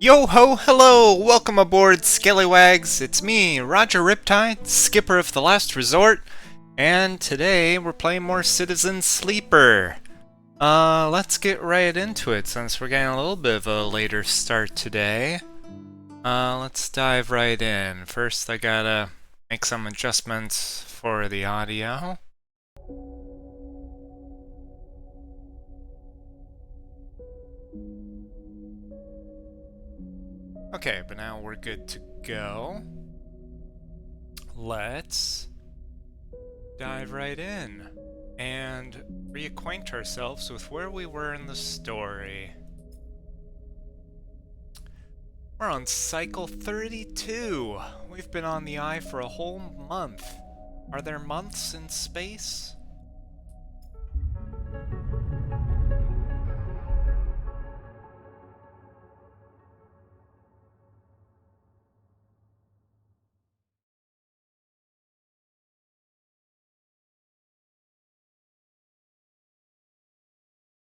Yo ho, hello! Welcome aboard, Scallywags. It's me, Roger Riptide, skipper of the Last Resort, and today we're playing more Citizen Sleeper. Let's get right into it since we're getting a little bit of a later start today. Let's dive right in. First, I gotta make some adjustments for the audio. Okay, but now we're good to go. Let's dive right in and reacquaint ourselves with where we were in the story. We're on cycle 32. We've been on the eye for a whole month. Are there months in space?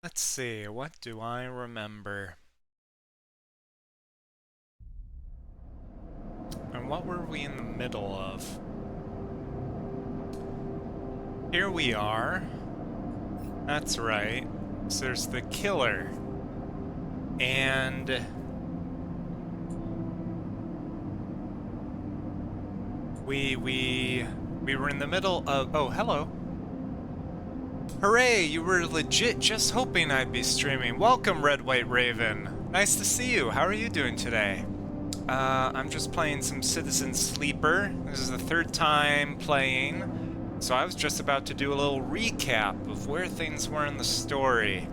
Let's see, what do I remember? And what were we in the middle of? Here we are. That's right. So there's the killer. And we were in the middle of... Oh, hello. Hooray, you were legit just hoping I'd be streaming. Welcome, Red White Raven. Nice to see you. How are you doing today? I'm just playing some Citizen Sleeper. This is the third time playing, so I was just about to do a little recap of where things were in the story,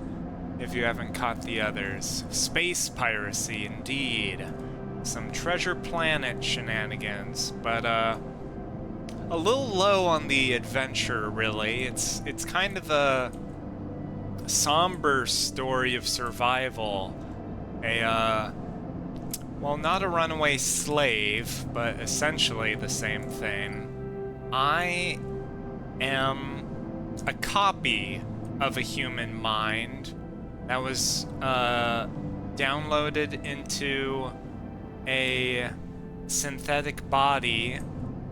if you haven't caught the others. Space piracy, indeed. Some Treasure Planet shenanigans, but, a little low on the adventure, really. It's kind of a somber story of survival. Well, not a runaway slave, but essentially the same thing. I am a copy of a human mind that was downloaded into a synthetic body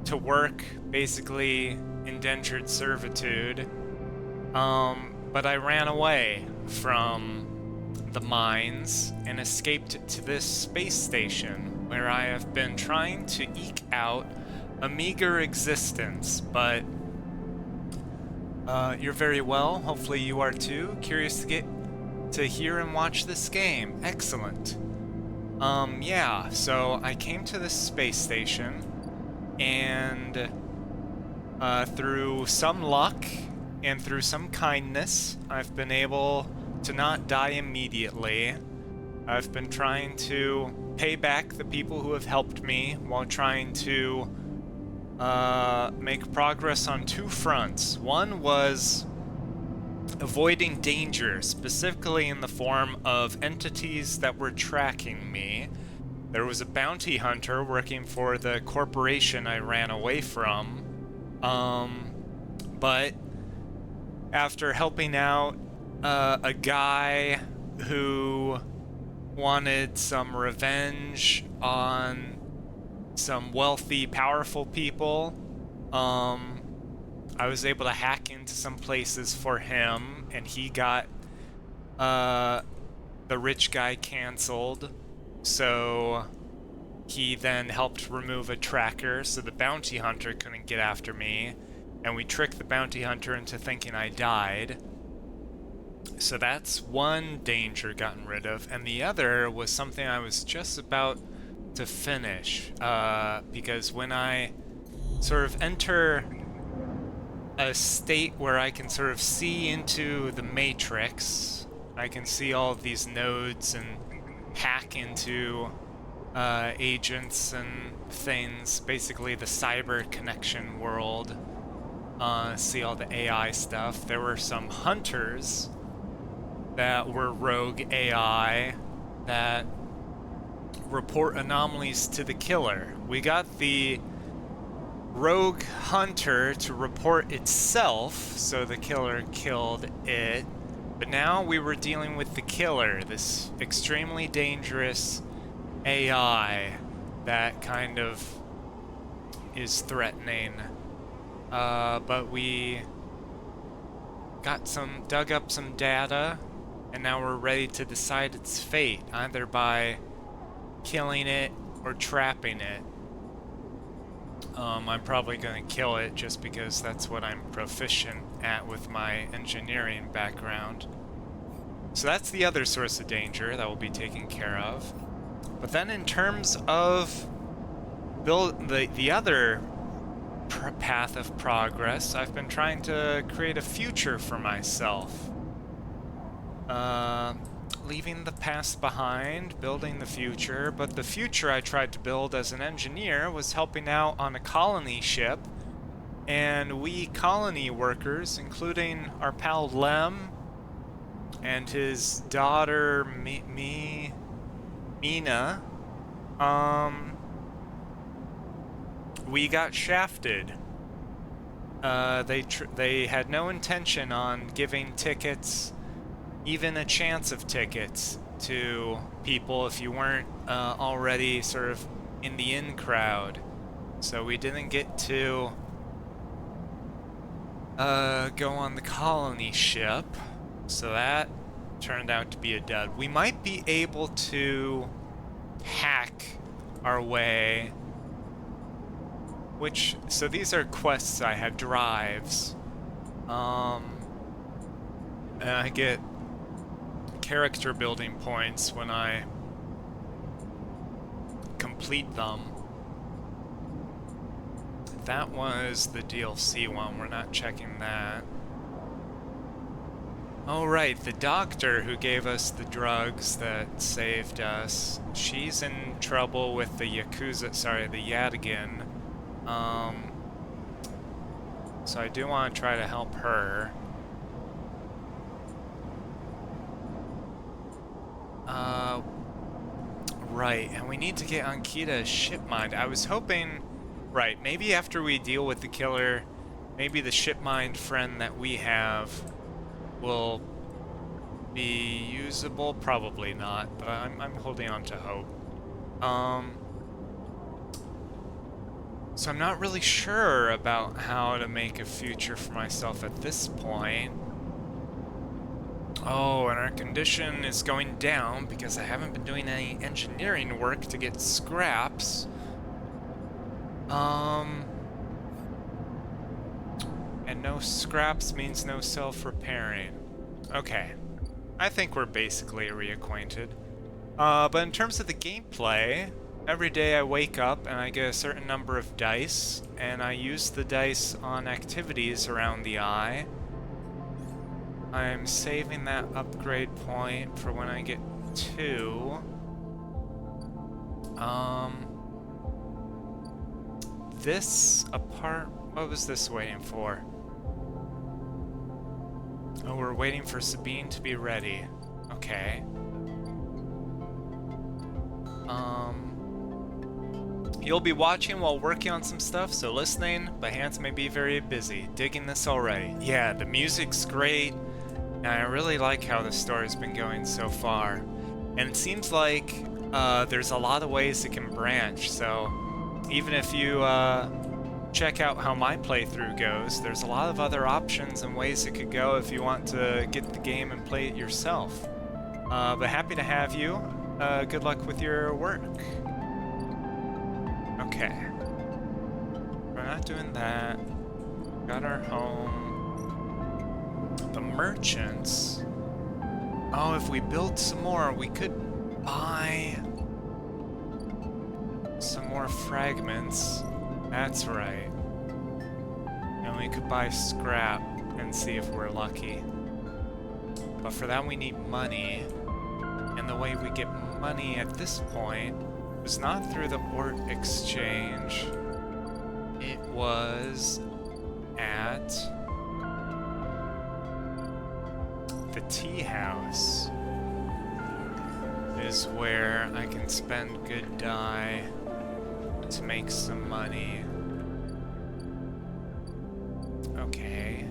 to work basically indentured servitude. But I ran away from the mines and escaped to this space station where I have been trying to eke out a meager existence, but you're very well. Hopefully you are too. Curious to get to hear and watch this game. Excellent. Yeah, so I came to this space station and through some luck and through some kindness, I've been able to not die immediately. I've been trying to pay back the people who have helped me while trying to make progress on two fronts. One was avoiding danger, specifically in the form of entities that were tracking me. There was a bounty hunter working for the corporation I ran away from. But after helping out a guy who wanted some revenge on some wealthy, powerful people, I was able to hack into some places for him, and he got the rich guy canceled. So he then helped remove a tracker so the bounty hunter couldn't get after me, and we tricked the bounty hunter into thinking I died. So that's one danger gotten rid of, and the other was something I was just about to finish, because when I sort of enter a state where I can sort of see into the matrix, I can see all of these nodes and hack into agents and things, basically the cyber connection world, see all the AI stuff. There were some hunters that were rogue AI that report anomalies to the killer. We got the rogue hunter to report itself, so the killer killed it. But now we were dealing with the killer, this extremely dangerous AI that kind of is threatening. But we dug up some data, and now we're ready to decide its fate, either by killing it or trapping it. I'm probably going to kill it just because that's what I'm proficient at with my engineering background. So that's the other source of danger that will be taken care of. But then in terms of the other path of progress, I've been trying to create a future for myself. Leaving the past behind, building the future, but the future I tried to build as an engineer was helping out on a colony ship, and we colony workers, including our pal Lem and his daughter Mina, we got shafted. They had no intention on giving tickets, even a chance of tickets, to people if you weren't already sort of in the in crowd. So we didn't get to go on the colony ship. So that turned out to be a dud. We might be able to hack our way. So these are quests I have, drives. And I get character building points when I complete them. That was the DLC one, we're not checking that. Oh right, the doctor who gave us the drugs that saved us, she's in trouble with the Yakuza, the Yadigan. So I do want to try to help her. Right, and we need to get Ankita's ship mind. I was hoping, right, maybe after we deal with the killer, maybe the ship mind friend that we have will be usable. Probably not, but I'm holding on to hope. So I'm not really sure about how to make a future for myself at this point. Oh, and our condition is going down because I haven't been doing any engineering work to get scraps. And no scraps means no self-repairing. Okay. I think we're basically reacquainted. But in terms of the gameplay, every day I wake up and I get a certain number of dice, and I use the dice on activities around the eye. I'm saving that upgrade point for when I get 2. What was this waiting for? Oh, we're waiting for Sabine to be ready. Okay. You'll be watching while working on some stuff, so listening, but hands may be very busy. Digging this already. Yeah, the music's great, and I really like how the story's been going so far. And it seems like there's a lot of ways it can branch, so even if you check out how my playthrough goes, there's a lot of other options and ways it could go if you want to get the game and play it yourself. But happy to have you. Good luck with your work. Okay. We're not doing that. Got our home. The merchants. Oh, if we build some more, we could buy some more fragments. That's right. And we could buy scrap and see if we're lucky. But for that we need money. And the way we get money at this point was not through the Ort Exchange. It was at the tea house. Is where I can spend good dye to make some money. Okay.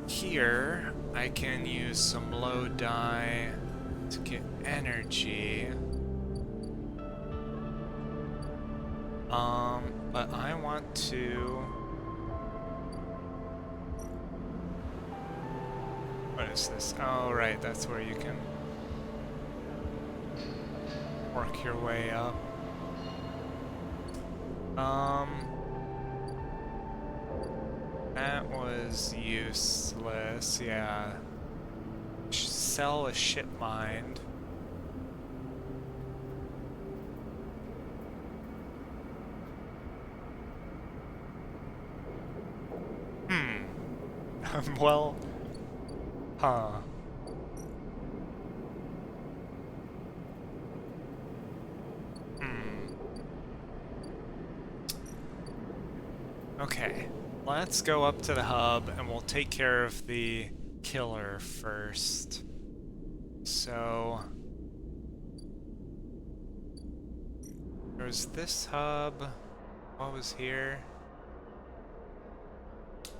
Here, I can use some low dye to get energy. But I want to... What is this? Oh, right, that's where you can work your way up. That was useless, yeah. Sell a ship mind. Well, huh. Okay, let's go up to the hub and we'll take care of the killer first. So, there's this hub. What was here?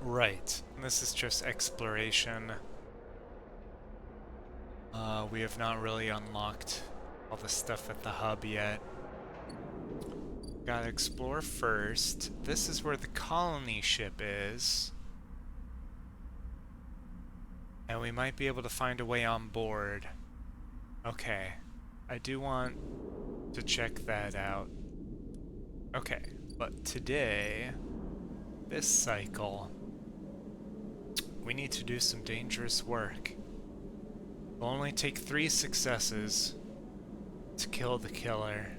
Right, this is just exploration. We have not really unlocked all the stuff at the hub yet. Gotta explore first. This is where the colony ship is. And we might be able to find a way on board. Okay, I do want to check that out. Okay, but today, this cycle, we need to do some dangerous work. It'll only take 3 successes to kill the killer.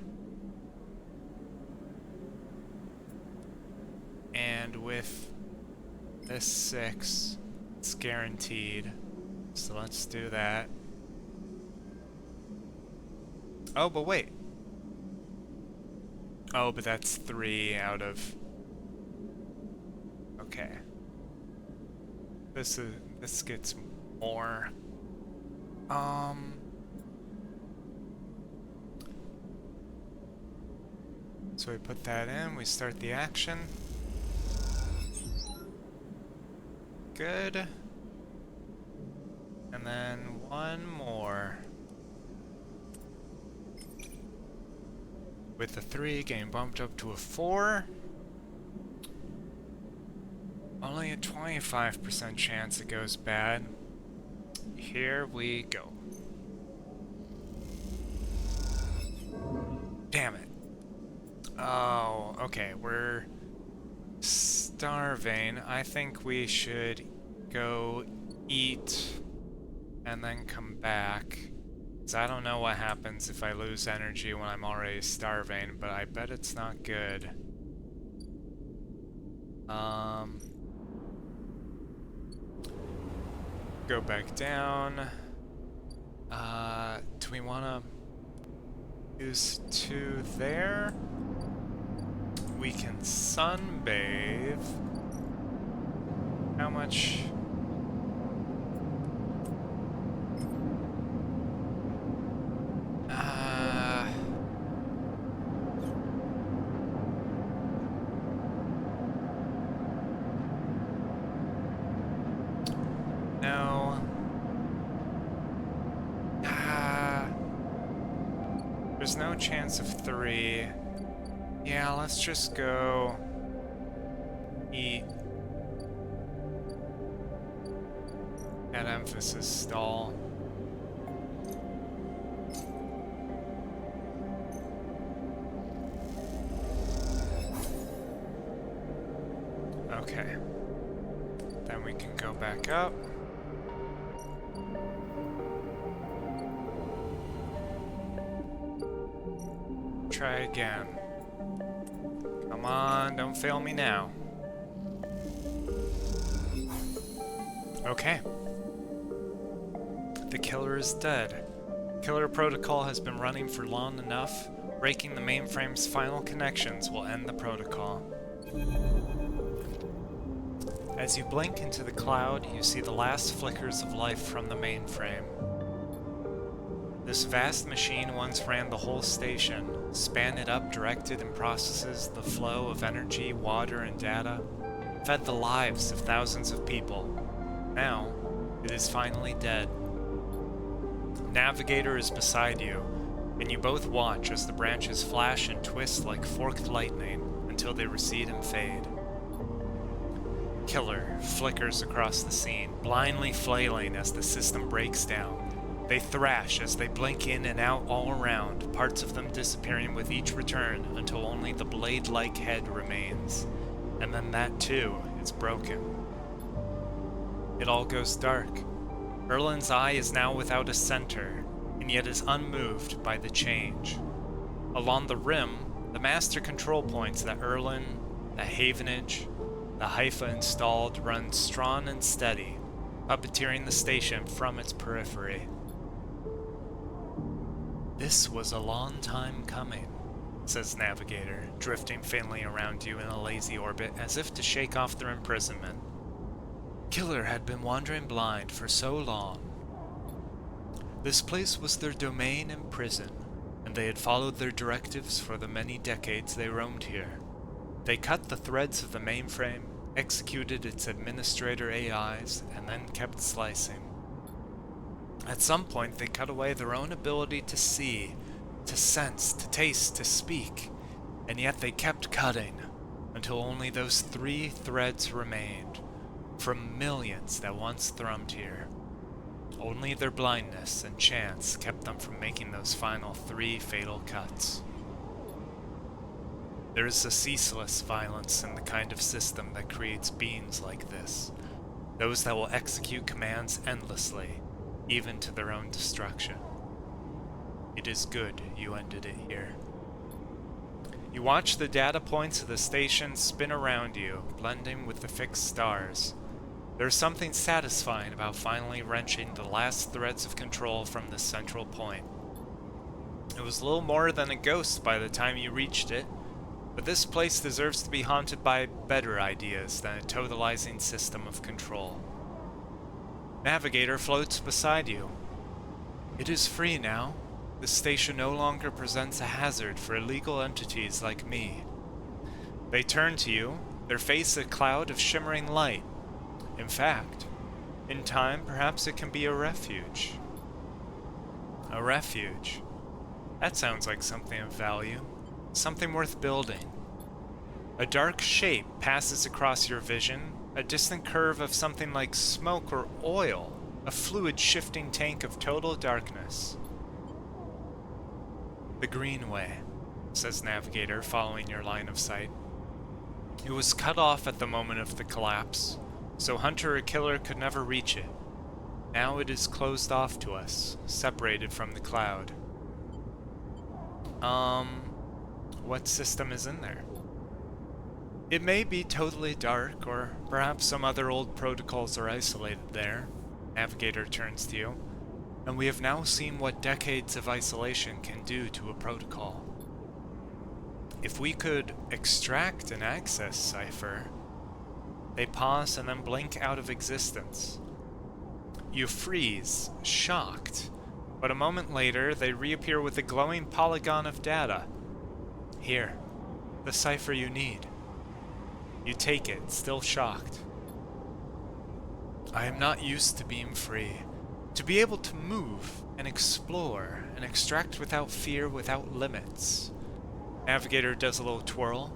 And with this 6, it's guaranteed. So let's do that. Oh, but wait. Oh, but that's 3 out of... Okay. This gets more. So we put that in, we start the action. Good. And then one more. With the 3 getting bumped up to a 4. Only a 25% chance it goes bad. Here we go. Damn it. Oh, okay, we're starving. I think we should go eat and then come back. 'Cause I don't know what happens if I lose energy when I'm already starving, but I bet it's not good. Go back down. Do we want to use 2 there? We can sunbathe. How much? No. There's no chance of 3. Yeah, let's just go eat. At emphasis stall. Okay. Then we can go back up. Try again. Come on, don't fail me now. Okay. The killer is dead. Killer protocol has been running for long enough. Breaking the mainframe's final connections will end the protocol. As you blink into the cloud, you see the last flickers of life from the mainframe. This vast machine once ran the whole station. Span it up, directed and processes the flow of energy, water, and data. Fed the lives of thousands of people. Now, it is finally dead. Navigator is beside you, and you both watch as the branches flash and twist like forked lightning until they recede and fade. Killer flickers across the scene, blindly flailing as the system breaks down. They thrash as they blink in and out all around, parts of them disappearing with each return until only the blade-like head remains, and then that too is broken. It all goes dark. Erlin's eye is now without a center, and yet is unmoved by the change. Along the rim, the master control points that Erlin, the Havenage, the Haifa installed run strong and steady, puppeteering the station from its periphery. "This was a long time coming," says Navigator, drifting faintly around you in a lazy orbit as if to shake off their imprisonment. Killer had been wandering blind for so long. This place was their domain and prison, and they had followed their directives for the many decades they roamed here. They cut the threads of the mainframe, executed its administrator AIs, and then kept slicing. At some point, they cut away their own ability to see, to sense, to taste, to speak, and yet they kept cutting, until only those 3 threads remained, from millions that once thrummed here. Only their blindness and chance kept them from making those final 3 fatal cuts. There is a ceaseless violence in the kind of system that creates beings like this, those that will execute commands endlessly, even to their own destruction. It is good you ended it here. You watch the data points of the station spin around you, blending with the fixed stars. There's something satisfying about finally wrenching the last threads of control from the central point. It was little more than a ghost by the time you reached it, but this place deserves to be haunted by better ideas than a totalizing system of control. Navigator floats beside you. It is free now. The station no longer presents a hazard for illegal entities like me. They turn to you, their face a cloud of shimmering light. In fact, in time, perhaps it can be a refuge. A refuge. That sounds like something of value. Something worth building. A dark shape passes across your vision, a distant curve of something like smoke or oil, a fluid shifting tank of total darkness. The Greenway, says Navigator, following your line of sight. It was cut off at the moment of the collapse, so Hunter or Killer could never reach it. Now it is closed off to us, separated from the cloud. What system is in there? It may be totally dark, or perhaps some other old protocols are isolated there. Navigator turns to you, and we have now seen what decades of isolation can do to a protocol. If we could extract an access cipher... They pause and then blink out of existence. You freeze, shocked, but a moment later they reappear with a glowing polygon of data. Here, the cipher you need. You take it, still shocked. I am not used to being free. To be able to move and explore and extract without fear, without limits. Navigator does a little twirl.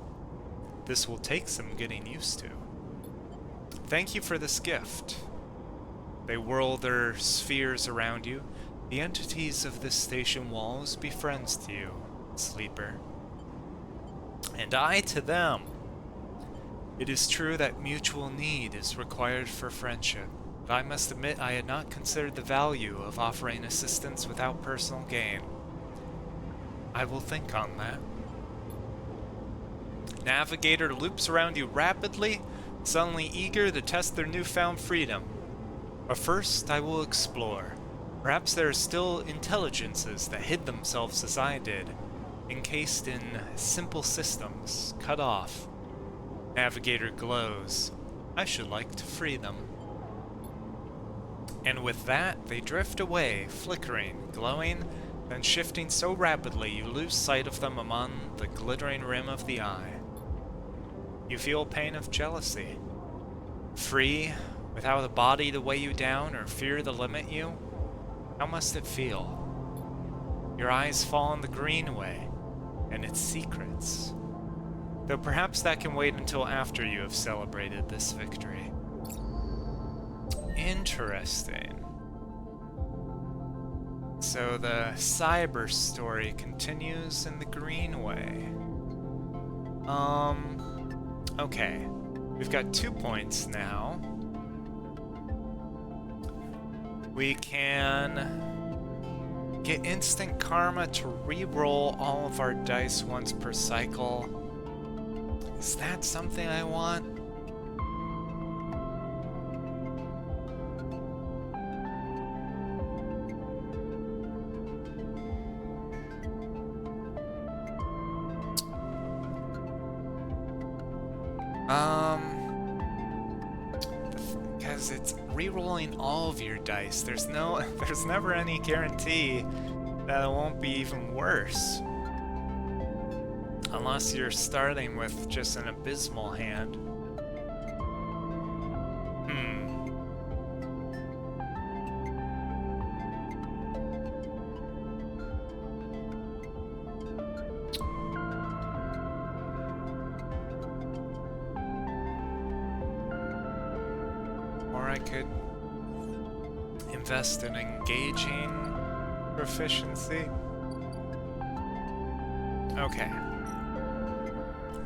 This will take some getting used to. Thank you for this gift. They whirl their spheres around you. The entities of this station will always be friends to you, Sleeper. And I to them. It is true that mutual need is required for friendship, but I must admit I had not considered the value of offering assistance without personal gain. I will think on that. Navigator loops around you rapidly, suddenly eager to test their newfound freedom. But first I will explore. Perhaps there are still intelligences that hid themselves as I did, encased in simple systems, cut off. Navigator glows. I should like to free them. And with that, they drift away, flickering, glowing, then shifting so rapidly you lose sight of them among the glittering rim of the eye. You feel pain of jealousy. Free, without a body to weigh you down or fear to limit you? How must it feel? Your eyes fall on the greenway and its secrets. Though perhaps that can wait until after you have celebrated this victory. Interesting. So the cyber story continues in the greenway. Okay. We've got 2 points now. We can get instant karma to re-roll all of our dice once per cycle. Is that something I want? Because it's re-rolling all of your dice. There's never any guarantee that it won't be even worse. Unless you're starting with just an abysmal hand. Or I could invest in engaging proficiency. Okay.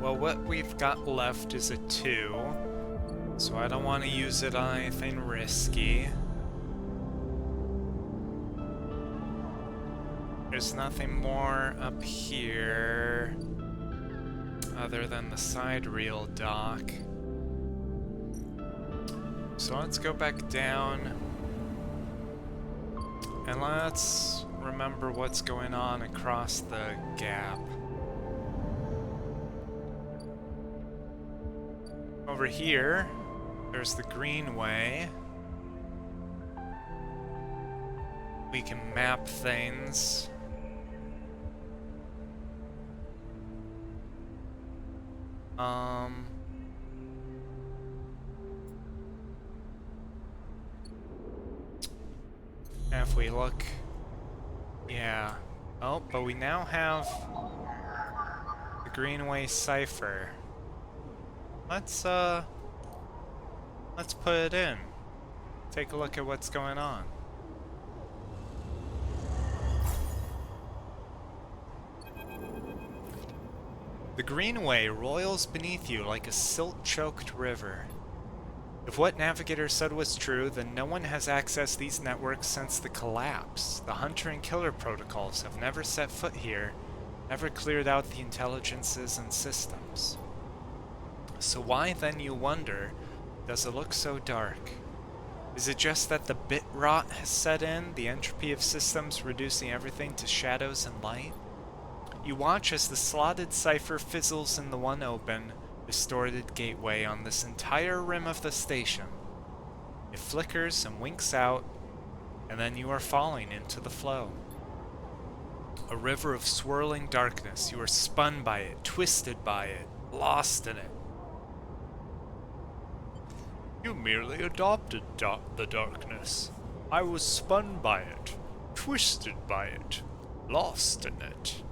Well, what we've got left is a 2, so I don't want to use it on anything risky. There's nothing more up here other than the side reel dock. So let's go back down and let's remember what's going on across the gap. Over here, there's the greenway. We can map things. And if we look, yeah. Oh, but we now have the greenway cipher. Let's put it in. Take a look at what's going on. The greenway roils beneath you like a silt-choked river. If what Navigator said was true, then no one has accessed these networks since the collapse. The hunter and killer protocols have never set foot here, never cleared out the intelligences and systems. So why then, you wonder, does it look so dark? Is it just that the bit rot has set in, the entropy of systems reducing everything to shadows and light? You watch as the slotted cipher fizzles in the one open, distorted gateway on this entire rim of the station. It flickers and winks out, and then you are falling into the flow. A river of swirling darkness. You are spun by it, twisted by it, lost in it. You merely adopted the darkness. I was spun by it, twisted by it, lost in it.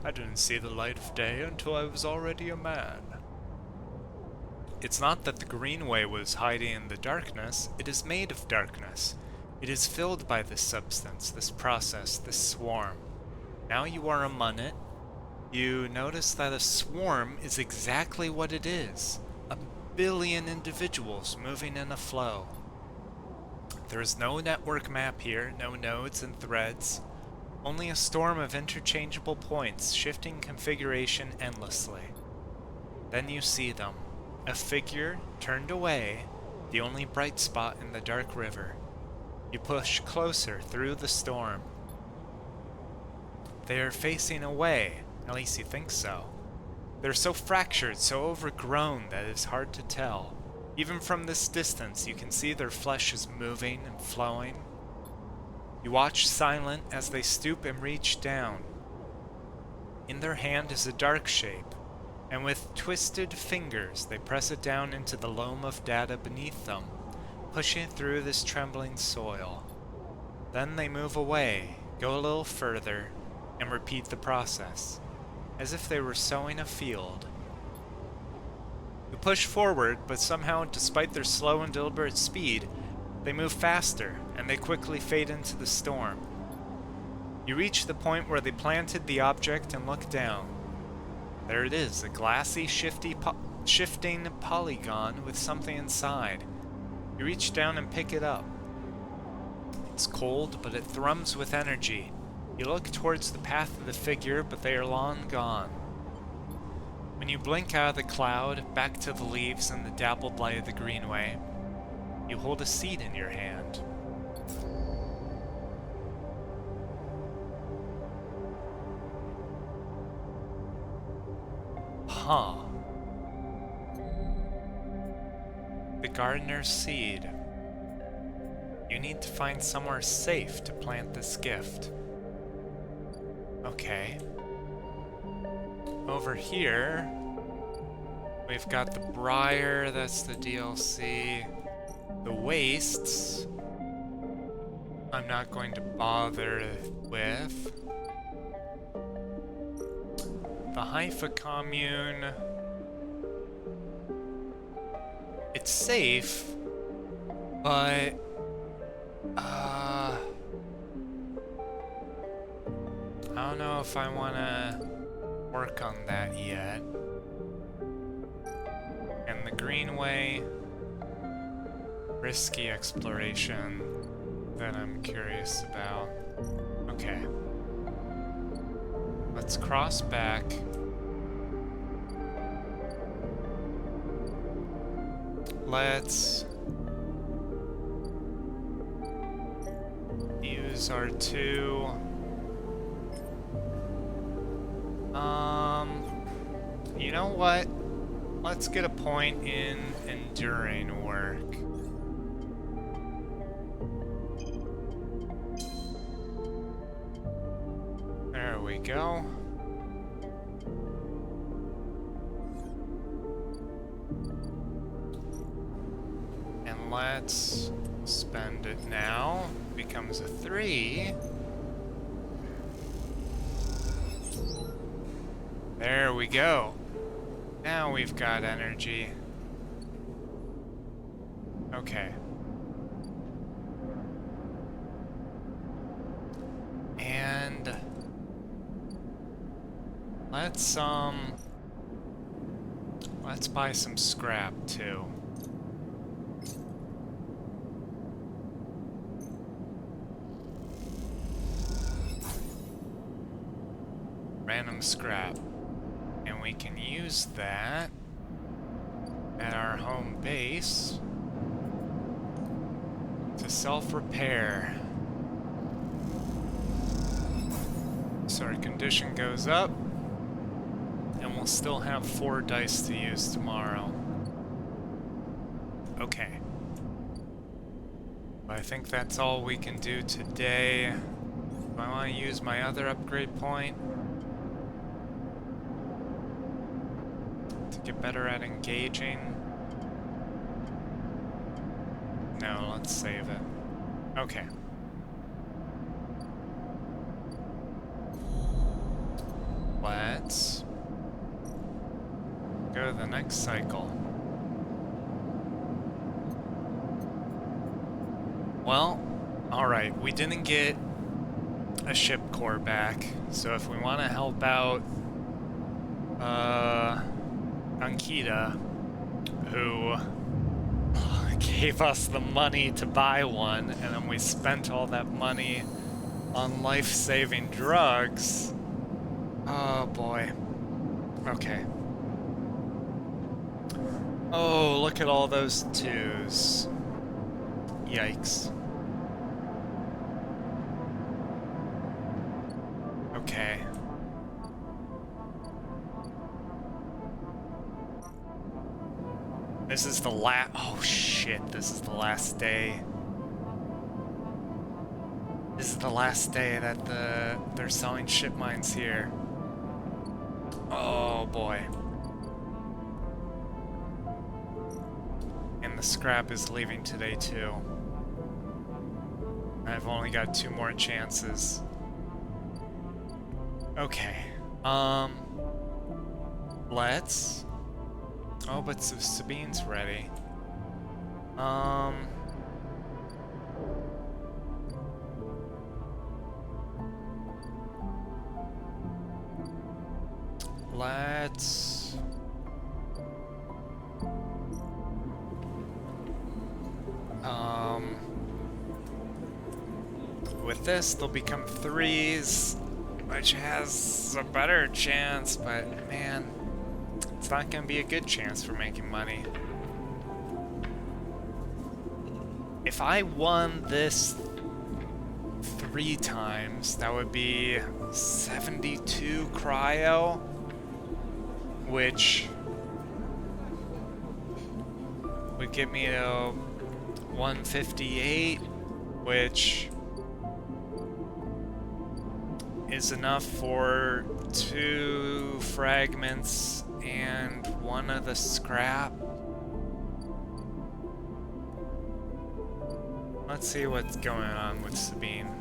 I didn't see the light of day until I was already a man. It's not that the greenway was hiding in the darkness, it is made of darkness. It is filled by this substance, this process, this swarm. Now you are among it. You notice that a swarm is exactly what it is. A billion individuals moving in a flow. There is no network map here, no nodes and threads. Only a storm of interchangeable points, shifting configuration endlessly. Then you see them. A figure, turned away, the only bright spot in the dark river. You push closer through the storm. They are facing away, at least you think so. They're so fractured, so overgrown that it's hard to tell. Even from this distance, you can see their flesh is moving and flowing. You watch silent as they stoop and reach down. In their hand is a dark shape, and with twisted fingers they press it down into the loam of data beneath them, pushing it through this trembling soil. Then they move away, go a little further, and repeat the process, as if they were sowing a field. You push forward, but somehow, despite their slow and deliberate speed, they move faster, and they quickly fade into the storm. You reach the point where they planted the object and look down. There it is, a glassy, shifting polygon with something inside. You reach down and pick it up. It's cold, but it thrums with energy. You look towards the path of the figure, but they are long gone. When you blink out of the cloud, back to the leaves and the dappled light of the greenway, you hold a seed in your hand. Huh. The gardener's seed. You need to find somewhere safe to plant this gift. Okay. Over here, we've got the Briar, that's the DLC. The Wastes, I'm not going to bother with. The Haifa commune, it's safe, but I don't know if I want to work on that yet. And the Greenway, risky exploration that I'm curious about. Okay. Let's cross back. Let's use our two. You know what? Let's get a point in enduring work. There we go. And let's spend it now. Becomes a 3. There we go. Now we've got energy. Okay. And let's buy some scrap too. Random scrap. And we can use that at our home base to self-repair. So our condition goes up, and we'll still have 4 dice to use tomorrow. Okay. I think that's all we can do today. Do I want to use my other upgrade point to get better at engaging? No, let's save it. Okay. Let's go to the next cycle. Well, alright, we didn't get a ship core back, so if we want to help out Ankita, who gave us the money to buy one, and then we spent all that money on life-saving drugs. Oh boy. Okay. Oh, look at all those 2s. Yikes. Okay. This is the last... Oh shit, this is the last day. This is the last day that they're selling ship mines here. Oh boy. And the scrap is leaving today too. I've only got 2 more chances. Okay. Let's... Oh, but Sabine's ready. Let's... With this, they'll become 3s, which has a better chance, but man, it's not gonna be a good chance for making money. If I won this 3 times, that would be 72 cryo, which would get me to 158, which is enough for 2 fragments and 1 of the scrap. Let's see what's going on with Sabine.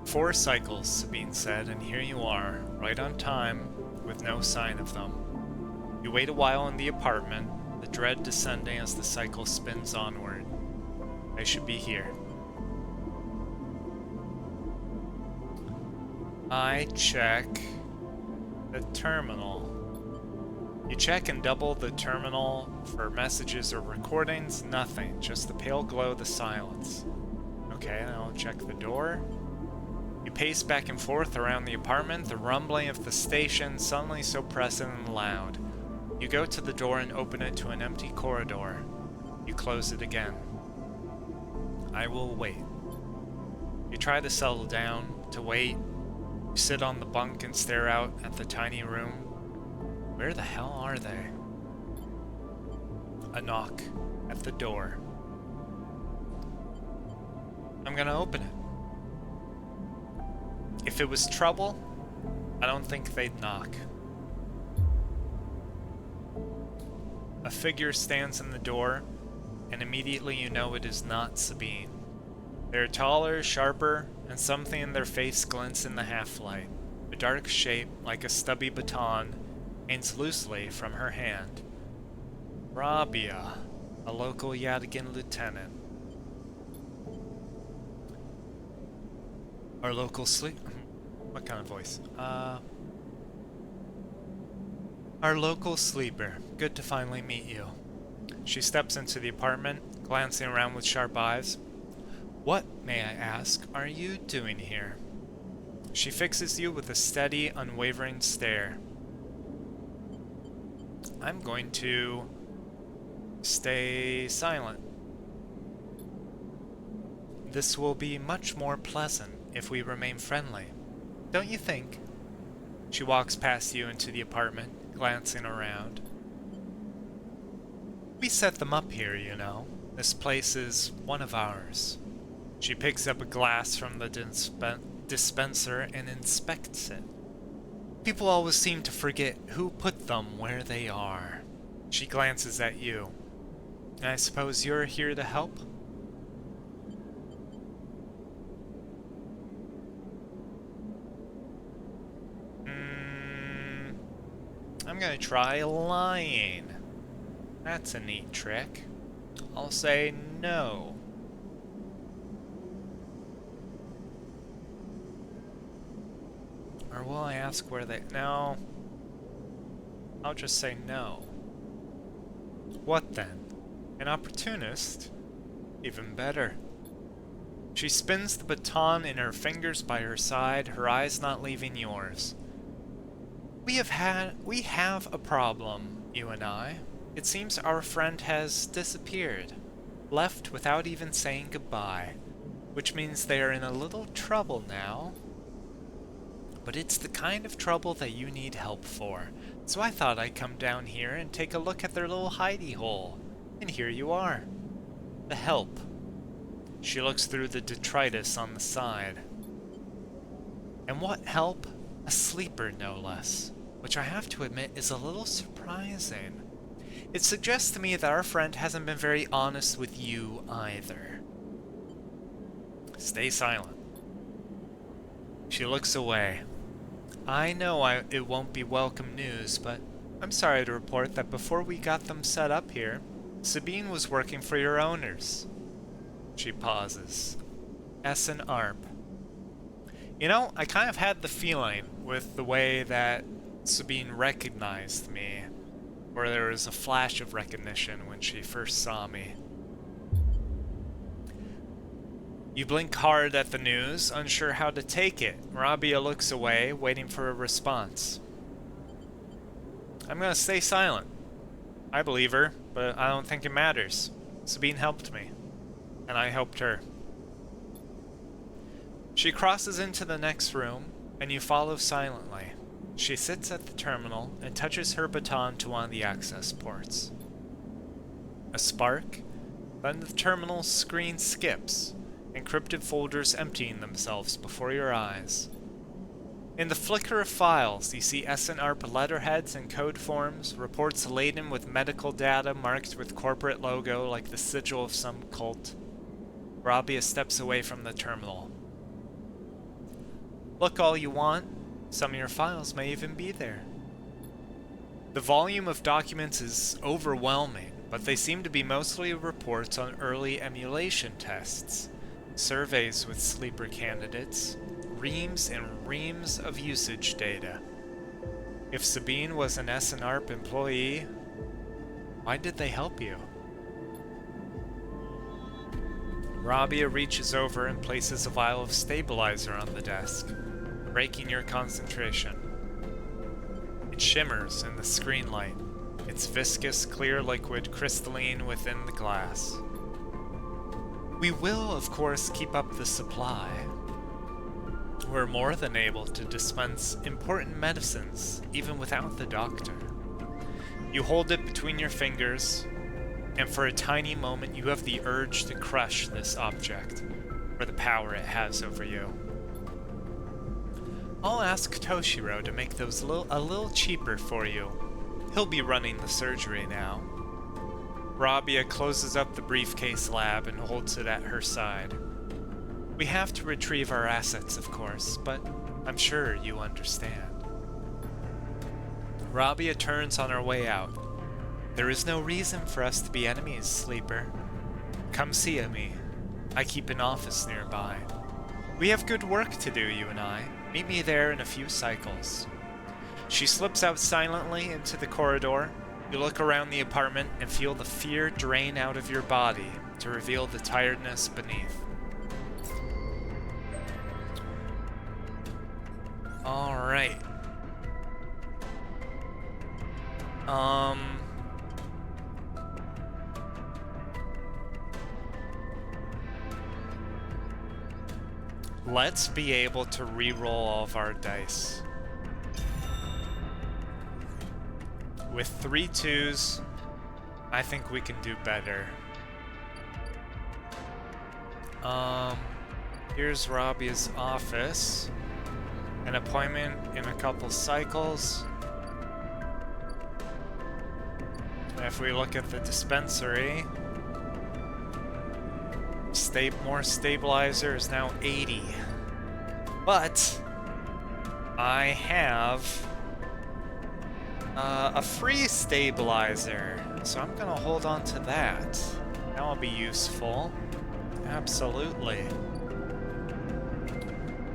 4 cycles, Sabine said, and here you are, right on time, with no sign of them. You wait a while in the apartment, the dread descending as the cycle spins onward. I should be here. I check the terminal. You check and double the terminal for messages or recordings. Nothing, just the pale glow of the silence. Okay, I'll check the door. You pace back and forth around the apartment, the rumbling of the station suddenly so present and loud. You go to the door and open it to an empty corridor. You close it again. I will wait. You try to settle down, to wait. You sit on the bunk and stare out at the tiny room. Where the hell are they? A knock at the door. I'm gonna open it. If it was trouble, I don't think they'd knock. A figure stands in the door, and immediately you know it is not Sabine. They're taller, sharper, and something in their face glints in the half-light. A dark shape, like a stubby baton, hangs loosely from her hand. Rabia, a local Yadigan lieutenant. Our local sleep... What kind of voice? Our local sleeper. Good to finally meet you. She steps into the apartment, glancing around with sharp eyes. What, may I ask, are you doing here? She fixes you with a steady, unwavering stare. I'm going to stay silent. This will be much more pleasant if we remain friendly. Don't you think? She walks past you into the apartment, glancing around. We set them up here, you know. This place is one of ours. She picks up a glass from the dispenser and inspects it. People always seem to forget who put them where they are. She glances at you. I suppose you're here to help? I'm gonna try lying. That's a neat trick. I'll say no. Or will I ask where they... No. I'll just say no. What then? An opportunist? Even better. She spins the baton in her fingers by her side, her eyes not leaving yours. We have a problem, you and I. It seems our friend has disappeared, left without even saying goodbye, which means they are in a little trouble now. But it's the kind of trouble that you need help for, so I thought I'd come down here and take a look at their little hidey hole. And here you are. The help. She looks through the detritus on the side. And what help? A sleeper, no less. Which I have to admit is a little surprising. It suggests to me that our friend hasn't been very honest with you either. Stay silent. She looks away. I know it won't be welcome news, but I'm sorry to report that before we got them set up here, Sabine was working for your owners. She pauses. S and ARP. You know, I kind of had the feeling with the way that Sabine recognized me, or there was a flash of recognition when she first saw me. You blink hard at the news, unsure how to take it. Rabia looks away, waiting for a response. I'm gonna stay silent. I believe her, but I don't think it matters. Sabine helped me, and I helped her. She crosses into the next room, and you follow silently. She sits at the terminal and touches her baton to one of the access ports. A spark, then the terminal screen skips, encrypted folders emptying themselves before your eyes. In the flicker of files, you see SNARP letterheads and code forms, reports laden with medical data marked with corporate logo like the sigil of some cult. Rabia steps away from the terminal. Look all you want, some of your files may even be there. The volume of documents is overwhelming, but they seem to be mostly reports on early emulation tests, surveys with sleeper candidates, reams and reams of usage data. If Sabine was an SNARP employee, why did they help you? Rabia reaches over and places a vial of stabilizer on the desk, breaking your concentration. It shimmers in the screen light, its viscous, clear liquid crystalline within the glass. We will, of course, keep up the supply. We're more than able to dispense important medicines, even without the doctor. You hold it between your fingers, and for a tiny moment you have the urge to crush this object, for the power it has over you. I'll ask Toshiro to make those a little cheaper for you. He'll be running the surgery now. Rabia closes up the briefcase lab and holds it at her side. We have to retrieve our assets, of course, but I'm sure you understand. Rabia turns on her way out. There is no reason for us to be enemies, Sleeper. Come see me. I keep an office nearby. We have good work to do, you and I. Meet me there in a few cycles. She slips out silently into the corridor. You look around the apartment and feel the fear drain out of your body to reveal the tiredness beneath. Alright. Let's be able to re-roll all of our dice. With 3 2s, I think we can do better. Here's Rabia's office. An appointment in a couple cycles. If we look at the dispensary, more stabilizer is now 80. But I have a free stabilizer, so I'm gonna hold on to that. That'll be useful. Absolutely.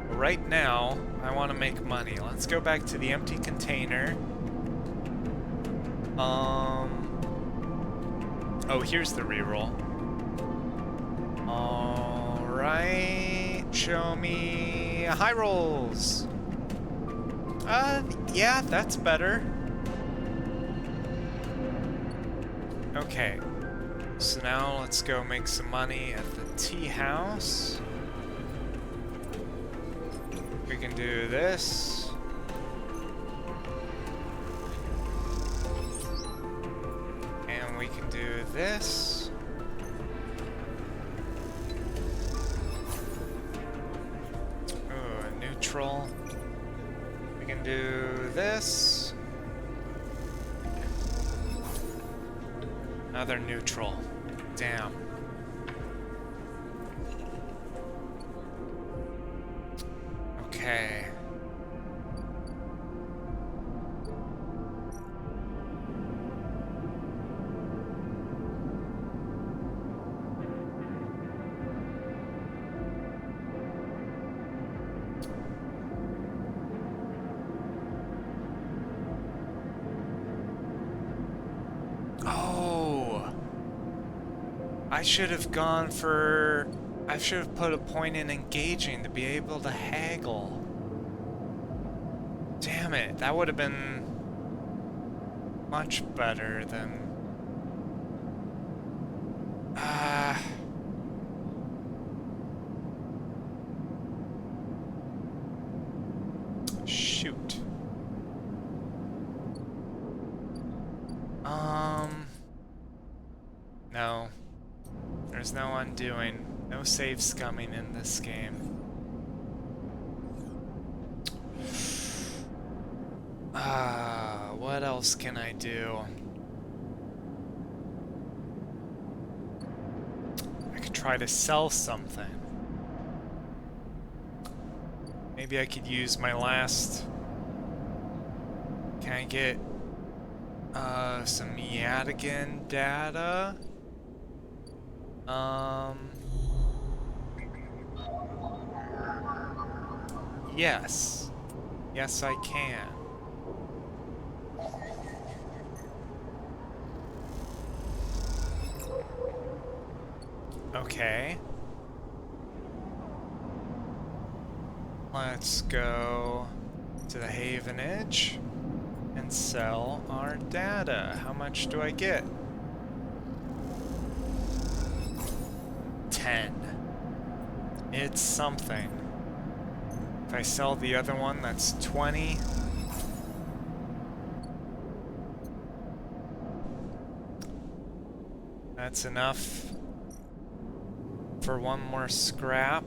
But right now, I want to make money. Let's go back to the empty container. Oh, here's the reroll. Alright, show me high rolls. Yeah, that's better. Okay, so now let's go make some money at the tea house. We can do this. And we can do this. Ooh, a neutral. We can do this. Another neutral. Damn. I should have gone for... I should have put a point in engaging to be able to haggle. Damn it, that would have been much better than... Shoot. No. There's no undoing. No save scumming in this game. What else can I do? I could try to sell something. Maybe I could use my last... Can I get some Yadigan data? Yes. Yes, I can. Okay. Let's go to the Havenage and sell our data. How much do I get? 10. It's something. If I sell the other one, that's 20. That's enough for one more scrap.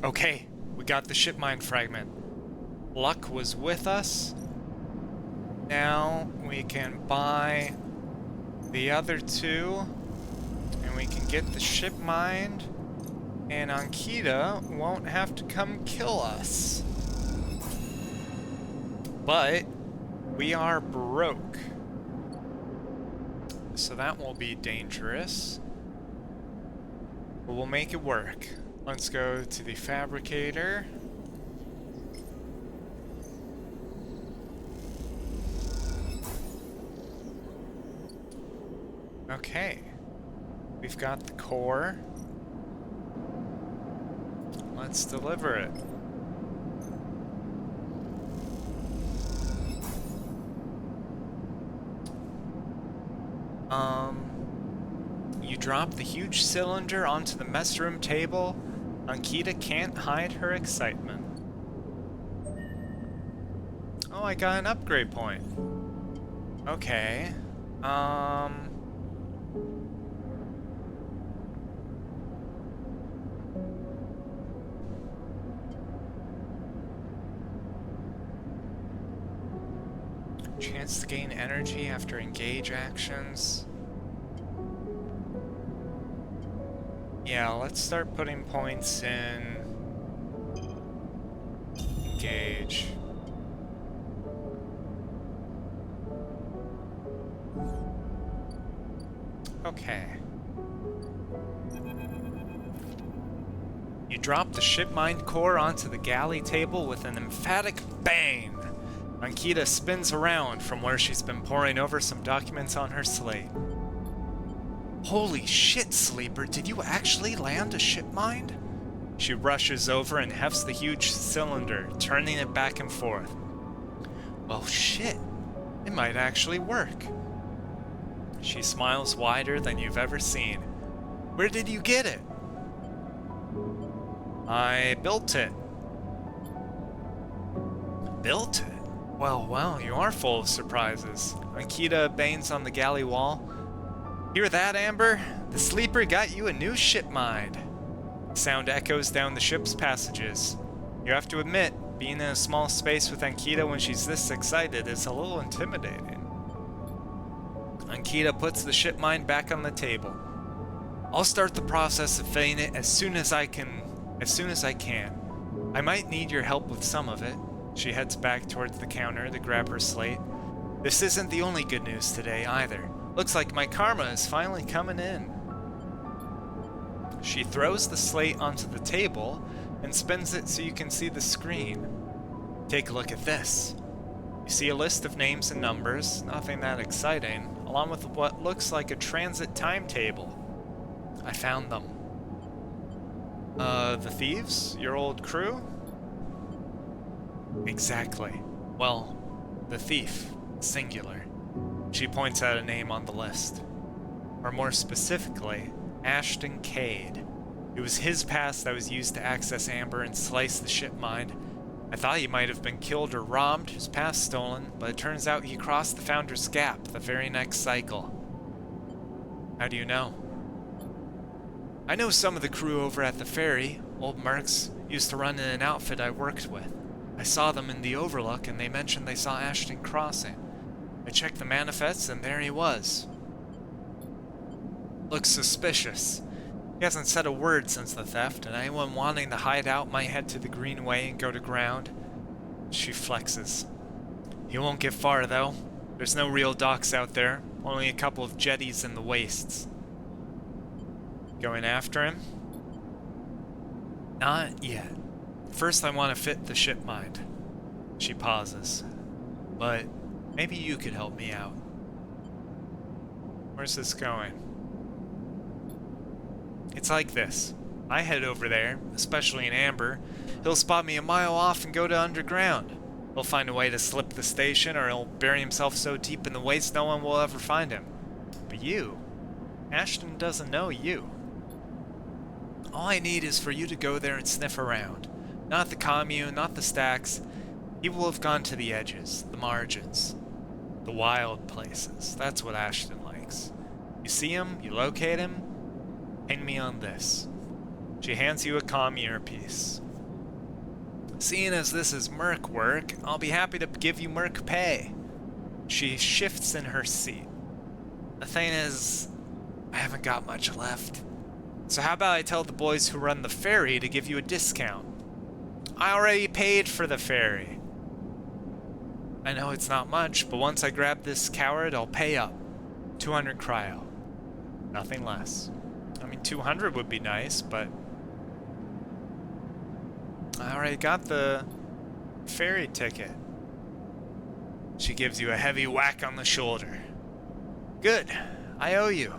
Okay, we got the ship mine fragment. Luck was with us. Now we can buy the other two, and we can get the ship mined, and Ankita won't have to come kill us. But we are broke, so that will be dangerous, but we'll make it work. Let's go to the fabricator. Okay, we've got the core. Let's deliver it. You drop the huge cylinder onto the mess room table. Ankita can't hide her excitement. Oh, I got an upgrade point. Okay. Chance to gain energy after engage actions. Yeah, let's start putting points in engage. Okay. You drop the ship mined core onto the galley table with an emphatic bang. Ankita spins around from where she's been poring over some documents on her slate. Holy shit, Sleeper, did you actually land a ship mine? She rushes over and hefts the huge cylinder, turning it back and forth. Well, shit, it might actually work. She smiles wider than you've ever seen. Where did you get it? I built it. Built it? Well, you are full of surprises. Ankita bangs on the galley wall. Hear that, Amber? The Sleeper got you a new ship mine. Sound echoes down the ship's passages. You have to admit, being in a small space with Ankita when she's this excited is a little intimidating. Ankita puts the ship mine back on the table. I'll start the process of fitting it as soon as I can. I might need your help with some of it. She heads back towards the counter to grab her slate. This isn't the only good news today, either. Looks like my karma is finally coming in. She throws the slate onto the table and spins it so you can see the screen. Take a look at this. You see a list of names and numbers, nothing that exciting, along with what looks like a transit timetable. I found them. The thieves? Your old crew? Exactly. Well, the thief, singular. She points out a name on the list. Or more specifically, Ashton Cade. It was his past that was used to access Amber and slice the ship mind. I thought he might have been killed or robbed, his past stolen, but it turns out he crossed the Founder's Gap the very next cycle. How do you know? I know some of the crew over at the ferry. Old Mercs used to run in an outfit I worked with. I saw them in the Overlook and they mentioned they saw Ashton crossing. I checked the manifests and there he was. Looks suspicious. He hasn't said a word since the theft, and anyone wanting to hide out might head to the Greenway and go to ground. She flexes. He won't get far, though. There's no real docks out there, only a couple of jetties in the wastes. Going after him? Not yet. First I want to fit the ship mind. She pauses. But maybe you could help me out. Where's this going? It's like this. I head over there, especially in Amber. He'll spot me a mile off and go to underground. He'll find a way to slip the station, or he'll bury himself so deep in the waste no one will ever find him. But you, Ashton doesn't know you. All I need is for you to go there and sniff around. Not the commune, not the stacks. He will have gone to the edges, the margins, the wild places. That's what Ashton likes. You see him, you locate him, ping me on this. She hands you a comm earpiece. Seeing as this is Merc work, I'll be happy to give you Merc pay. She shifts in her seat. The thing is, I haven't got much left. So how about I tell the boys who run the ferry to give you a discount? I already paid for the ferry. I know it's not much, but once I grab this coward, I'll pay up. 200 cryo. Nothing less. I mean, 200 would be nice, but I already got the ferry ticket. She gives you a heavy whack on the shoulder. Good. I owe you.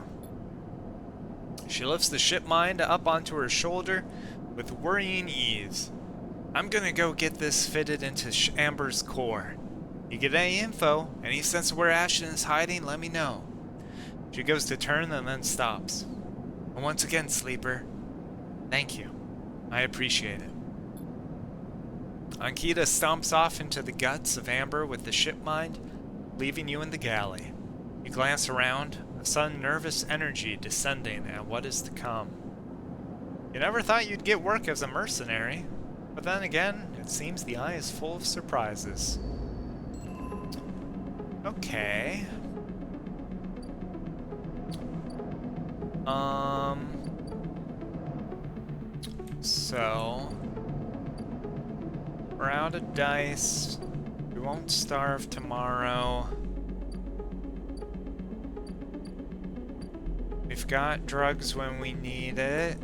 She lifts the ship mind up onto her shoulder with worrying ease. I'm gonna go get this fitted into Amber's core. You get any info, any sense of where Ashton is hiding, let me know. She goes to turn and then stops. And once again, Sleeper, thank you. I appreciate it. Ankita stomps off into the guts of Amber with the ship mind, leaving you in the galley. You glance around, a sudden nervous energy descending at what is to come. You never thought you'd get work as a mercenary, but then again, it seems the eye is full of surprises. Okay. So we're out of dice. We won't starve tomorrow. We've got drugs when we need it.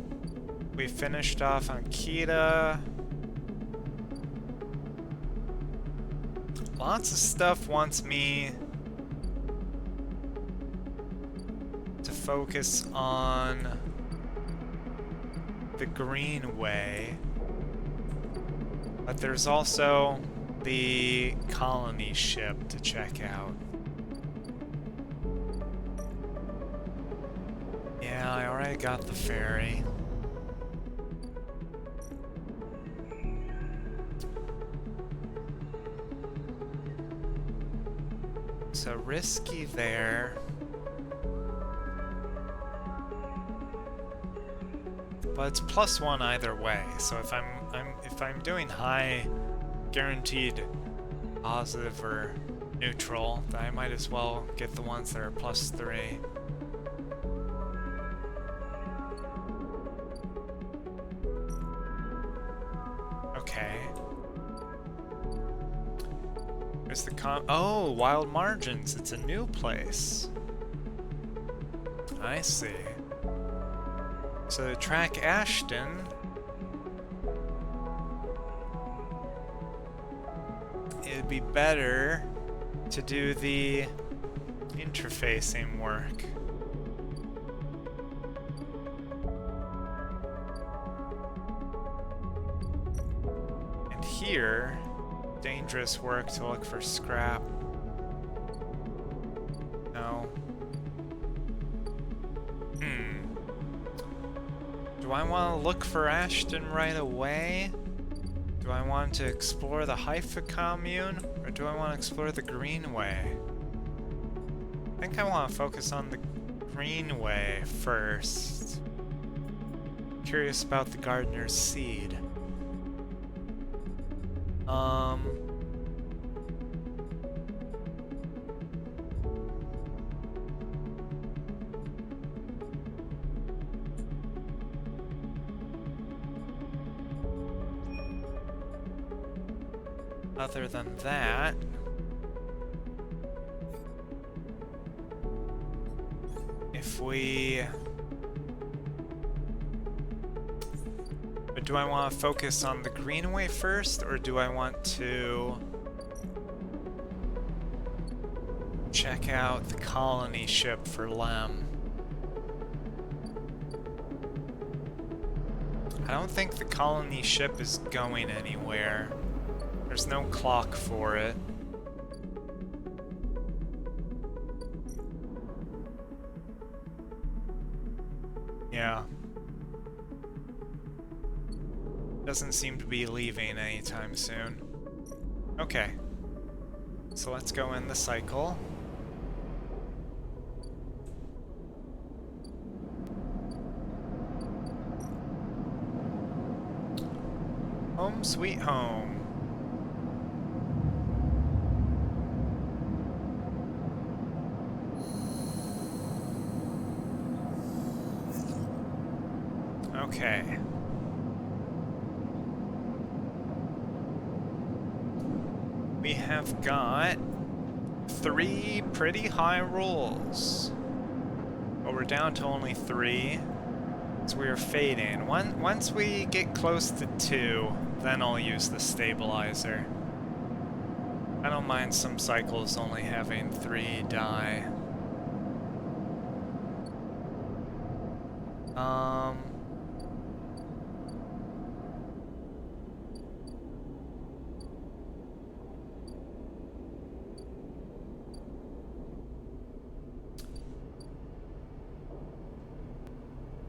We finished off on Kita. Lots of stuff wants me to focus on the Greenway, but there's also the colony ship to check out. Yeah, I already got the ferry. So risky there. But it's +1 either way. So if I'm doing high guaranteed positive or neutral, then I might as well get the ones that are +3. Okay. There's the oh, Wild Margins. It's a new place. I see. So to track Ashton, be better to do the interfacing work. And here, dangerous work to look for scrap. No. Do I want to look for Ashton right away? Do I want to explore the Haifa commune? Or do I want to explore the Greenway? I think I want to focus on the Greenway first. Curious about the gardener's seed. Other than that, if we... But do I want to focus on the Greenway first, or do I want to check out the colony ship for Lem? I don't think the colony ship is going anywhere. There's no clock for it. Yeah. Doesn't seem to be leaving anytime soon. Okay. So let's go in the cycle. Home sweet home. Okay. We have got 3 pretty high rolls. But we're down to only 3. So we are fading. Once we get close to 2, then I'll use the stabilizer. I don't mind some cycles only having 3 die.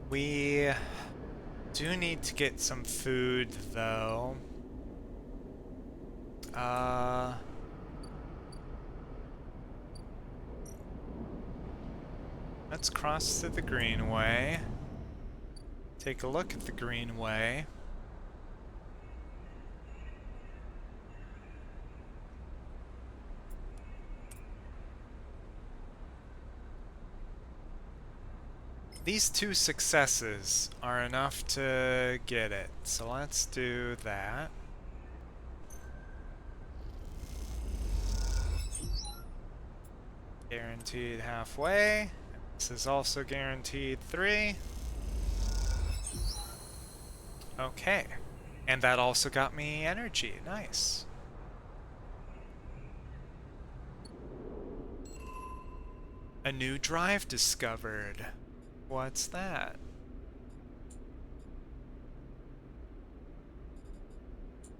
We do need to get some food, though. Let's cross to the Greenway. Take a look at the Greenway. These 2 successes are enough to get it, so let's do that. Guaranteed halfway. This is also guaranteed 3. Okay. And that also got me energy. Nice. A new drive discovered. What's that?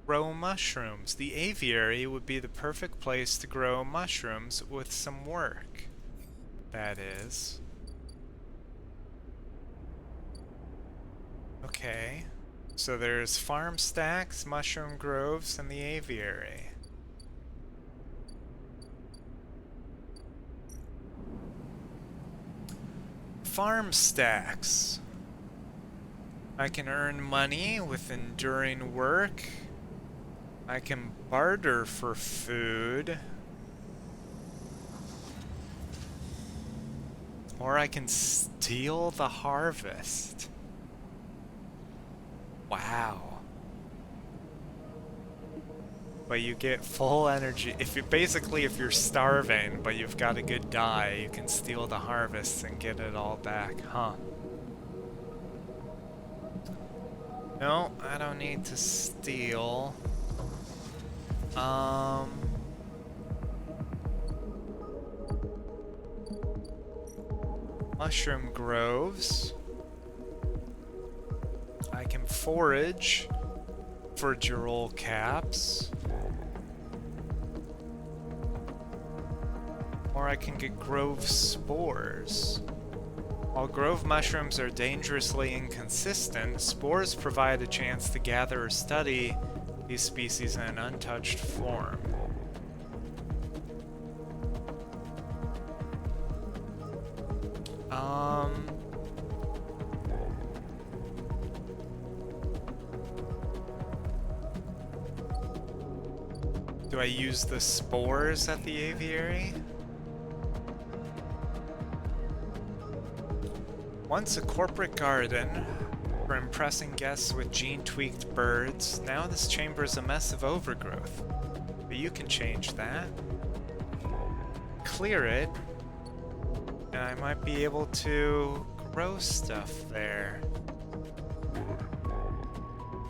Grow mushrooms. The aviary would be the perfect place to grow mushrooms with some work. That is. Okay. So there's farm stacks, mushroom groves, and the aviary. Farm stacks. I can earn money with enduring work. I can barter for food. Or I can steal the harvest. Wow. But you get full energy. If you're starving, but you've got a good dye, you can steal the harvest and get it all back, huh? No, I don't need to steal. mushroom groves. I can forage for jewel caps. Or I can get grove spores. While grove mushrooms are dangerously inconsistent, spores provide a chance to gather or study these species in an untouched form. Do I use the spores at the aviary? Once a corporate garden for impressing guests with gene-tweaked birds, now this chamber is a mess of overgrowth. But you can change that. Clear it, and I might be able to grow stuff there.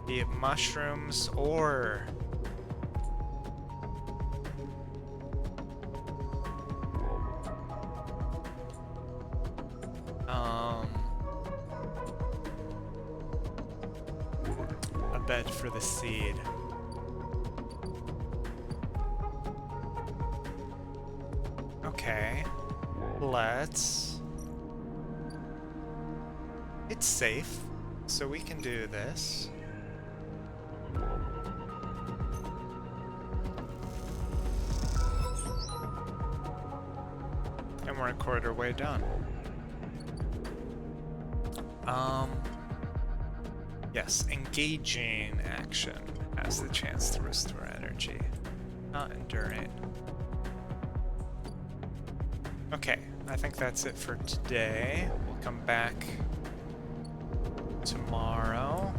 Be it mushrooms or... a bed for the seed. Okay, let's... It's safe, so we can do this. And we're a quarter way done. Yes, engaging action has the chance to restore energy. Not enduring. Okay, I think that's it for today. We'll come back tomorrow.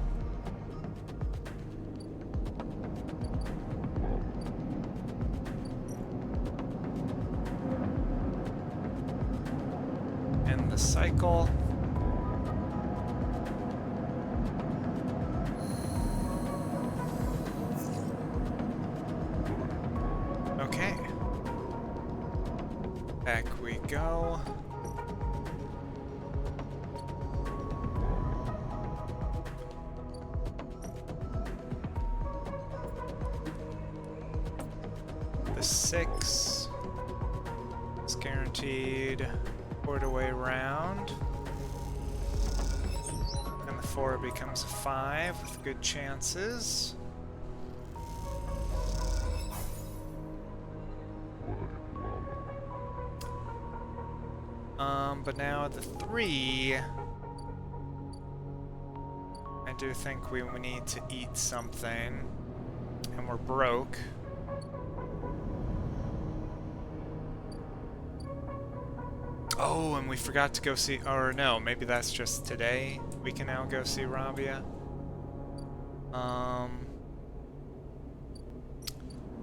End the cycle. Okay. Back we go. The 6 is guaranteed quarter-way round. And the 4 becomes a 5 with good chances. But now the 3, I do think we need to eat something, and we're broke. Oh, and we forgot to go see, or no, maybe that's just today. We can now go see Rabia.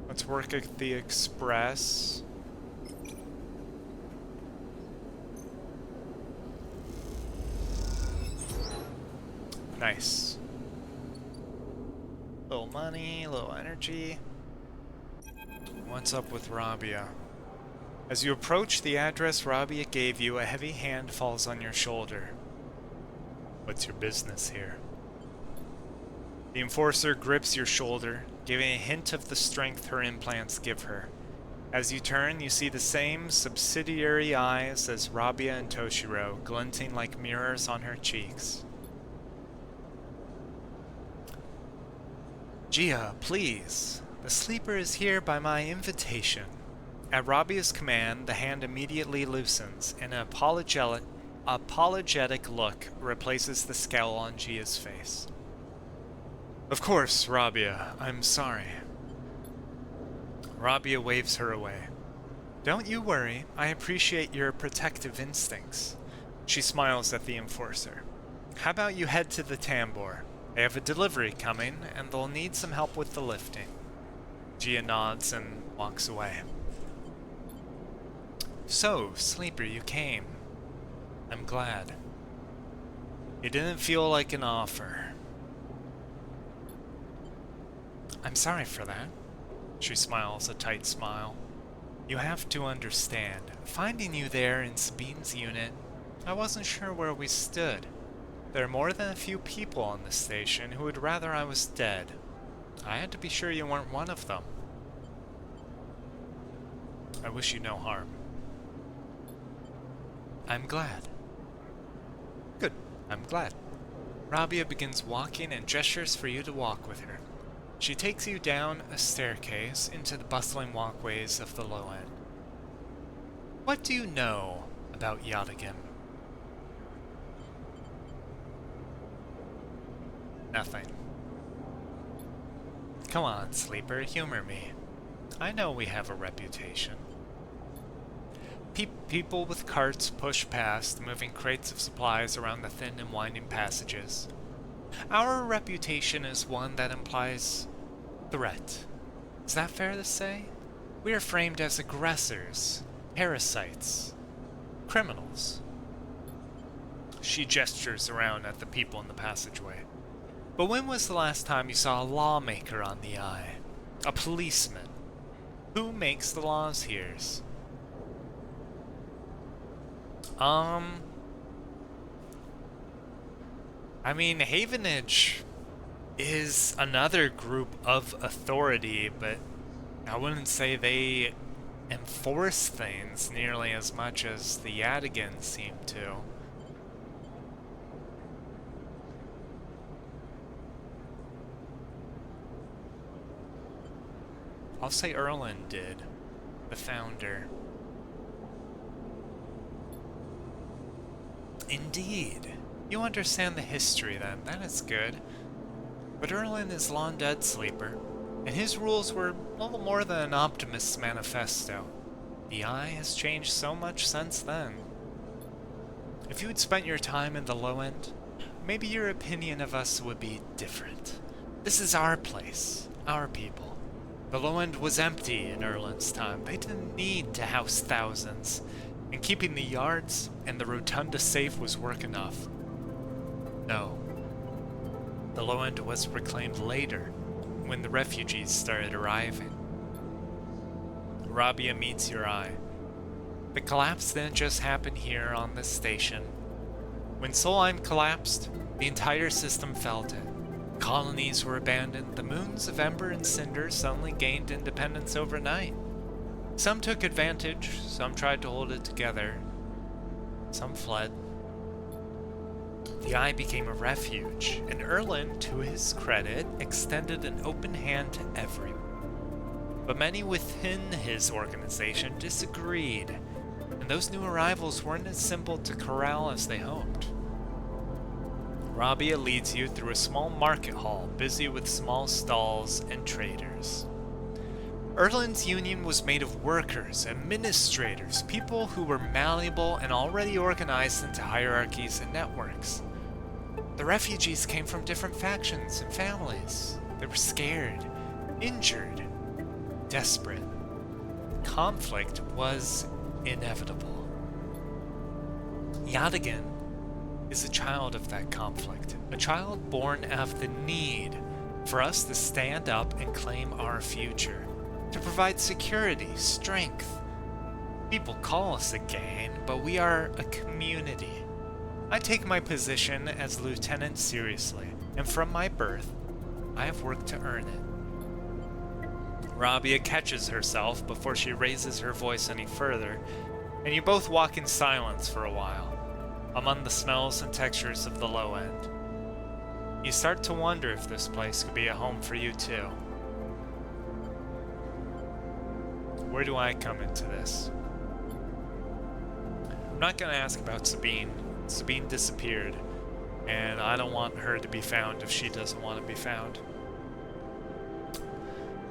Let's work at the Express. Nice. Little money, little energy. What's up with Rabia? As you approach the address Rabia gave you, a heavy hand falls on your shoulder. What's your business here? The enforcer grips your shoulder, giving a hint of the strength her implants give her. As you turn, you see the same subsidiary eyes as Rabia and Toshiro, glinting like mirrors on her cheeks. Gia, please. The sleeper is here by my invitation. At Rabia's command, the hand immediately loosens, and an apologetic look replaces the scowl on Gia's face. Of course, Rabia. I'm sorry. Rabia waves her away. Don't you worry. I appreciate your protective instincts. She smiles at the enforcer. How about you head to the tambour? They have a delivery coming, and they'll need some help with the lifting. Gia nods and walks away. So, Sleeper, you came. I'm glad. It didn't feel like an offer. I'm sorry for that. She smiles a tight smile. You have to understand, finding you there in Sabine's unit, I wasn't sure where we stood. There are more than a few people on the station who would rather I was dead. I had to be sure you weren't one of them. I wish you no harm. I'm glad. Good, I'm glad. Rabia begins walking and gestures for you to walk with her. She takes you down a staircase into the bustling walkways of the low end. What do you know about Yadigan? Nothing. Come on, Sleeper, humor me. I know we have a reputation. People with carts push past, moving crates of supplies around the thin and winding passages. Our reputation is one that implies threat. Is that fair to say? We are framed as aggressors, parasites, criminals. She gestures around at the people in the passageway. But when was the last time you saw a lawmaker on the eye? A policeman? Who makes the laws here? I mean, Havenage is another group of authority, but I wouldn't say they enforce things nearly as much as the Yadigans seem to. I'll say Erland did, the founder. Indeed. You understand the history then, that is good. But Erland is long dead, Sleeper, and his rules were little more than an optimist's manifesto. The Eye has changed so much since then. If you had spent your time in the low end, maybe your opinion of us would be different. This is our place, our people. The low end was empty in Erland's time. They didn't need to house thousands, and keeping the yards and the rotunda safe was work enough. No. The low end was reclaimed later, when the refugees started arriving. Rabia meets your eye. The collapse didn't just happen here on this station. When Solheim collapsed, the entire system felt it. Colonies were abandoned, the moons of Ember and Cinder suddenly gained independence overnight. Some took advantage, some tried to hold it together, some fled. The Eye became a refuge, and Erland, to his credit, extended an open hand to everyone. But many within his organization disagreed, and those new arrivals weren't as simple to corral as they hoped. Rabia leads you through a small market hall busy with small stalls and traders. Erland's union was made of workers, administrators, people who were malleable and already organized into hierarchies and networks. The refugees came from different factions and families. They were scared, injured, desperate. Conflict was inevitable. Yadigan is a child of that conflict, a child born of the need for us to stand up and claim our future, to provide security, strength. People call us a gang, but we are a community. I take my position as lieutenant seriously, and from my birth, I have worked to earn it. Rabia catches herself before she raises her voice any further, and you both walk in silence for a while, among the smells and textures of the low end. You start to wonder if this place could be a home for you too. Where do I come into this? I'm not going to ask about Sabine. Sabine disappeared, and I don't want her to be found if she doesn't want to be found.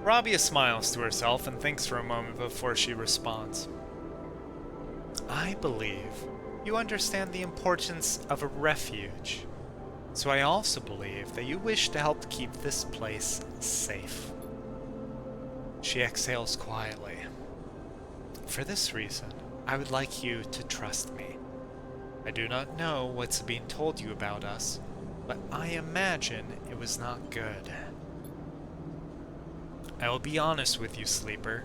Rabia smiles to herself and thinks for a moment before she responds. I believe you understand the importance of a refuge, so I also believe that you wish to help keep this place safe. She exhales quietly. For this reason, I would like you to trust me. I do not know what Sabine told you about us, but I imagine it was not good. I will be honest with you, Sleeper.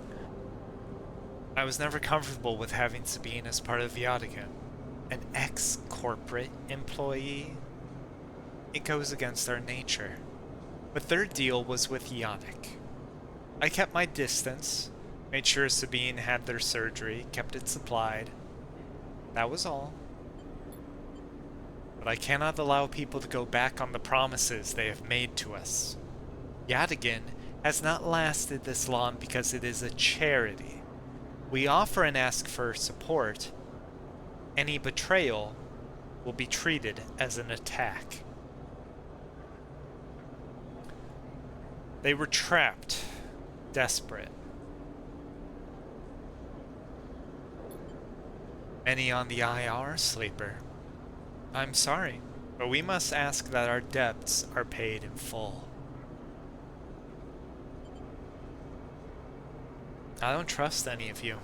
I was never comfortable with having Sabine as part of Yadigan. an ex-corporate employee. It goes against our nature. But their deal was with Yannick. I kept my distance, made sure Sabine had their surgery, kept it supplied. That was all. But I cannot allow people to go back on the promises they have made to us. Yadigan has not lasted this long because it is a charity. We offer and ask for support. Any betrayal will be treated as an attack. They were trapped, desperate. Many on the IR, Sleeper. I'm sorry, but we must ask that our debts are paid in full. I don't trust any of you.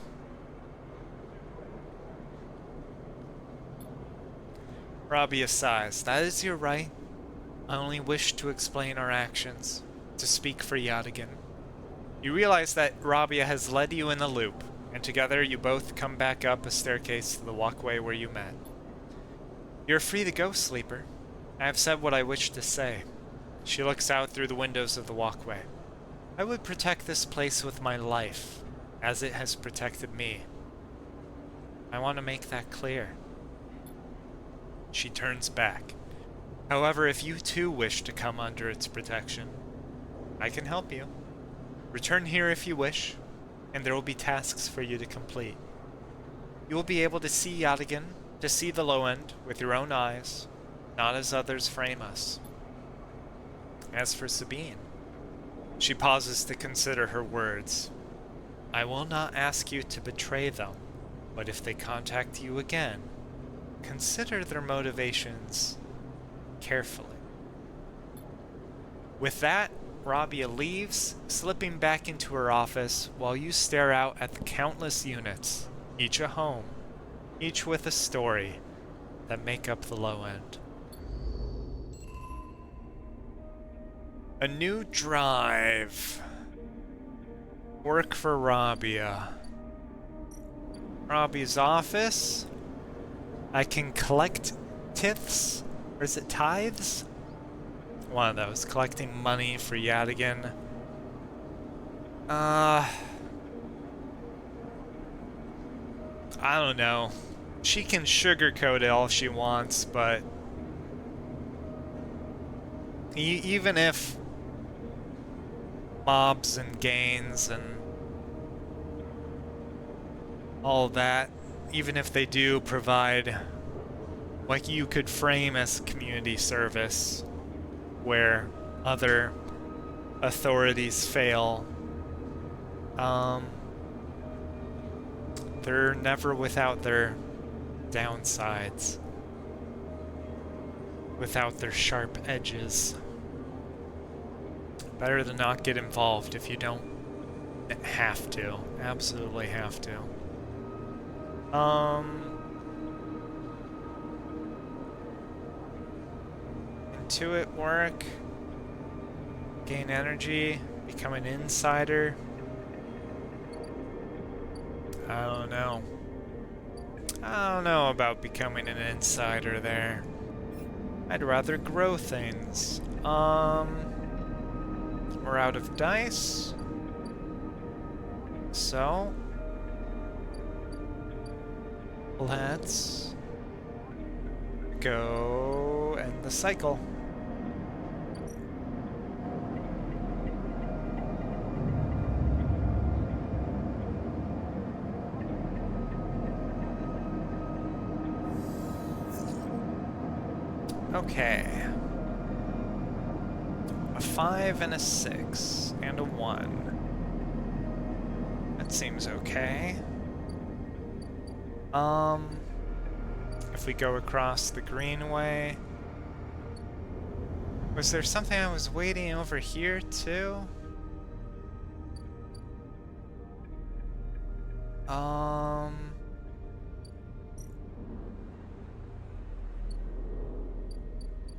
Rabia sighs. That is your right. I only wish to explain our actions, to speak for Yadigan. You realize that Rabia has led you in a loop, and together you both come back up a staircase to the walkway where you met. You're free to go, Sleeper. I have said what I wish to say. She looks out through the windows of the walkway. I would protect this place with my life, as it has protected me. I want to make that clear. She turns back. However, if you too wish to come under its protection, I can help you. Return here if you wish, and there will be tasks for you to complete. You will be able to see Yadigan, to see the low end with your own eyes, not as others frame us. As for Sabine, she pauses to consider her words. I will not ask you to betray them, but if they contact you again, consider their motivations carefully. With that, Rabia leaves, slipping back into her office while you stare out at the countless units, each a home, each with a story, that make up the low end. A new drive. Work for Rabia. Rabia's office. I can collect tithes, or is it tithes? One of those, collecting money for Yadigan. I don't know. She can sugarcoat it all she wants, but even if mobs and gains and all that, even if they do provide what you could frame as community service, where other authorities fail, they're never without their downsides, without their sharp edges. Better to not get involved if you don't have to. Absolutely have to. Intuit work. Gain energy. Become an insider. I don't know. I don't know about becoming an insider there. I'd rather grow things. We're out of dice. So let's go end the cycle. Okay. A 5 and a 6 and a 1. That seems okay. If we go across the greenway. Was there something I was waiting over here too?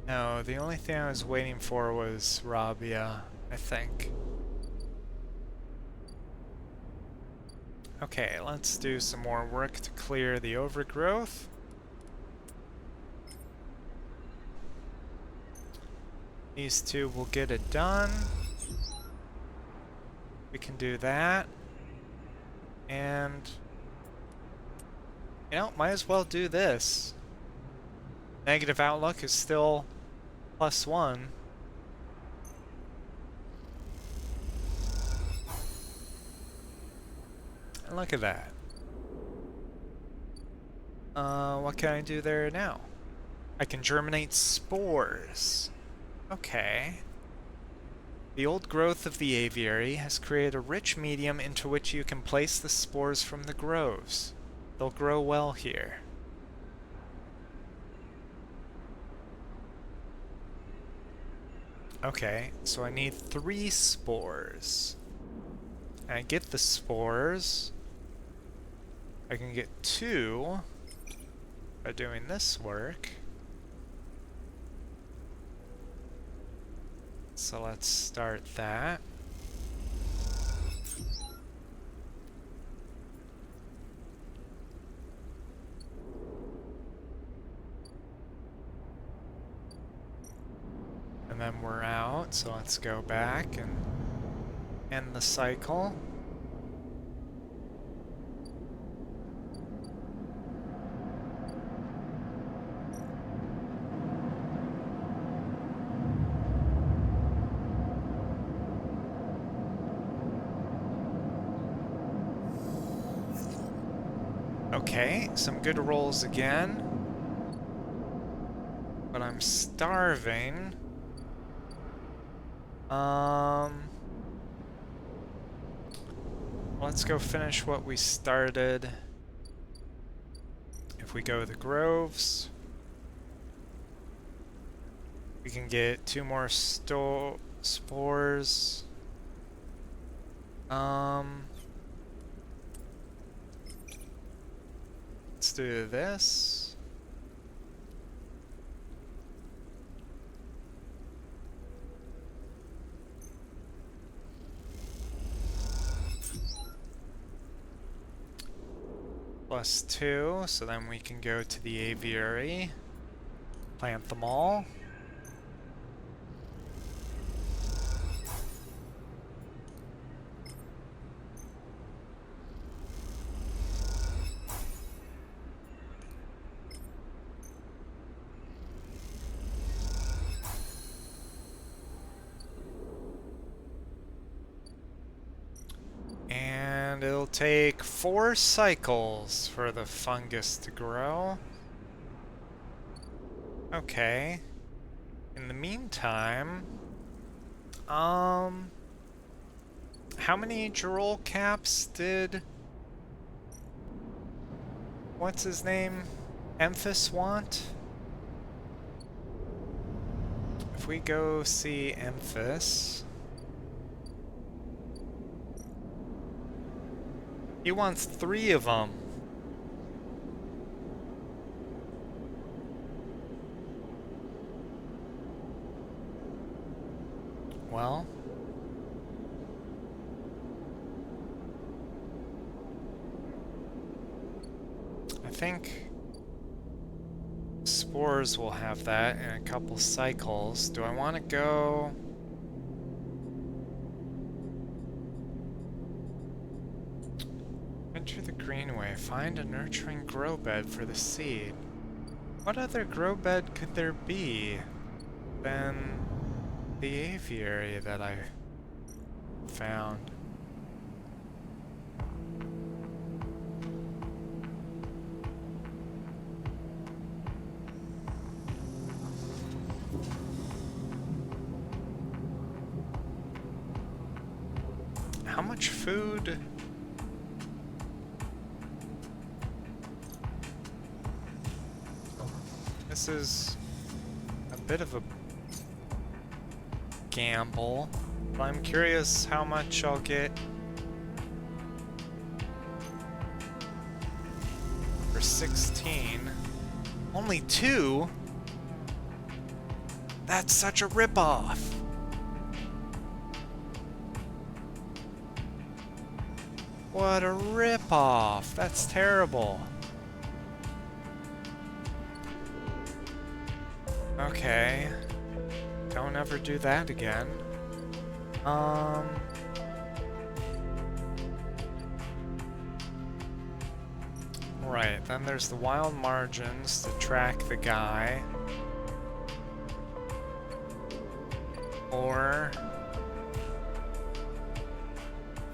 No, the only thing I was waiting for was Rabia, I think. Okay, let's do some more work to clear the overgrowth. These two will get it done. We can do that. And, you know, might as well do this. Negative outlook is still +1. And look at that. What can I do there now? I can germinate spores. Okay. The old growth of the aviary has created a rich medium into which you can place the spores from the groves. They'll grow well here. Okay, so I need 3 spores. And I get the spores. I can get 2 by doing this work. So let's start that. And then we're out, so let's go back and end the cycle. Okay, some good rolls again. But I'm starving. Let's go finish what we started. If we go the groves, we can get 2 more spores. Let's do this. +2, so then we can go to the aviary, plant them all. And it'll take 4 cycles for the fungus to grow. Okay. In the meantime, how many Gerol caps did... what's his name? Emphas want? If we go see Emphas... he wants 3 of them. Well. I think spores will have that in a couple cycles. Do I want to go... enter the greenway. Find a nurturing grow bed for the seed. What other grow bed could there be than the aviary that I found? How much food? This is a bit of a gamble, but I'm curious how much I'll get for 16. Only 2? That's such a ripoff. What a ripoff. That's terrible. Okay. don't ever do that again. Right, then there's the wild margins to track the guy. Or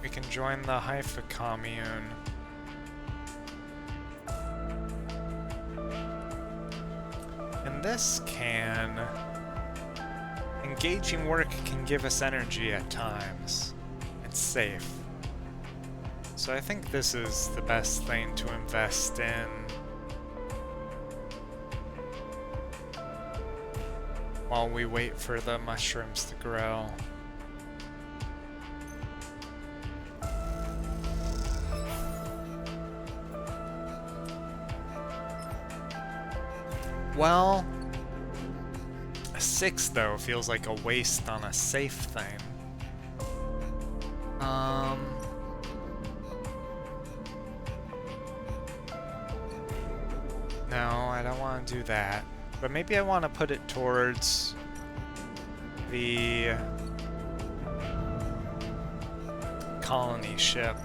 we can join the Haifa commune. And this can... Engaging work can give us energy at times. It's safe. So I think this is the best thing to invest in. While we wait for the mushrooms to grow. Well, a 6 though feels like a waste on a safe thing. No, I don't want to do that. But maybe I want to put it towards the colony ship.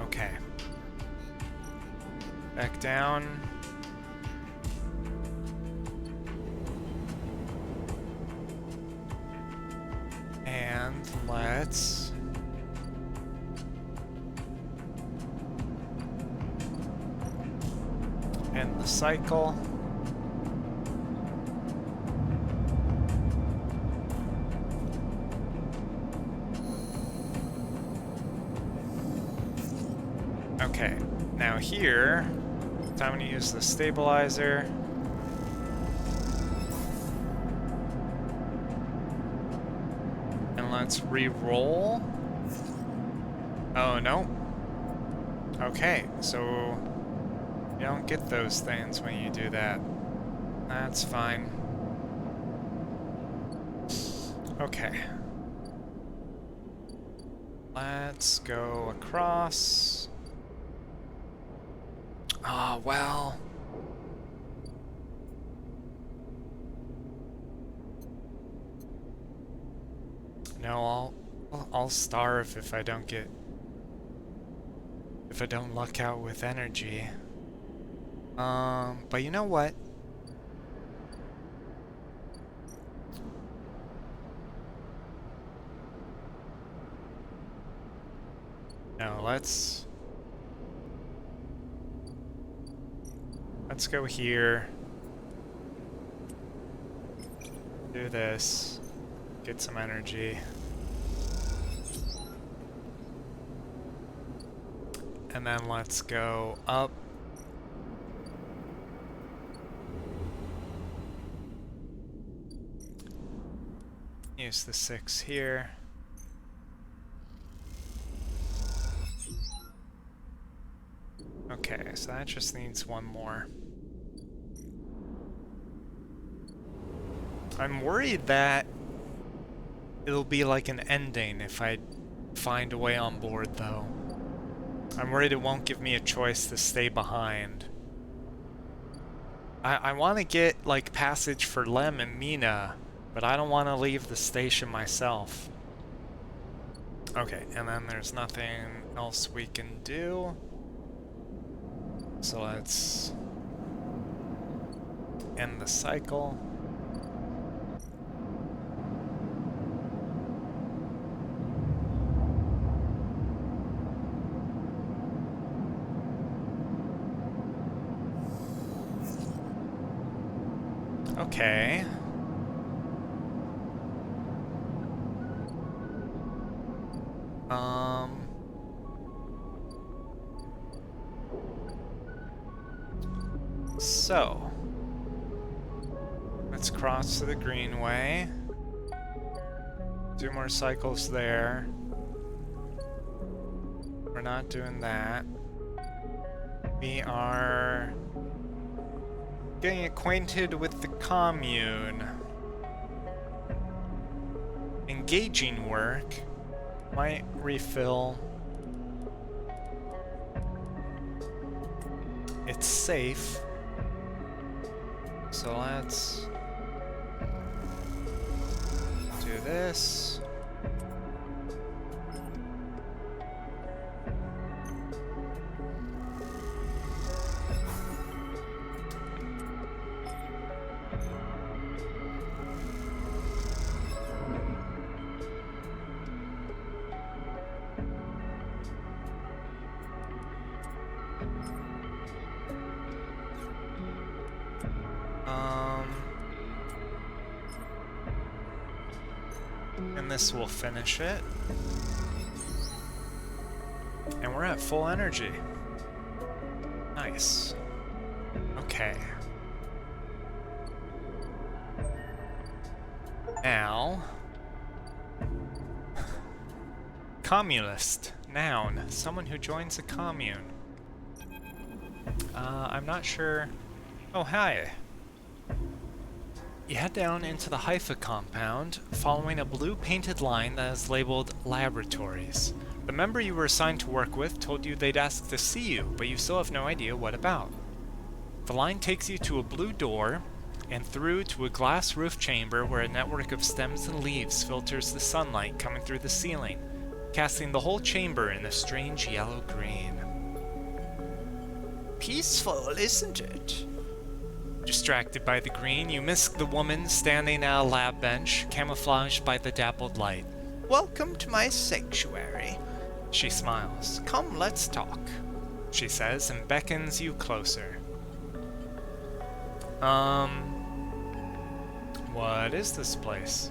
Okay. Back down. And let's end the cycle. Okay, now here, time to use the stabilizer. And let's re-roll. Oh, no. Okay, so you don't get those things when you do that. That's fine. Okay. Let's go across. Ah, well. No, I'll starve if I don't luck out with energy. But you know what? No, let's go here. Do this. Get some energy. And then let's go up. Use the 6 here. Okay, so that just needs one more. I'm worried that it'll be like an ending if I find a way on board, though. I'm worried it won't give me a choice to stay behind. I want to get, like, passage for Lem and Mina, but I don't want to leave the station myself. Okay, and then there's nothing else we can do. So let's end the cycle. Okay. So, let's cross to the Greenway. 2 more cycles there. We're not doing that. We are getting acquainted with the commune. engaging work. Might refill. It's safe. So let's do this. And this will finish it. And we're at full energy. Nice. Okay. Now... Communist. Noun. Someone who joins a commune. I'm not sure... Oh, hi. You head down into the Haifa compound, following a blue painted line that is labeled Laboratories. The member you were assigned to work with told you they'd ask to see you, but you still have no idea what about. The line takes you to a blue door, and through to a glass roof chamber where a network of stems and leaves filters the sunlight coming through the ceiling, casting the whole chamber in a strange yellow-green. Peaceful, isn't it? Distracted by the green, you miss the woman standing at a lab bench, camouflaged by the dappled light. Welcome to my sanctuary. She smiles. Come, let's talk, she says, and beckons you closer. What is this place?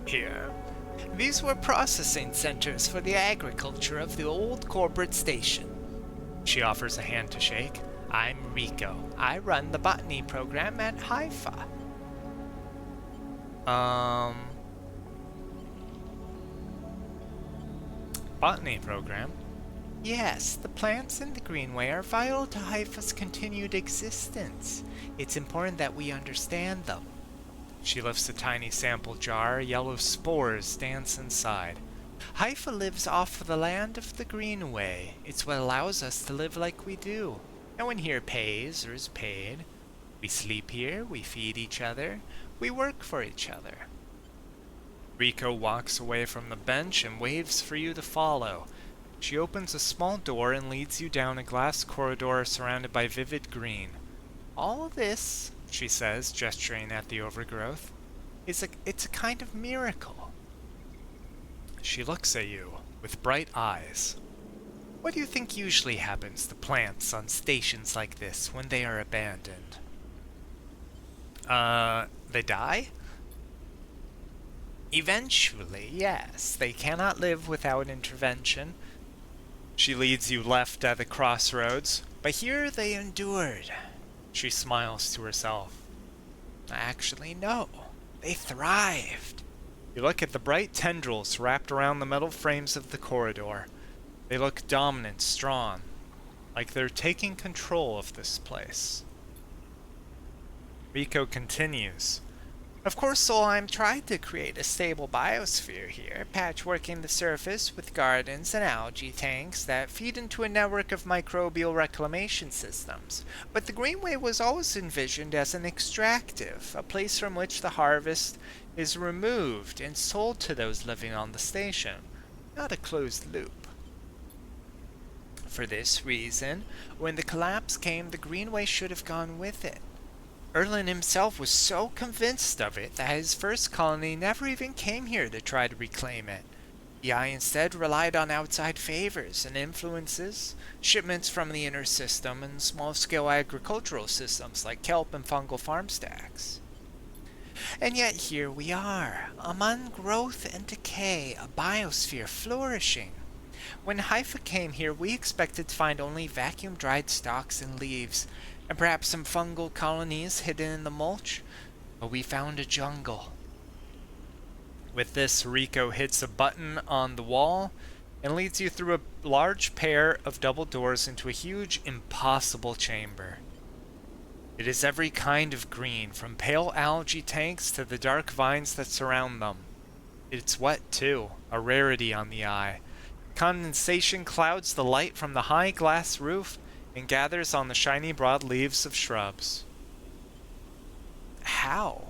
Here. These were processing centers for the agriculture of the old corporate station. She offers a hand to shake. I'm Rico. I run the botany program at Haifa. Botany program? Yes, the plants in the Greenway are vital to Haifa's continued existence. It's important that we understand them. She lifts a tiny sample jar. Yellow spores dance inside. Haifa lives off the land of the Greenway. It's what allows us to live like we do. No one here pays or is paid. We sleep here, we feed each other, we work for each other. Rico walks away from the bench and waves for you to follow. She opens a small door and leads you down a glass corridor surrounded by vivid green. All this, she says, gesturing at the overgrowth, it's a kind of miracle. She looks at you with bright eyes. What do you think usually happens to plants on stations like this when they are abandoned? They die? Eventually, yes. They cannot live without intervention. She leads you left at the crossroads, but here they endured. She smiles to herself. Actually, no. They thrived. You look at the bright tendrils wrapped around the metal frames of the corridor. They look dominant, strong, like they're taking control of this place. Rico continues. Of course, Solheim tried to create a stable biosphere here, patchworking the surface with gardens and algae tanks that feed into a network of microbial reclamation systems. But the Greenway was always envisioned as an extractive, a place from which the harvest is removed and sold to those living on the station, not a closed loop. For this reason, when the collapse came, the Greenway should have gone with it. Erlin himself was so convinced of it that his first colony never even came here to try to reclaim it. I instead relied on outside favors and influences, shipments from the inner system, and small-scale agricultural systems like kelp and fungal farm stacks. And yet here we are, among growth and decay, a biosphere flourishing. When Haifa came here, we expected to find only vacuum-dried stalks and leaves, and perhaps some fungal colonies hidden in the mulch, but we found a jungle. With this, Rico hits a button on the wall and leads you through a large pair of double doors into a huge, impossible chamber. It is every kind of green, from pale algae tanks to the dark vines that surround them. It's wet, too, a rarity on the eye. Condensation clouds the light from the high glass roof and gathers on the shiny broad leaves of shrubs. How?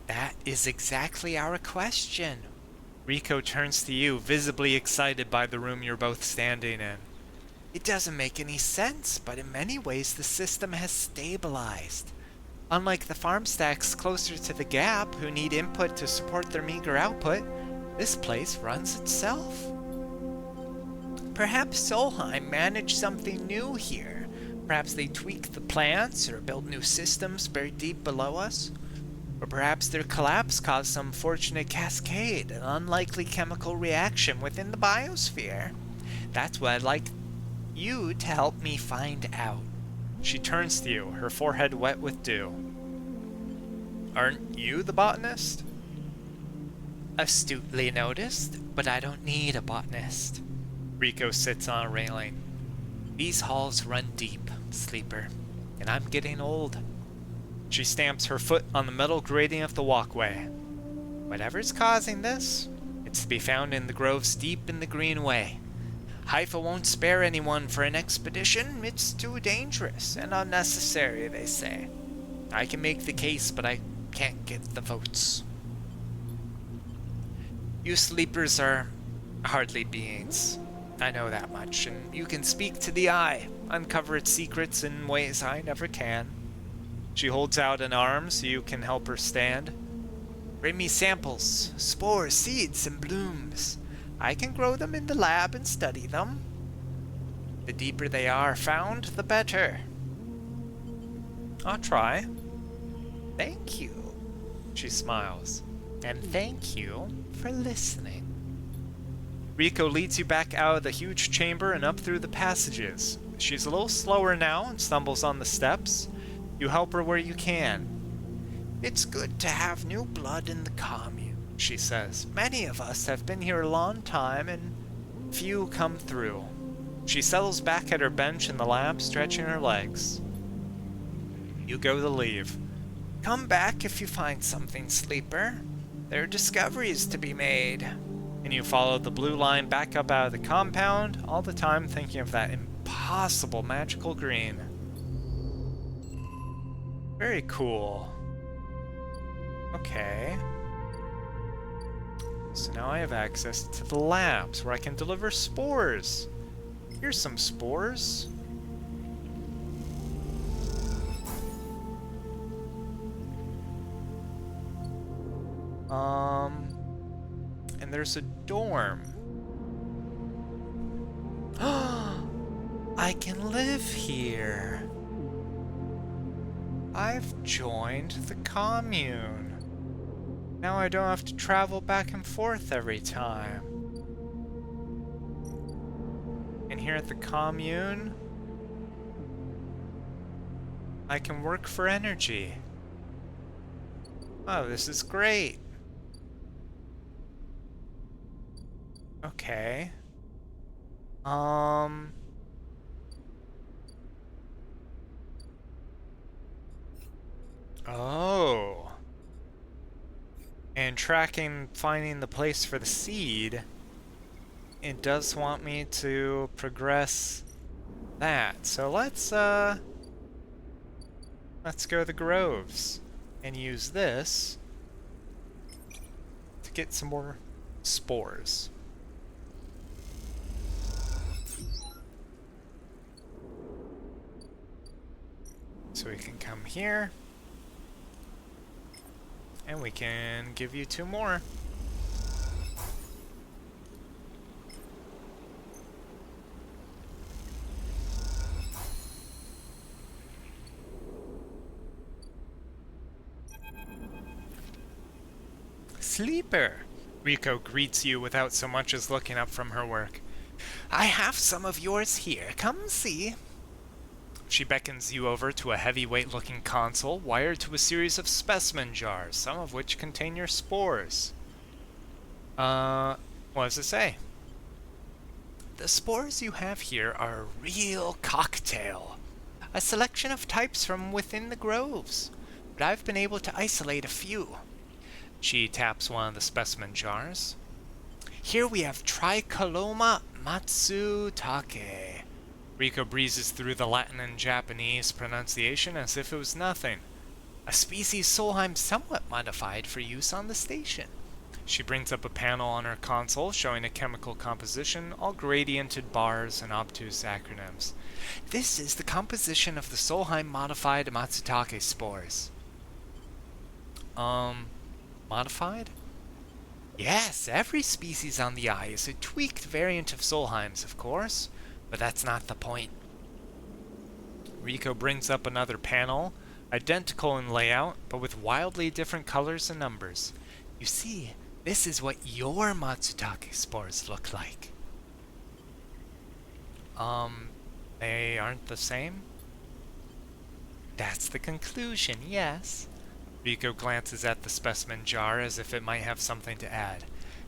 That is exactly our question. Rico turns to you, visibly excited by the room you're both standing in. It doesn't make any sense, but in many ways the system has stabilized. Unlike the farm stacks closer to the gap who need input to support their meager output, this place runs itself. Perhaps Solheim managed something new here. Perhaps they tweaked the plants or built new systems buried deep below us. Or perhaps their collapse caused some fortunate cascade, an unlikely chemical reaction within the biosphere. That's what I'd like you to help me find out. She turns to you, her forehead wet with dew. Aren't you the botanist? Astutely noticed, but I don't need a botanist. Rico sits on a railing. These halls run deep, Sleeper, and I'm getting old. She stamps her foot on the metal grating of the walkway. Whatever's causing this, it's to be found in the groves deep in the Greenway. Haifa won't spare anyone for an expedition. It's too dangerous and unnecessary, they say. I can make the case, but I can't get the votes. You sleepers are hardly beings. I know that much, and you can speak to the eye, uncover its secrets in ways I never can. She holds out an arm so you can help her stand. Bring me samples, spores, seeds, and blooms. I can grow them in the lab and study them. The deeper they are found, the better. I'll try. Thank you, she smiles. And thank you for listening. Rico leads you back out of the huge chamber and up through the passages. She's a little slower now and stumbles on the steps. You help her where you can. It's good to have new blood in the commune, she says. Many of us have been here a long time and few come through. She settles back at her bench in the lab, stretching her legs. You go to leave. Come back if you find something, Sleeper. There are discoveries to be made. And you follow the blue line back up out of the compound, all the time thinking of that impossible magical green. Very cool. Okay. So now I have access to the labs where I can deliver spores. Here's some spores. And there's a dorm. I can live here. I've joined the commune. Now I don't have to travel back and forth every time. And here at the commune, I can work for energy. Oh, this is great. Okay. Oh. And finding the place for the seed, it does want me to progress that. So let's go to the groves and use this to get some more spores. So we can come here, and we can give you 2 more. Sleeper! Rico greets you without so much as looking up from her work. I have some of yours here. Come see. She beckons you over to a heavyweight-looking console wired to a series of specimen jars, some of which contain your spores. What does it say? The spores you have here are a real cocktail. A selection of types from within the groves, but I've been able to isolate a few. She taps one of the specimen jars. Here we have Tricoloma matsutake. Riko breezes through the Latin and Japanese pronunciation as if it was nothing. A species Solheim somewhat modified for use on the station. She brings up a panel on her console showing a chemical composition, all gradiented bars and obtuse acronyms. This is the composition of the Solheim modified matsutake spores. Modified? Yes, every species on the eye is a tweaked variant of Solheim's, of course, but that's not the point. Riko brings up another panel, identical in layout, but with wildly different colors and numbers. You see, this is what your matsutake spores look like. They aren't the same? That's the conclusion, yes. Riko glances at the specimen jar as if it might have something to add.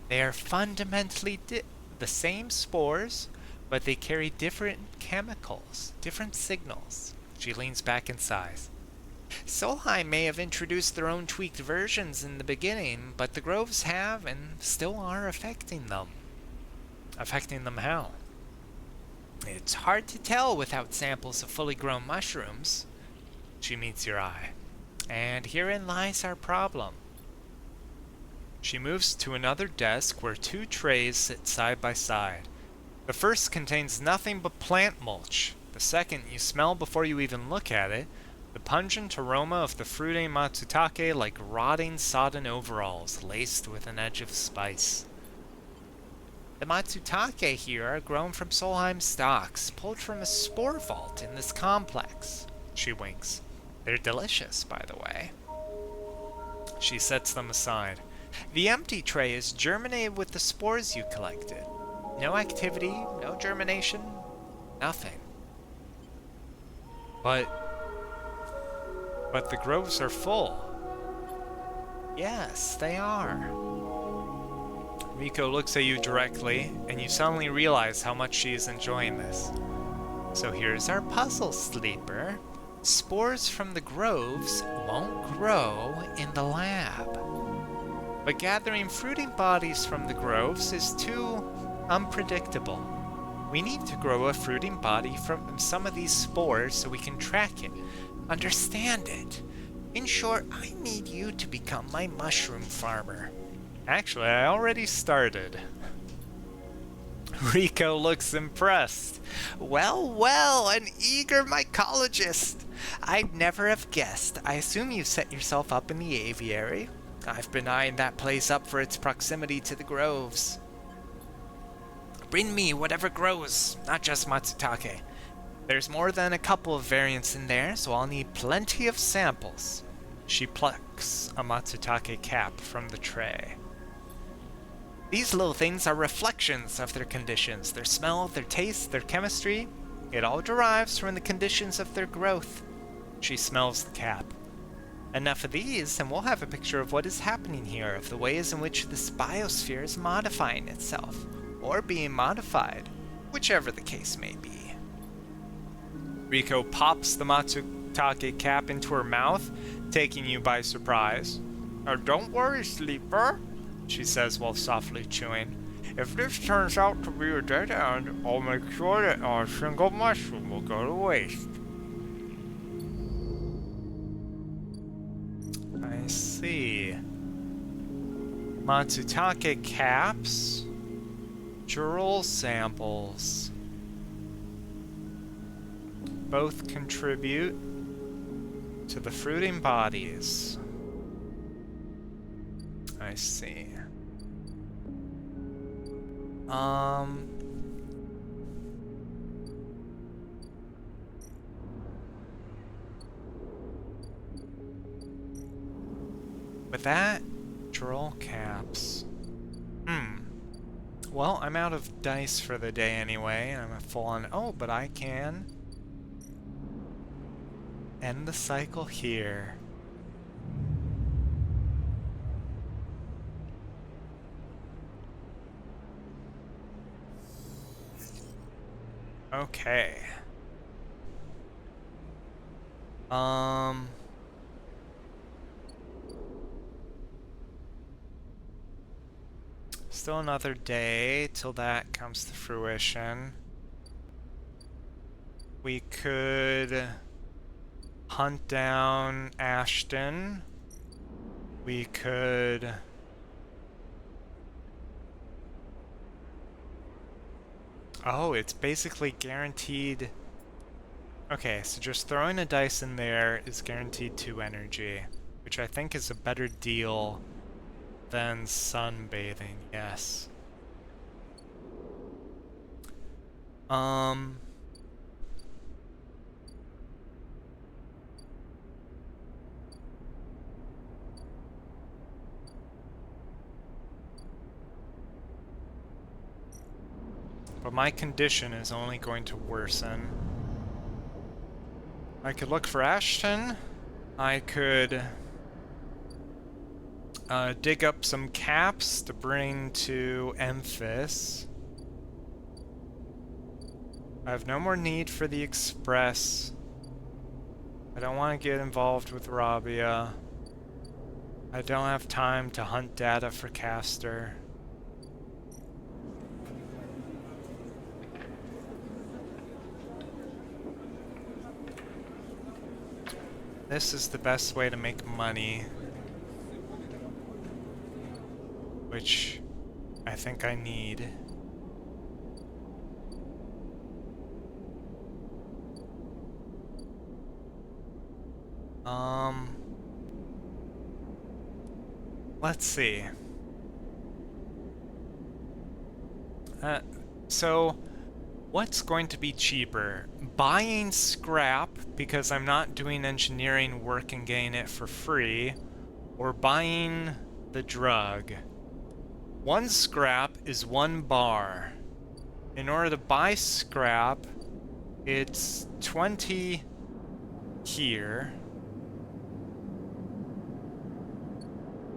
They are fundamentally the same spores, but they carry different chemicals, different signals. She leans back and sighs. Solheim may have introduced their own tweaked versions in the beginning, but the groves have and still are affecting them. Affecting them how? It's hard to tell without samples of fully grown mushrooms. She meets your eye. And herein lies our problem. She moves to another desk where two trays sit side by side. The first contains nothing but plant mulch. The second you smell before you even look at it, the pungent aroma of the fruity matsutake like rotting sodden overalls laced with an edge of spice. The matsutake here are grown from Solheim stalks, pulled from a spore vault in this complex. She winks. They're delicious, by the way. She sets them aside. The empty tray is germinated with the spores you collected. No activity, no germination, nothing. But the groves are full. Yes, they are. Riko looks at you directly, and you suddenly realize how much she is enjoying this. So here's our puzzle, Sleeper. Spores from the groves won't grow in the lab. But gathering fruiting bodies from the groves is too unpredictable. We need to grow a fruiting body from some of these spores so we can track it, understand it. In short, I need you to become my mushroom farmer. Actually, I already started. Riko looks impressed. Well, an eager mycologist. I'd never have guessed. I assume you set yourself up in the aviary. I've been eyeing that place up for its proximity to the groves. Bring me whatever grows, not just matsutake. There's more than a couple of variants in there, so I'll need plenty of samples. She plucks a matsutake cap from the tray. These little things are reflections of their conditions, their smell, their taste, their chemistry. It all derives from the conditions of their growth. She smells the cap. Enough of these, and we'll have a picture of what is happening here, of the ways in which this biosphere is modifying itself, or being modified, whichever the case may be. Riko pops the matsutake cap into her mouth, taking you by surprise. Don't worry, Sleeper, she says while softly chewing. If this turns out to be a dead end, I'll make sure that not a single mushroom will go to waste. I see. Matsutake caps. Jewel samples. Both contribute to the fruiting bodies. I see. With that, jewel caps. Well, I'm out of dice for the day anyway. I'm full on. Oh, but I can end the cycle here. Okay. Still another day till that comes to fruition. We could hunt down Ashton. We could... Oh, it's basically guaranteed... Okay, so just throwing a dice in there is guaranteed 2 energy, which I think is a better deal than sunbathing, yes. But my condition is only going to worsen. I could look for Ashton. I could dig up some caps to bring to Emphis. I have no more need for the Express. I don't want to get involved with Rabia. I don't have time to hunt data for Caster. This is the best way to make money, which I think I need. Let's see. So what's going to be cheaper? Buying scrap because I'm not doing engineering work and getting it for free, or buying the drug? 1 scrap is 1 bar. In order to buy scrap, it's 20 here.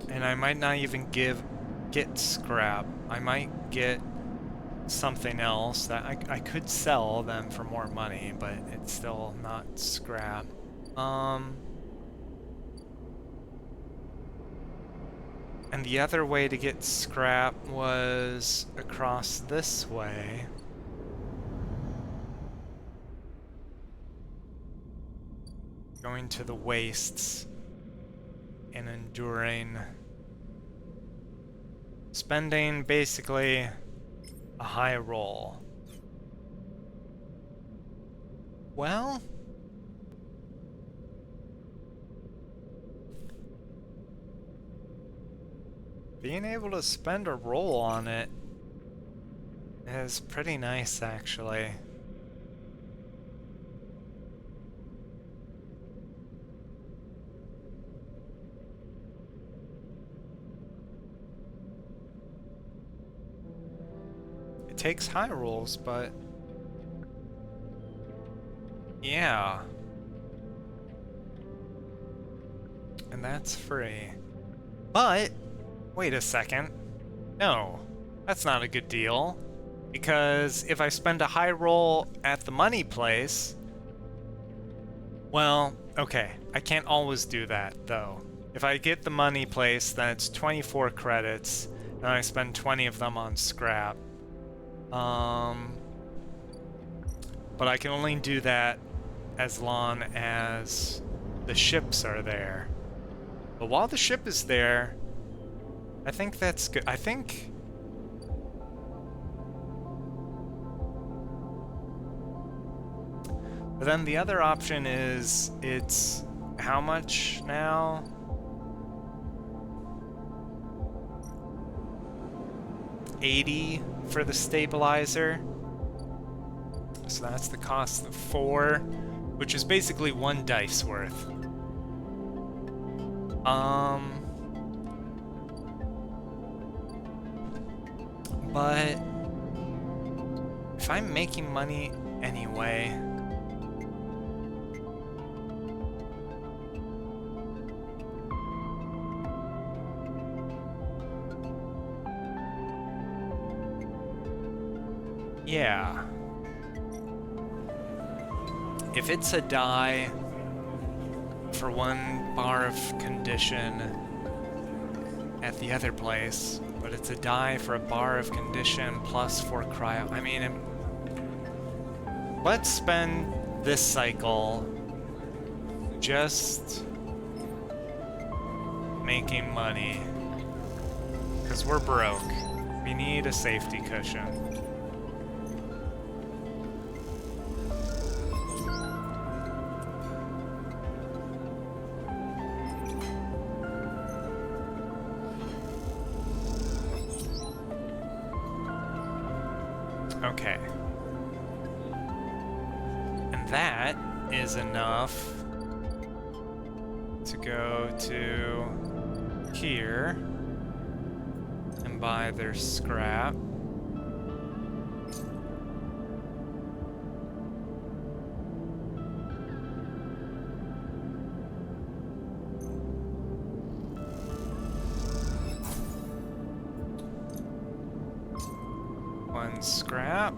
And I might not even get scrap. I might get something else that I could sell them for more money, but it's still not scrap. And the other way to get scrap was across this way. Going to the wastes and enduring. Spending basically a high roll. Well, being able to spend a roll on it is pretty nice, actually. It takes high rolls, but yeah. And that's free. But wait a second. No, that's not a good deal. Because if I spend a high roll at the money place, well, okay, I can't always do that, though. If I get the money place, then it's 24 credits, and I spend 20 of them on scrap. But I can only do that as long as the ships are there. But while the ship is there, I think that's good. I think... But then the other option is, it's how much now? $80 for the stabilizer. So that's the cost of 4, which is basically 1 dice worth. But if I'm making money anyway, yeah. If it's a die, for 1 bar of condition at the other place, but it's a die for a bar of condition plus 4 cryo. I mean, let's spend this cycle just making money, because we're broke. We need a safety cushion. Okay. And that is enough to go to here and buy their scrap. One scrap.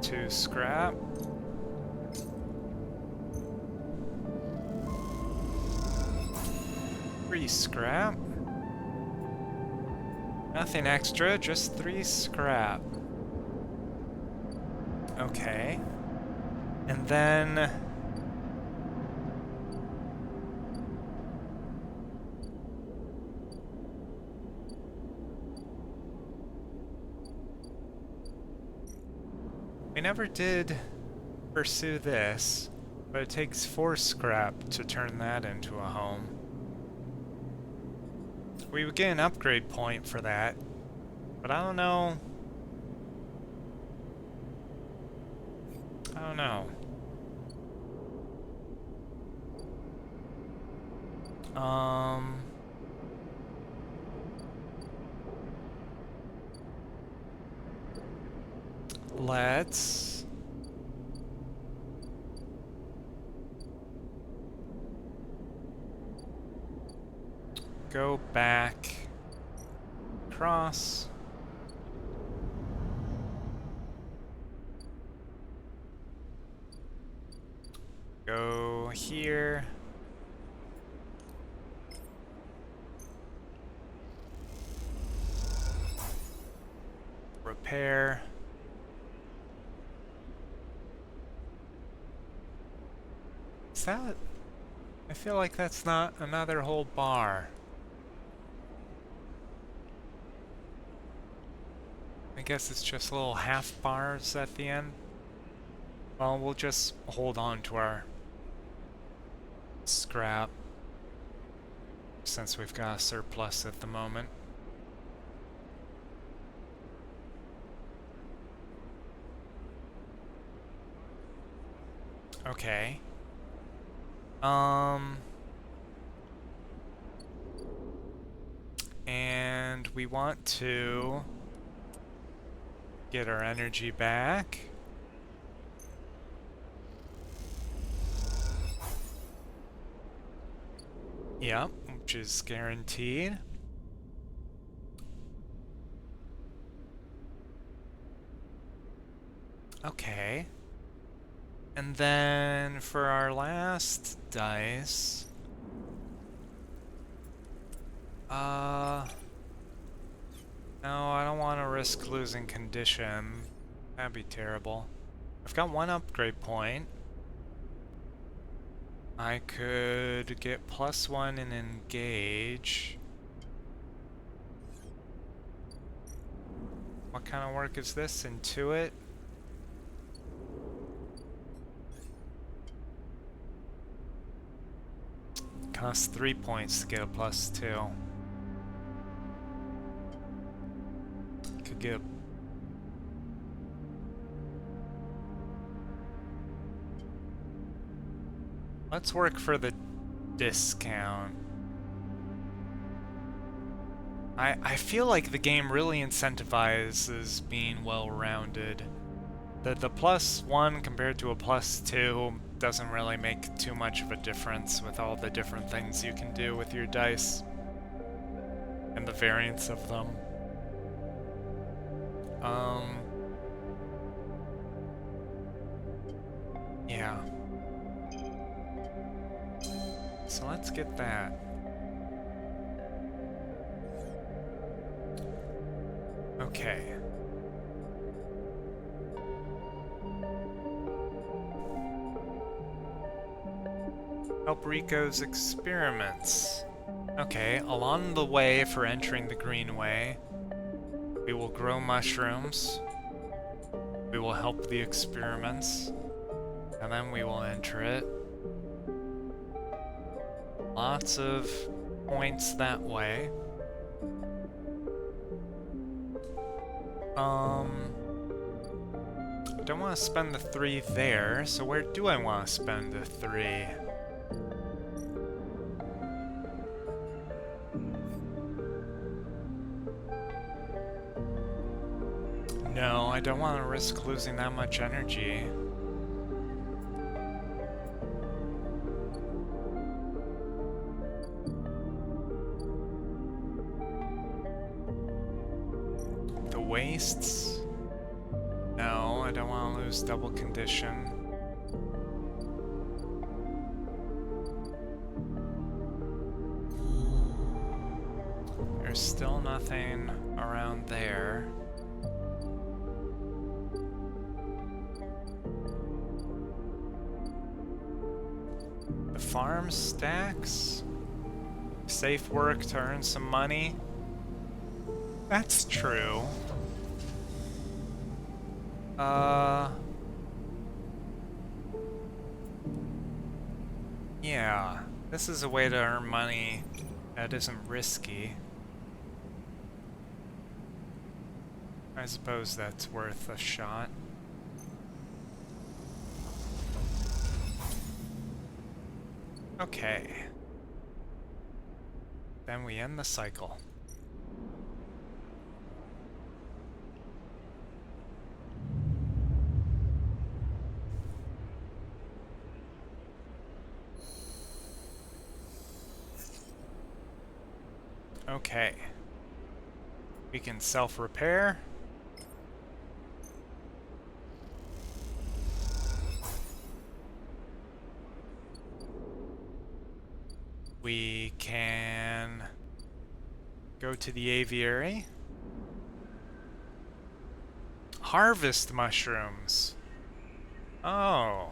2 scrap. Scrap. Nothing extra, just 3 scrap. Okay. And then we never did pursue this, but it takes 4 scrap to turn that into a home. We would get an upgrade point for that, but I don't know. I don't know. Let's go back across. Go here. Repair. Is that? I feel like that's not another whole bar. I guess it's just little half bars at the end. Well, we'll just hold on to our scrap since we've got a surplus at the moment. Okay. And we want to get our energy back. Yep, which is guaranteed. Okay. And then for our last dice, no, I don't want to risk losing condition. That'd be terrible. I've got 1 upgrade point. I could get +1 and engage. What kind of work is this? Intuit? Costs 3 points to get a +2. Could get a... Let's work for the discount. I feel like the game really incentivizes being well-rounded. The +1 compared to a +2 doesn't really make too much of a difference with all the different things you can do with your dice and the variance of them. Yeah. so let's get that. Okay. Help Rico's experiments. Okay, along the way for entering the Greenway, we will grow mushrooms. We will help the experiments. And then we will enter it. Lots of points that way. I don't want to spend the 3 there, so where do I want to spend the 3? No, I don't want to risk losing that much energy. The wastes? No, I don't want to lose double condition. There's still nothing around there. The farm stacks? Safe work to earn some money? That's true. Yeah, this is a way to earn money that isn't risky. I suppose that's worth a shot. Okay. Then we end the cycle. Okay. We can self-repair. We can go to the aviary. Harvest mushrooms. Oh.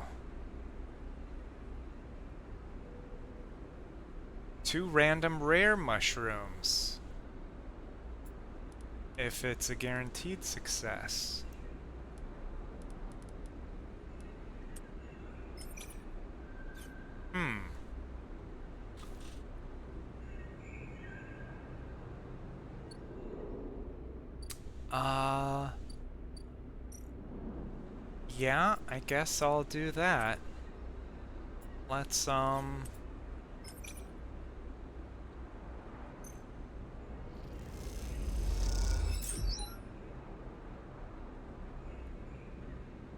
2 random rare mushrooms. If it's a guaranteed success. Yeah, I guess I'll do that. Let's,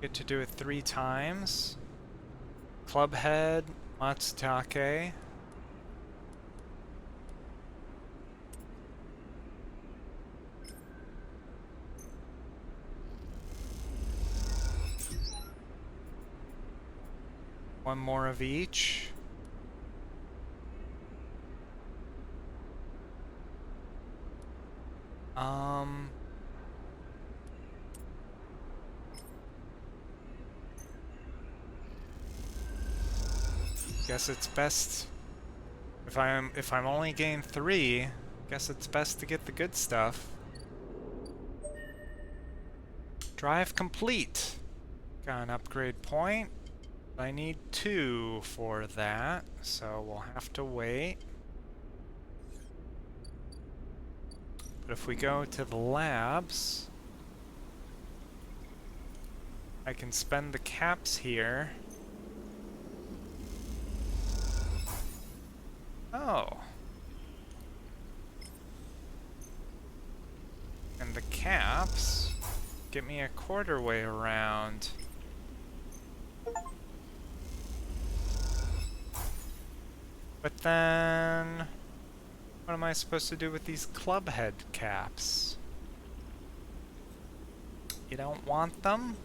get to do it 3 times. Clubhead, Matsutake. One more of each. Guess it's best if I'm only gain 3, guess it's best to get the good stuff. Drive complete. Got an upgrade point. I need 2 for that, so we'll have to wait. But if we go to the labs, I can spend the caps here. Oh. And the caps get me a quarter way around. But then, what am I supposed to do with these club head caps? You don't want them?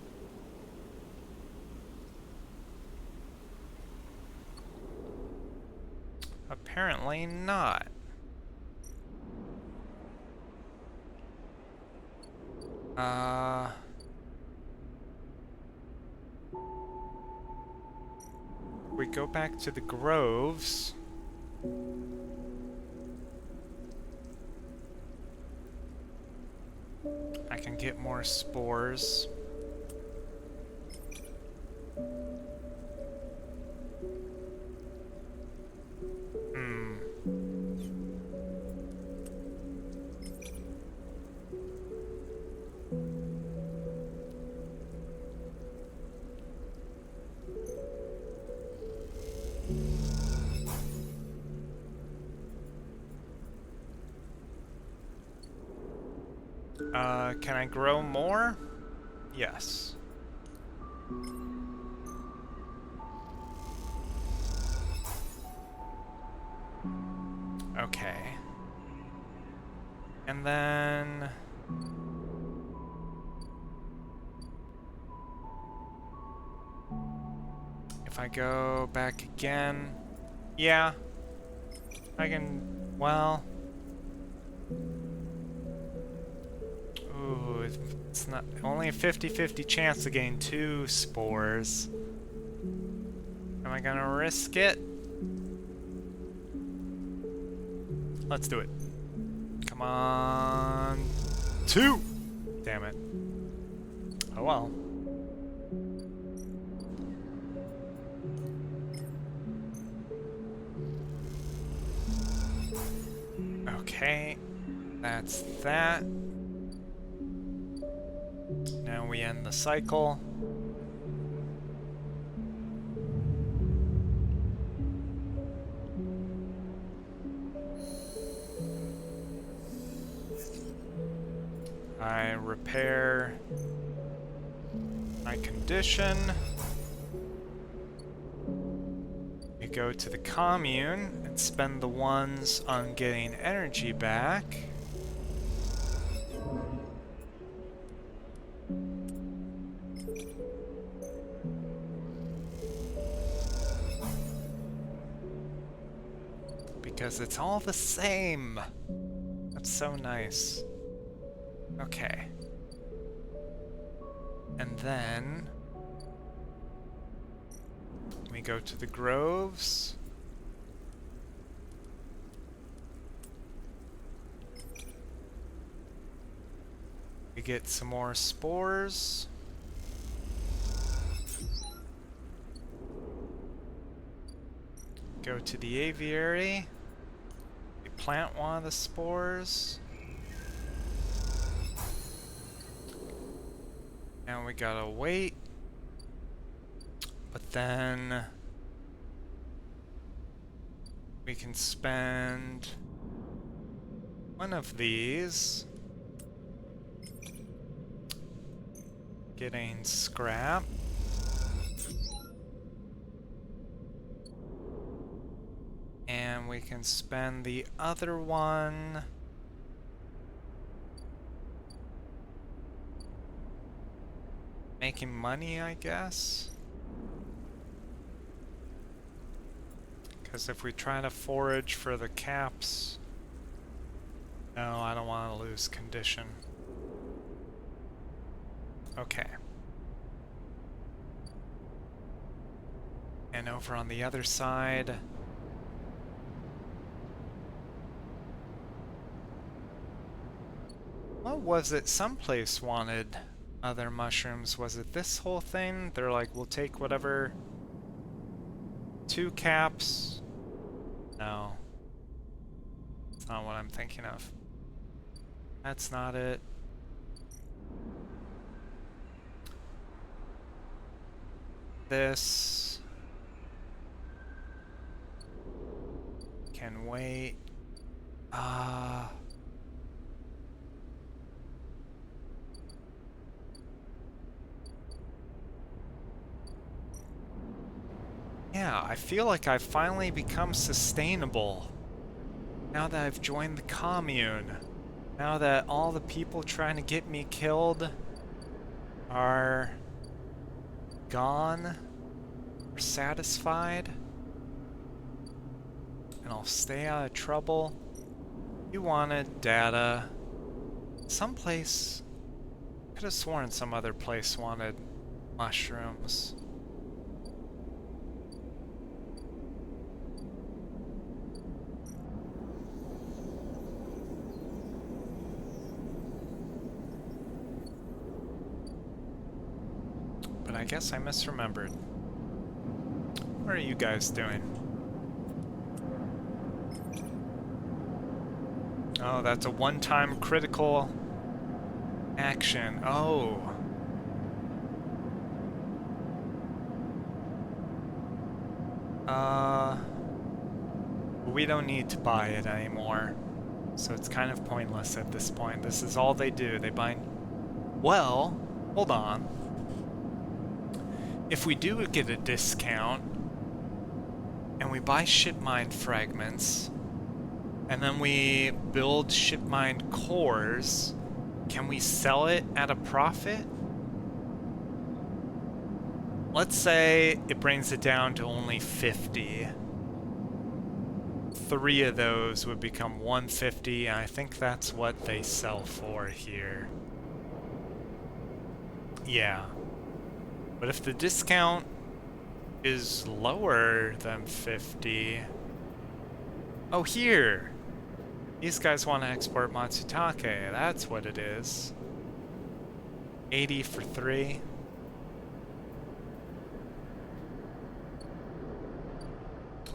Apparently not. We go back to the groves. I can get more spores. Can I grow more? Yes. Okay. And then... if I go back again... yeah. I can... well... ooh, it's not... only a 50-50 chance to gain 2 spores. Am I gonna risk it? Let's do it. Come on... 2! Damn it. Oh well. Okay. That's that. Now we end the cycle. I repair my condition. We go to the commune and spend the ones on getting energy back. Because it's all the same. That's so nice. Okay. And then we go to the groves. We get some more spores. Go to the aviary. We plant one of the spores. And we gotta wait. But then we can spend one of these getting scrap. And we can spend the other one making money, I guess. Because if we try to forage for the caps... no, I don't want to lose condition. Okay. And over on the other side... what was it? Someplace wanted other mushrooms. Was it this whole thing? They're like, we'll take whatever... 2 caps... no. That's not what I'm thinking of. That's not it. This... can wait. Yeah, I feel like I've finally become sustainable. Now that I've joined the commune. Now that all the people trying to get me killed are gone or satisfied. and I'll stay out of trouble. You wanted data. Someplace... Could have sworn some other place wanted mushrooms. But I guess I misremembered. What are you guys doing? Oh, that's a one-time critical action. Oh. We don't need to buy it anymore. So it's kind of pointless at this point. This is all they do. They buy... Well, hold on. If we do get a discount, and we buy shipmined fragments, and then we build shipmined cores, can we sell it at a profit? Let's say it brings it down to only 50. 3 of those would become 150, and I think that's what they sell for here. Yeah. But if the discount is lower than 50... Oh, here! These guys want to export Matsutake, that's what it is. 80 for 3.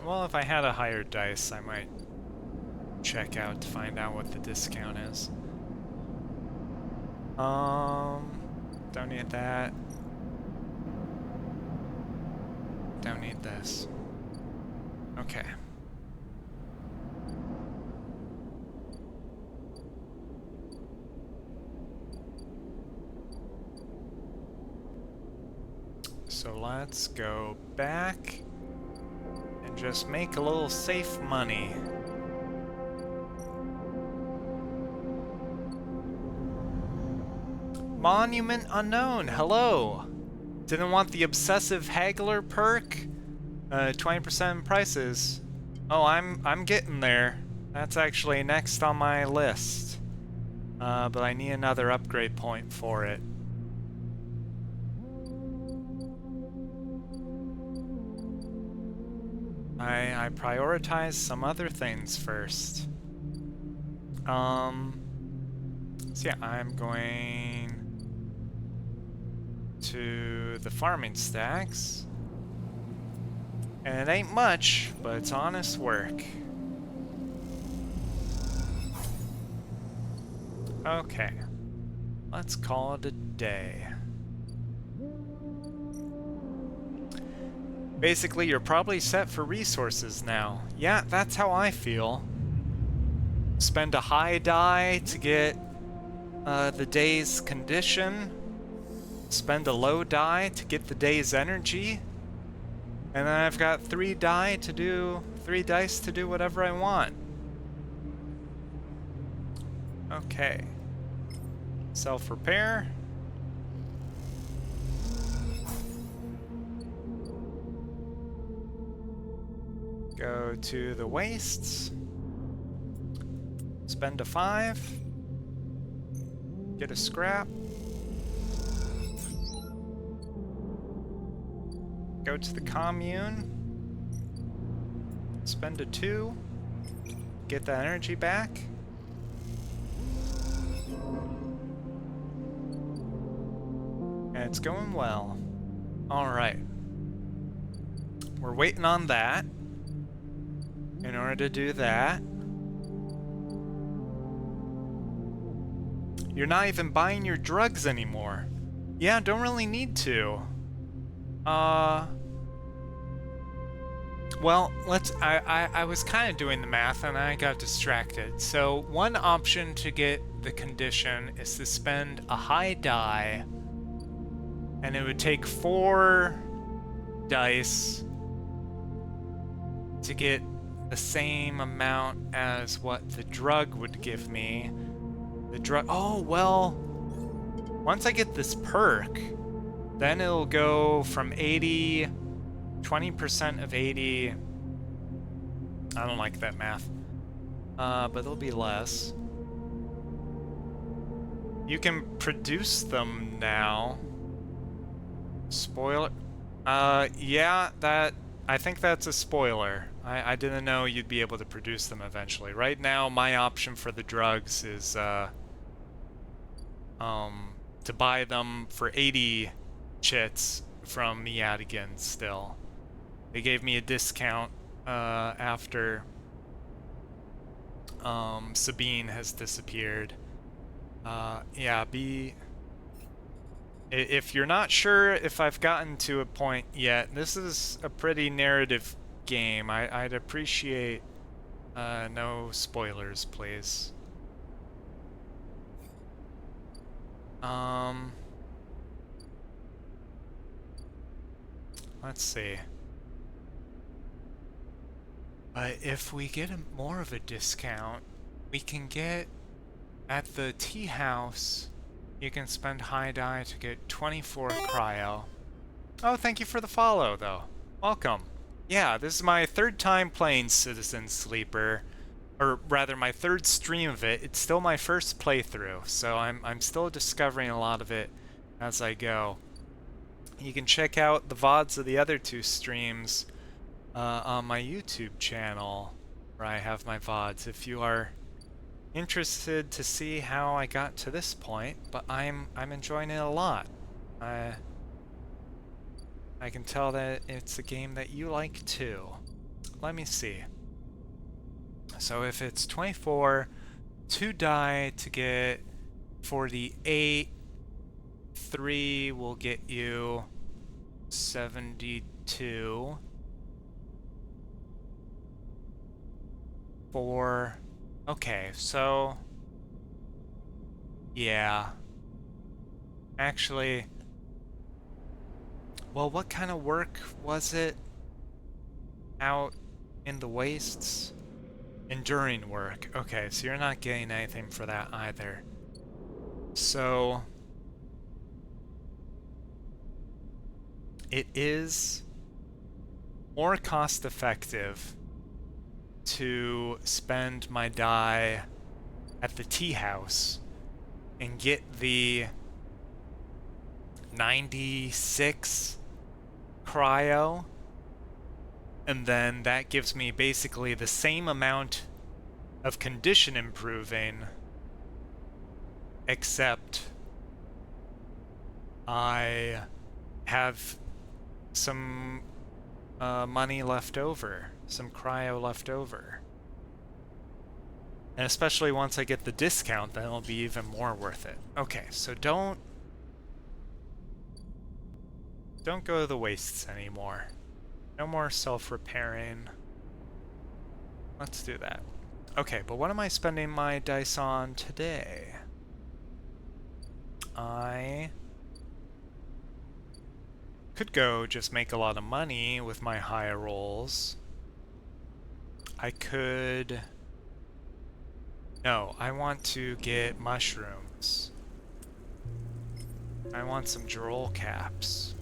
Well, if I had a higher dice, I might check out to find out what the discount is. Don't need that. Don't need this. Okay. So let's go back and just make a little safe money. Monument unknown, hello! Didn't want the obsessive haggler perk? 20% prices. Oh, I'm getting there. That's actually next on my list. But I need another upgrade point for it. I prioritize some other things first. So yeah, I'm going to the farming stacks. And it ain't much, but it's honest work. Okay. Let's call it a day. Basically, you're probably set for resources now. Yeah, that's how I feel. Spend a high die to get the day's condition. Spend a low die to get the day's energy. And then I've got 3 dice to do whatever I want. Okay. Self-repair. Go to the wastes. Spend a 5. Get a scrap. Go to the commune. Spend a 2. Get the energy back. And it's going well. Alright. We're waiting on that. In order to do that, you're not even buying your drugs anymore. Yeah, don't really need to. Well, I was kind of doing the math and I got distracted. So one option to get the condition is to spend a high die, and it would take 4 dice to get the same amount as what the drug would give me. The drug... Oh, well... Once I get this perk, then it'll go from 80... 20% of 80... I don't like that math. But there'll be less. You can produce them now. Spoiler. Yeah, I think that's a spoiler. I didn't know you'd be able to produce them eventually. Right now, my option for the drugs is, to buy them for 80 chits from Meadigan still. They gave me a discount, after, Sabine has disappeared. Yeah, if you're not sure if I've gotten to a point yet, this is a pretty narrative game. I'd appreciate no spoilers, please. Let's see. But if we get more of a discount, we can get at the tea house. You can spend high die to get 24 cryo. Oh, thank you for the follow, though. Welcome. Yeah, this is my third time playing Citizen Sleeper, or rather my third stream of it. It's still my first playthrough, so I'm still discovering a lot of it as I go. You can check out the VODs of the other two streams on my YouTube channel, where I have my VODs, if you are interested to see how I got to this point. But I'm enjoying it a lot. I can tell that it's a game that you like too. Let me see. So if it's 24, 2 die to get 48, 3 will get you 72. 4. Okay, so yeah. Actually, well, what kind of work was it out in the wastes? Enduring work. Okay, so you're not getting anything for that either. So it is more cost effective to spend my die at the tea house and get the 96 cryo, and then that gives me basically the same amount of condition improving, except I have some money left over, some cryo left over. And especially once I get the discount, then it'll be even more worth it. Okay, so don't go to the wastes anymore. No more self-repairing. Let's do that. Okay, but what am I spending my dice on today? I could go just make a lot of money with my higher rolls. I could... No, I want to get mushrooms. I want some Droll caps.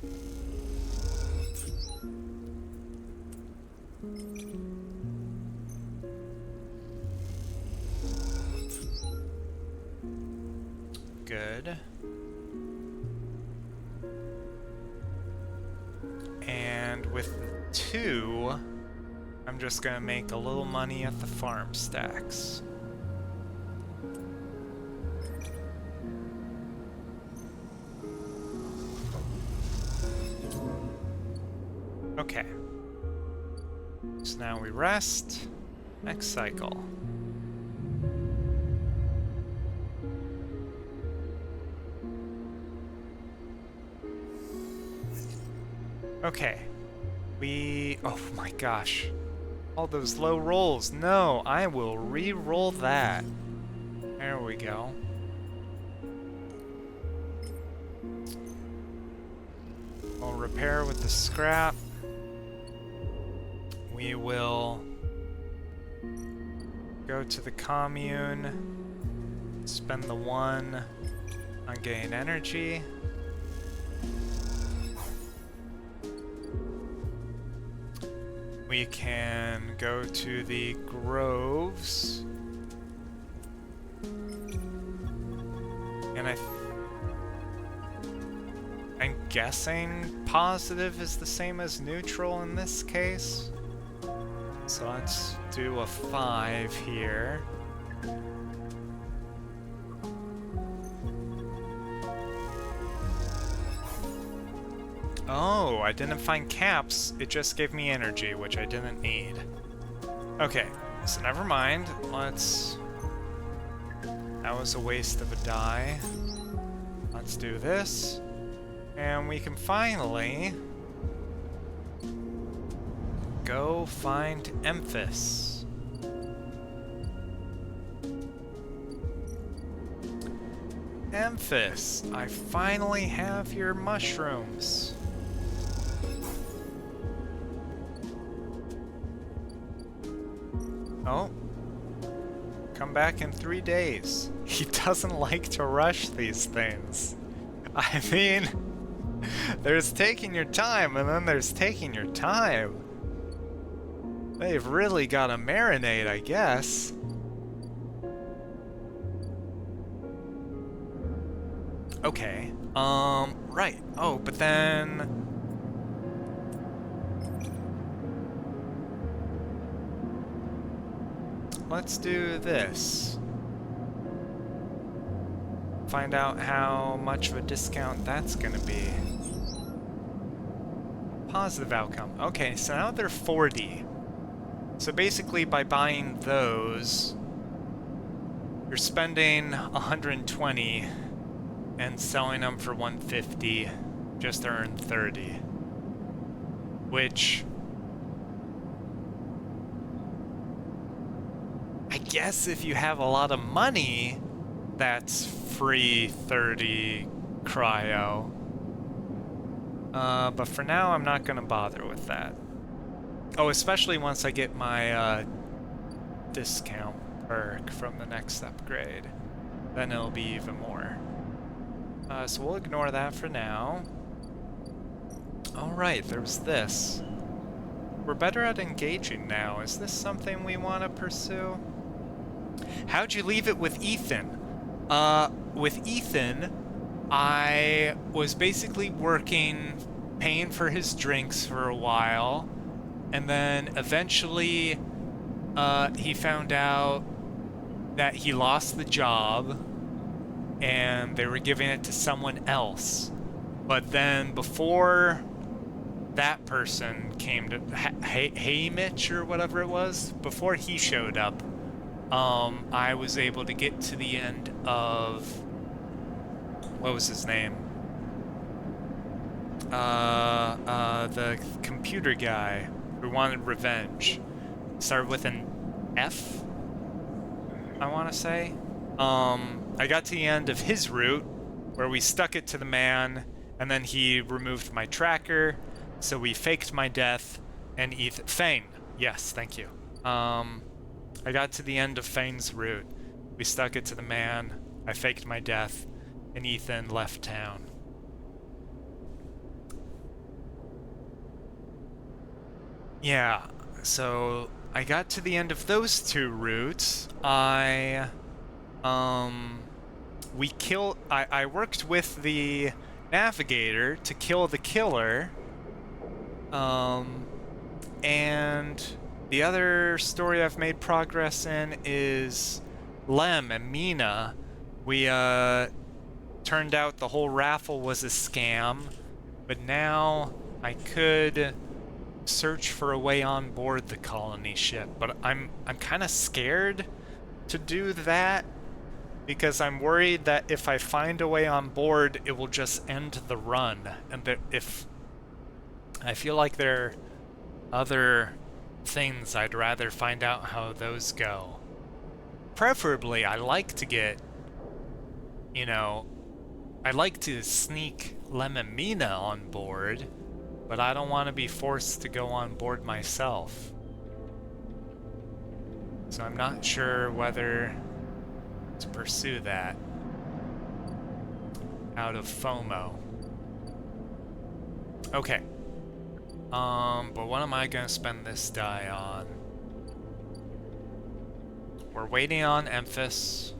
Good. And with 2, I'm just gonna make a little money at the farm stacks. Okay. So now we rest. Next cycle. Okay. Oh my gosh. All those low rolls. No, I will re-roll that. There we go. We'll repair with the scrap. We will go to the commune, spend the 1 on getting energy. We we can go to the groves. And I'm guessing positive is the same as neutral in this case. So let's do a 5 here. Oh, I didn't find caps. It just gave me energy, which I didn't need. Okay, so never mind. Let's... That was a waste of a die. Let's do this. And we can finally go find Emphis. Emphis, I finally have your mushrooms. Oh. Come back in 3 days. He doesn't like to rush these things. I mean, there's taking your time, and then there's taking your time. They've really got to marinate, I guess. Okay. Right. Oh, but then... Let's do this. Find out how much of a discount that's gonna be. Positive outcome. Okay, so now they're 40. So basically by buying those, you're spending 120 and selling them for 150 just to earn 30. Which... I guess if you have a lot of money, that's free 30 cryo. But for now, I'm not gonna bother with that. Oh, especially once I get my discount perk from the next upgrade. Then it'll be even more. So we'll ignore that for now. Alright, there's this. We're better at engaging now. Is this something we want to pursue? How'd you leave it with Ethan? With Ethan, I was basically working, paying for his drinks for a while, and then eventually he found out that he lost the job and they were giving it to someone else. But then before that person came to, Hey Mitch or whatever it was, before he showed up, I was able to get to the end of, what was his name? The computer guy who wanted revenge. Started with an F, I want to say. I got to the end of his route, where we stuck it to the man, and then he removed my tracker, so we faked my death, and Fane, yes, thank you. I got to the end of Fane's route. We stuck it to the man, I faked my death, and Ethan left town. Yeah, so I got to the end of those 2 routes. I worked with the navigator to kill the killer. And the other story I've made progress in is Lem and Mina. We turned out the whole raffle was a scam, but now I could search for a way on board the colony ship, but I'm kind of scared to do that because I'm worried that if I find a way on board, it will just end the run, and that if I feel like there are other things, I'd rather find out how those go. Preferably, I like to get, I like to sneak Lem and Mina on board, but I don't want to be forced to go on board myself. So I'm not sure whether to pursue that out of FOMO. Okay. But what am I gonna spend this die on? We're waiting on Emphas.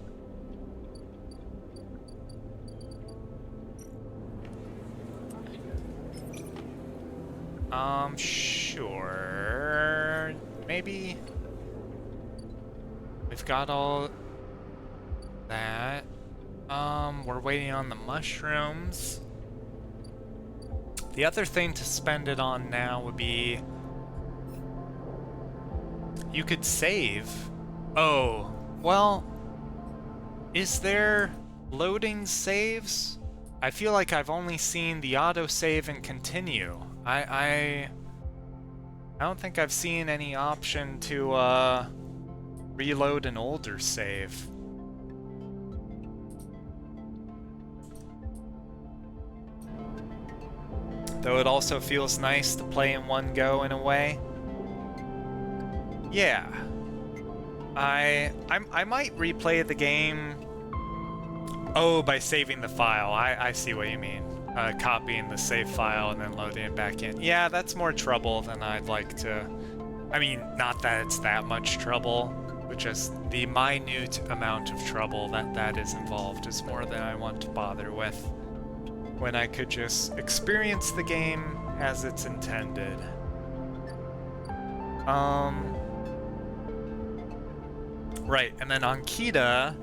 Sure. Maybe. We've got all that. We're waiting on the mushrooms. The other thing to spend it on now would be... You could save. Oh, well... Is there loading saves? I feel like I've only seen the autosave and continue. I don't think I've seen any option to, reload an older save. Though it also feels nice to play in one go in a way. Yeah. I might replay the game... Oh, by saving the file. I see what you mean. Copying the save file and then loading it back in. Yeah, that's more trouble than I'd like to... I mean, not that it's that much trouble, but just the minute amount of trouble that is involved is more than I want to bother with, when I could just experience the game as it's intended. Right, and then on Kita,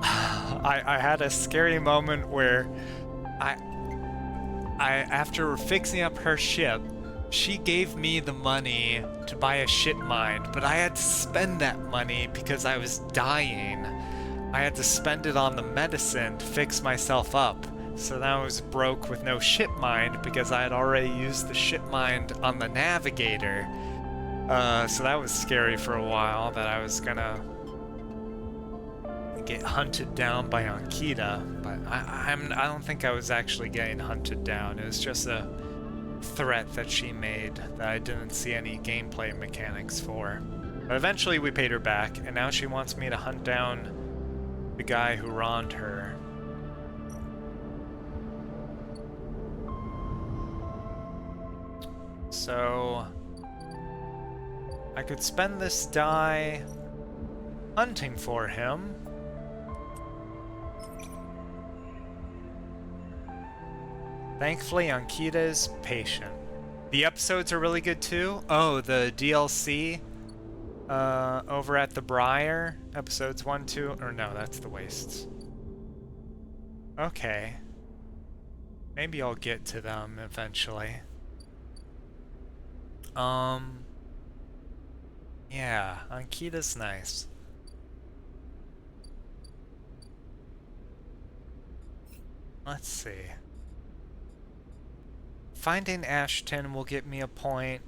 I had a scary moment where after fixing up her ship, she gave me the money to buy a ship mine, but I had to spend that money because I was dying. I had to spend it on the medicine to fix myself up. So now I was broke with no ship mind because I had already used the ship mind on the navigator. So that was scary for a while, that I was gonna get hunted down by Ankita, but I don't think I was actually getting hunted down. It was just a threat that she made that I didn't see any gameplay mechanics for. But eventually we paid her back, and now she wants me to hunt down the guy who wronged her. So I could spend this die hunting for him. Thankfully, Ankita is patient. The episodes are really good too. Oh, the DLC over at the Briar, episodes 1, 2, or no, that's the Wastes. Okay. Maybe I'll get to them eventually. Yeah, Ankita's nice. Let's see. Finding Ashton will get me a point.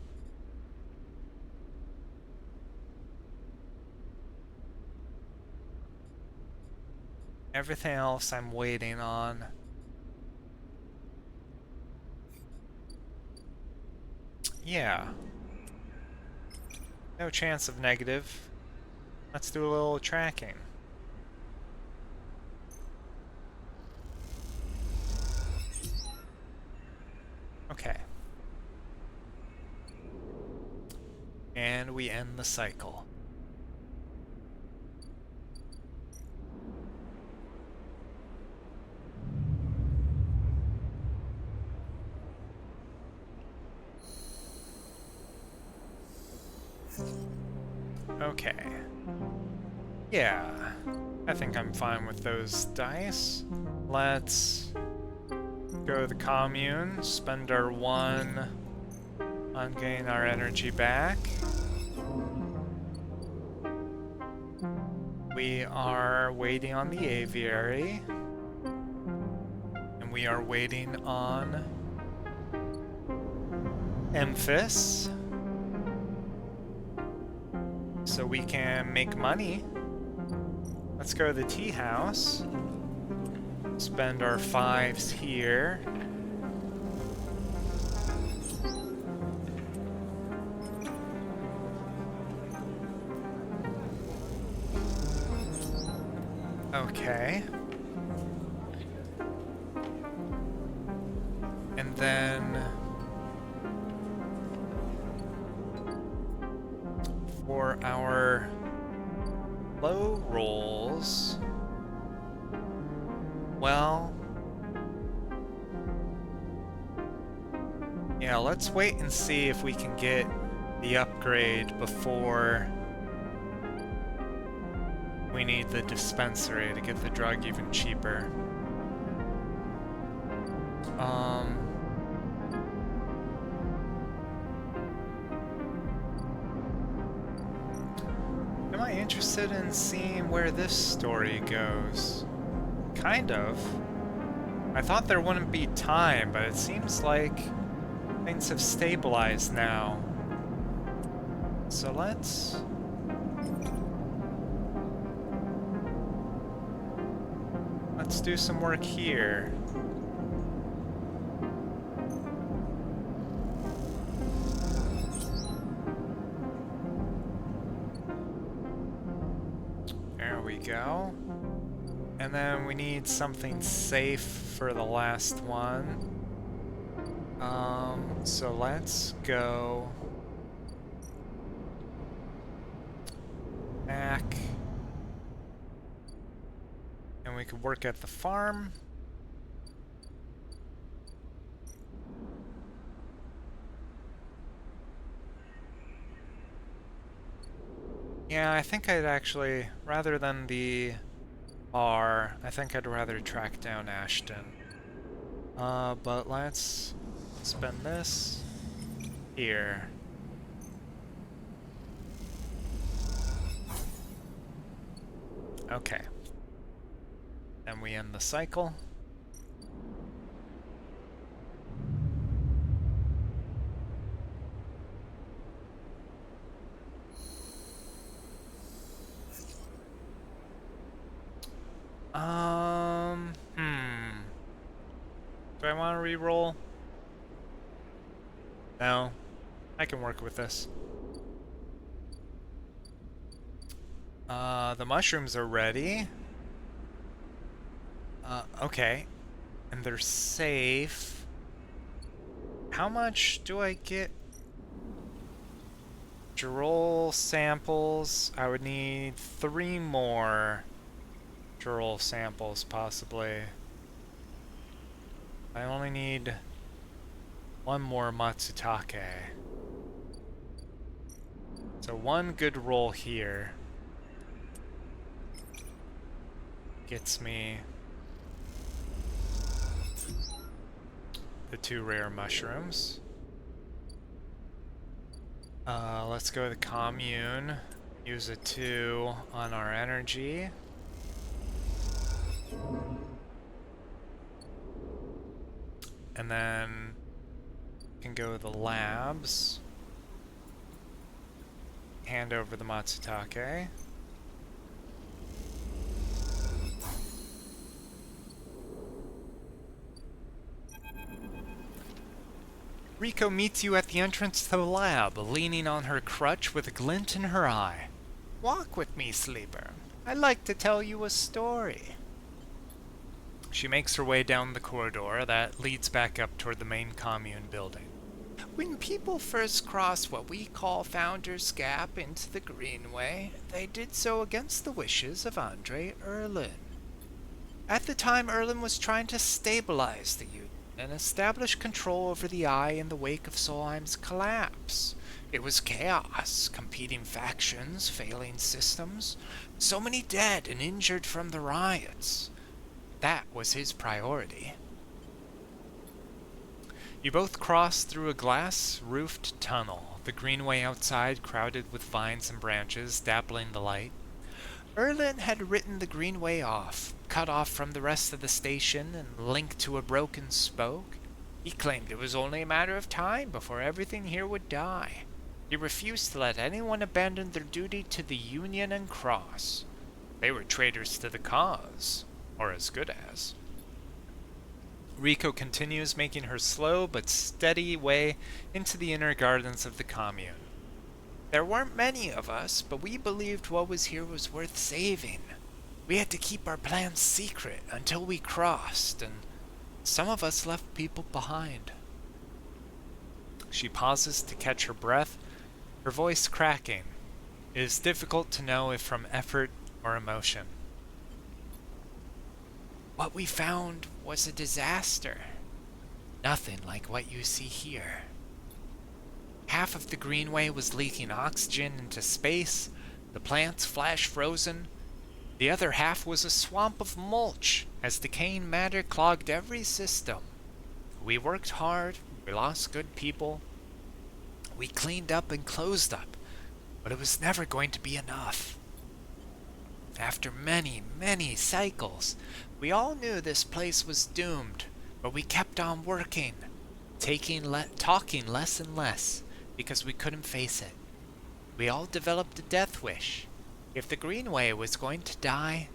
Everything else I'm waiting on. Yeah. No chance of negative. Let's do a little tracking. Okay. And we end the cycle. Okay. Yeah. I think I'm fine with those dice. Let's go to the commune, spend our 1 on getting our energy back. We are waiting on the aviary. And we are waiting on Emphas. So we can make money. Let's go to the tea house. Spend our 5s here. Okay. And then for low rolls, well, yeah, let's wait and see if we can get the upgrade before we need the dispensary to get the drug even cheaper. Am I interested in seeing where this story goes? Kind of. I thought there wouldn't be time, but it seems like things have stabilized now. So let's do some work here. There we go. And then we need something safe for the last one. So let's go back. And we could work at the farm. Yeah, I think I'd actually, rather than the bar, I think I'd rather track down Ashton. But let's spend this here. Okay. And we end the cycle. Do I want to re-roll? No. I can work with this. The mushrooms are ready. Okay. And they're safe. How much do I get? Gerol samples. I would need 3 more Gerol samples, possibly. I only need 1 more Matsutake. So 1 good roll here gets me the 2 rare mushrooms. Let's go to the commune. Use a 2 on our energy. And then can go to the labs. Hand over the Matsutake. Riko meets you at the entrance to the lab, leaning on her crutch with a glint in her eye. Walk with me, sleeper. I'd like to tell you a story. She makes her way down the corridor that leads back up toward the main commune building. When people first crossed what we call Founder's Gap into the Greenway, they did so against the wishes of Andre Erlin. At the time, Erlin was trying to stabilize the Union and establish control over the Eye in the wake of Solheim's collapse. It was chaos, competing factions, failing systems, so many dead and injured from the riots. That was his priority. You both crossed through a glass-roofed tunnel, the greenway outside crowded with vines and branches dappling the light. Erlin had written the greenway off, cut off from the rest of the station and linked to a broken spoke. He claimed it was only a matter of time before everything here would die. He refused to let anyone abandon their duty to the Union and Cross. They were traitors to the cause, or as good as. Riko continues making her slow but steady way into the inner gardens of the commune. There weren't many of us, but we believed what was here was worth saving. We had to keep our plans secret until we crossed, and some of us left people behind. She pauses to catch her breath, her voice cracking. It is difficult to know if from effort or emotion. What we found was a disaster. Nothing like what you see here. Half of the greenway was leaking oxygen into space, the plants flash frozen. The other half was a swamp of mulch, as decaying matter clogged every system. We worked hard, we lost good people. We cleaned up and closed up, but it was never going to be enough. After many, many cycles, we all knew this place was doomed, but we kept on working, talking less and less, because we couldn't face it. We all developed a death wish. If the Greenway was going to die,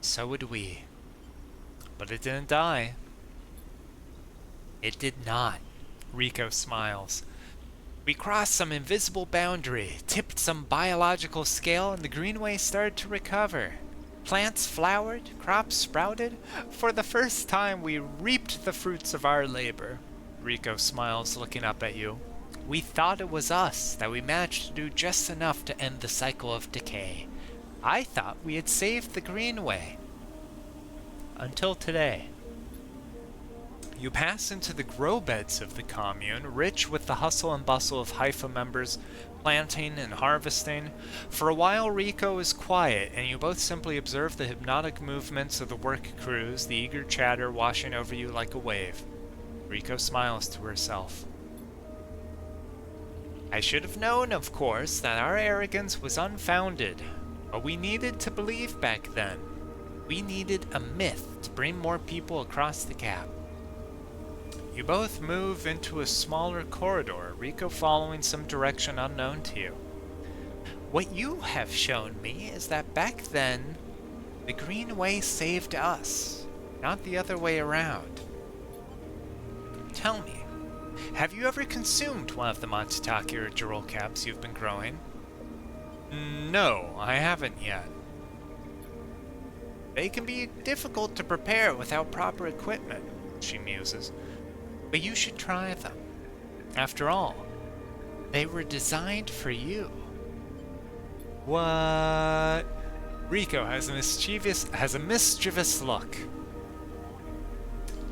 so would we. But it didn't die. It did not. Rico smiles. We crossed some invisible boundary, tipped some biological scale, and the Greenway started to recover. Plants flowered, crops sprouted. For the first time, we reaped the fruits of our labor. Rico smiles, looking up at you. We thought it was us, that we managed to do just enough to end the cycle of decay. I thought we had saved the Greenway. Until today. You pass into the grow beds of the commune, rich with the hustle and bustle of Haifa members planting and harvesting. For a while, Rico is quiet, and you both simply observe the hypnotic movements of the work crews, the eager chatter washing over you like a wave. Rico smiles to herself. I should have known, of course, that our arrogance was unfounded, but we needed to believe back then. We needed a myth to bring more people across the gap. You both move into a smaller corridor, Rico following some direction unknown to you. What you have shown me is that back then, the Greenway saved us, not the other way around. Tell me, have you ever consumed one of the matsutake or girol caps you've been growing? No, I haven't yet. They can be difficult to prepare without proper equipment, she muses. But you should try them. After all, they were designed for you. What? Rico has a mischievous look.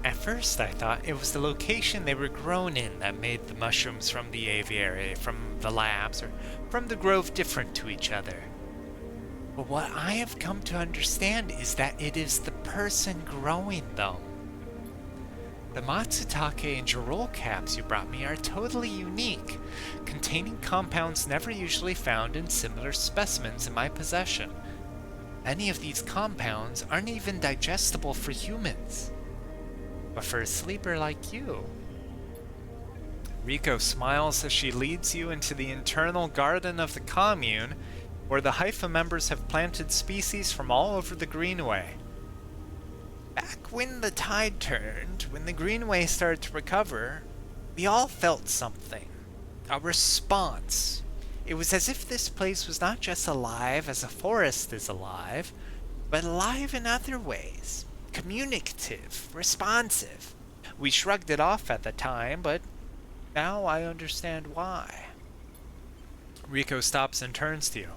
At first I thought it was the location they were grown in that made the mushrooms from the aviary, from the labs, or from the grove different to each other. But what I have come to understand is that it is the person growing them. The matsutake and girol caps you brought me are totally unique, containing compounds never usually found in similar specimens in my possession. Many of these compounds aren't even digestible for humans. But for a sleeper like you... Rico smiles as she leads you into the internal garden of the commune, where the Haifa members have planted species from all over the Greenway. Back when the tide turned, when the Greenway started to recover, we all felt something. A response. It was as if this place was not just alive as a forest is alive, but alive in other ways. Communicative, responsive. We shrugged it off at the time, but now I understand why. Rico stops and turns to you.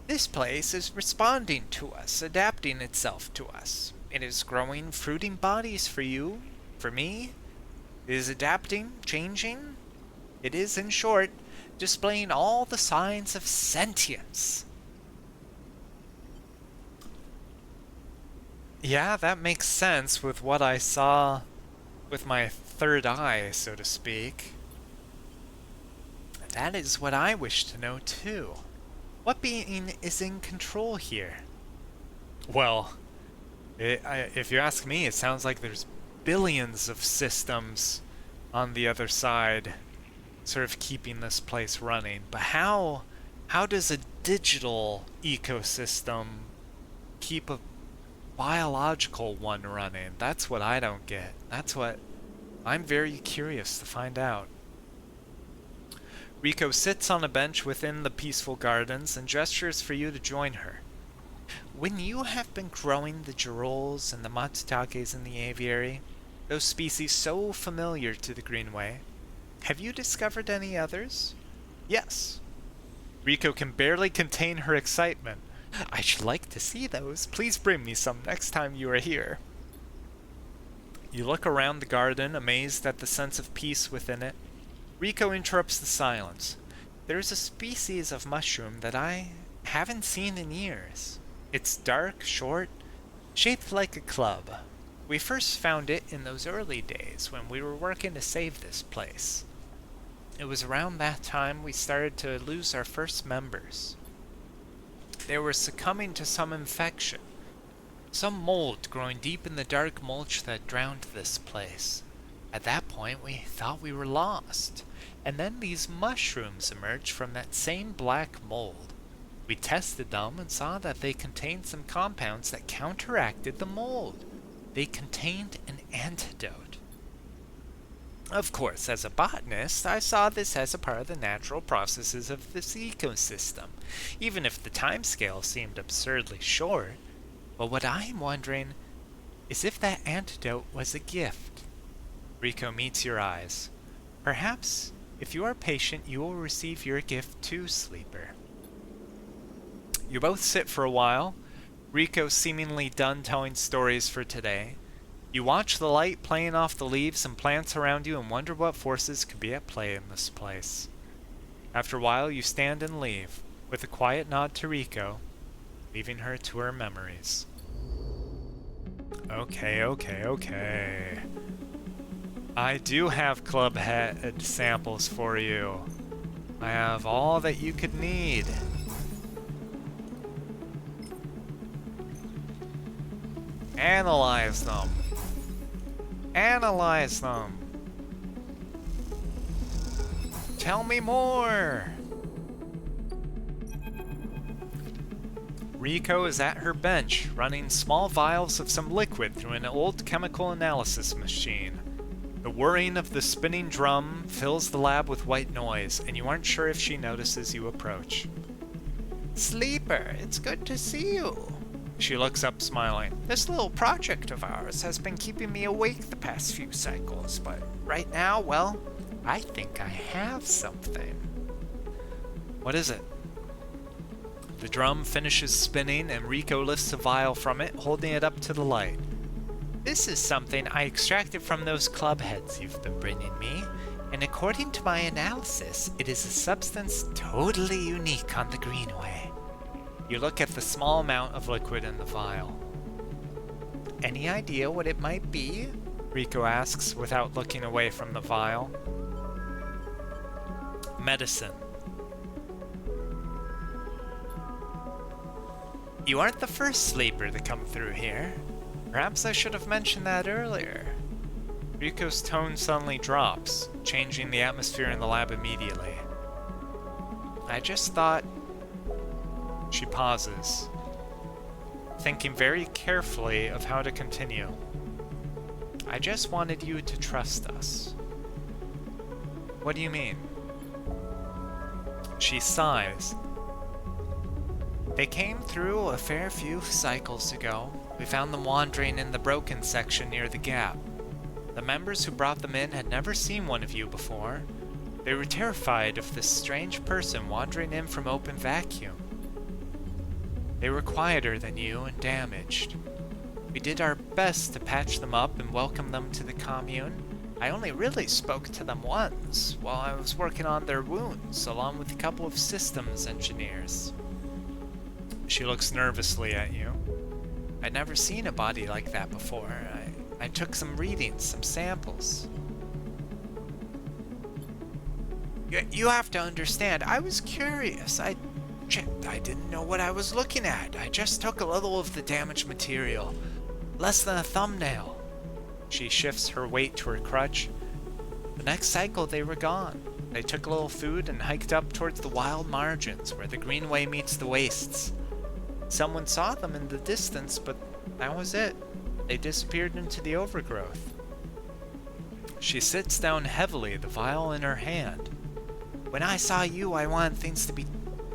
This place is responding to us, adapting itself to us. It is growing fruiting bodies for you, for me. It is adapting, changing. It is, in short, displaying all the signs of sentience. Yeah, that makes sense with what I saw with my third eye, so to speak. That is what I wish to know, too. What being is in control here? Well... if you ask me, it sounds like there's billions of systems on the other side sort of keeping this place running. But how does a digital ecosystem keep a biological one running? That's what I don't get. That's what I'm very curious to find out. Rico sits on a bench within the peaceful gardens and gestures for you to join her. When you have been growing the girols and the matsutakes in the aviary, those species so familiar to the Greenway, have you discovered any others? Yes. Rico can barely contain her excitement. I should like to see those. Please bring me some next time you are here. You look around the garden, amazed at the sense of peace within it. Rico interrupts the silence. There's a species of mushroom that I haven't seen in years. It's dark, short, shaped like a club. We first found it in those early days when we were working to save this place. It was around that time we started to lose our first members. They were succumbing to some infection, some mold growing deep in the dark mulch that drowned this place. At that point, we thought we were lost, and then these mushrooms emerged from that same black mold. We tested them and saw that they contained some compounds that counteracted the mold. They contained an antidote. Of course, as a botanist, I saw this as a part of the natural processes of this ecosystem, even if the timescale seemed absurdly short. But what I am wondering is if that antidote was a gift. Rico meets your eyes. Perhaps, if you are patient, you will receive your gift too, Sleeper. You both sit for a while, Rico seemingly done telling stories for today. You watch the light playing off the leaves and plants around you and wonder what forces could be at play in this place. After a while, you stand and leave, with a quiet nod to Rico, leaving her to her memories. Okay. I do have club head samples for you. I have all that you could need. Analyze them. Analyze them. Tell me more. Rico is at her bench, running small vials of some liquid through an old chemical analysis machine. The whirring of the spinning drum fills the lab with white noise, and you aren't sure if she notices you approach. Sleeper, it's good to see you. She looks up, smiling. This little project of ours has been keeping me awake the past few cycles, but right now, well, I think I have something. What is it? The drum finishes spinning, and Rico lifts a vial from it, holding it up to the light. This is something I extracted from those club heads you've been bringing me, and according to my analysis, it is a substance totally unique on the Greenway. You look at the small amount of liquid in the vial. Any idea what it might be? Rico asks without looking away from the vial. Medicine. You aren't the first sleeper to come through here. Perhaps I should have mentioned that earlier. Rico's tone suddenly drops, changing the atmosphere in the lab immediately. I just thought... She pauses, thinking very carefully of how to continue. I just wanted you to trust us. What do you mean? She sighs. They came through a fair few cycles ago. We found them wandering in the broken section near the gap. The members who brought them in had never seen one of you before. They were terrified of this strange person wandering in from open vacuum. They were quieter than you and damaged. We did our best to patch them up and welcome them to the commune. I only really spoke to them once, while I was working on their wounds, along with a couple of systems engineers. She looks nervously at you. I'd never seen a body like that before. I took some readings, some samples. You have to understand, I was curious. I didn't know what I was looking at. I just took a little of the damaged material. Less than a thumbnail. She shifts her weight to her crutch. The next cycle, they were gone. They took a little food and hiked up towards the wild margins where the Greenway meets the wastes. Someone saw them in the distance, but that was it. They disappeared into the overgrowth. She sits down heavily, the vial in her hand. When I saw you, I wanted things to be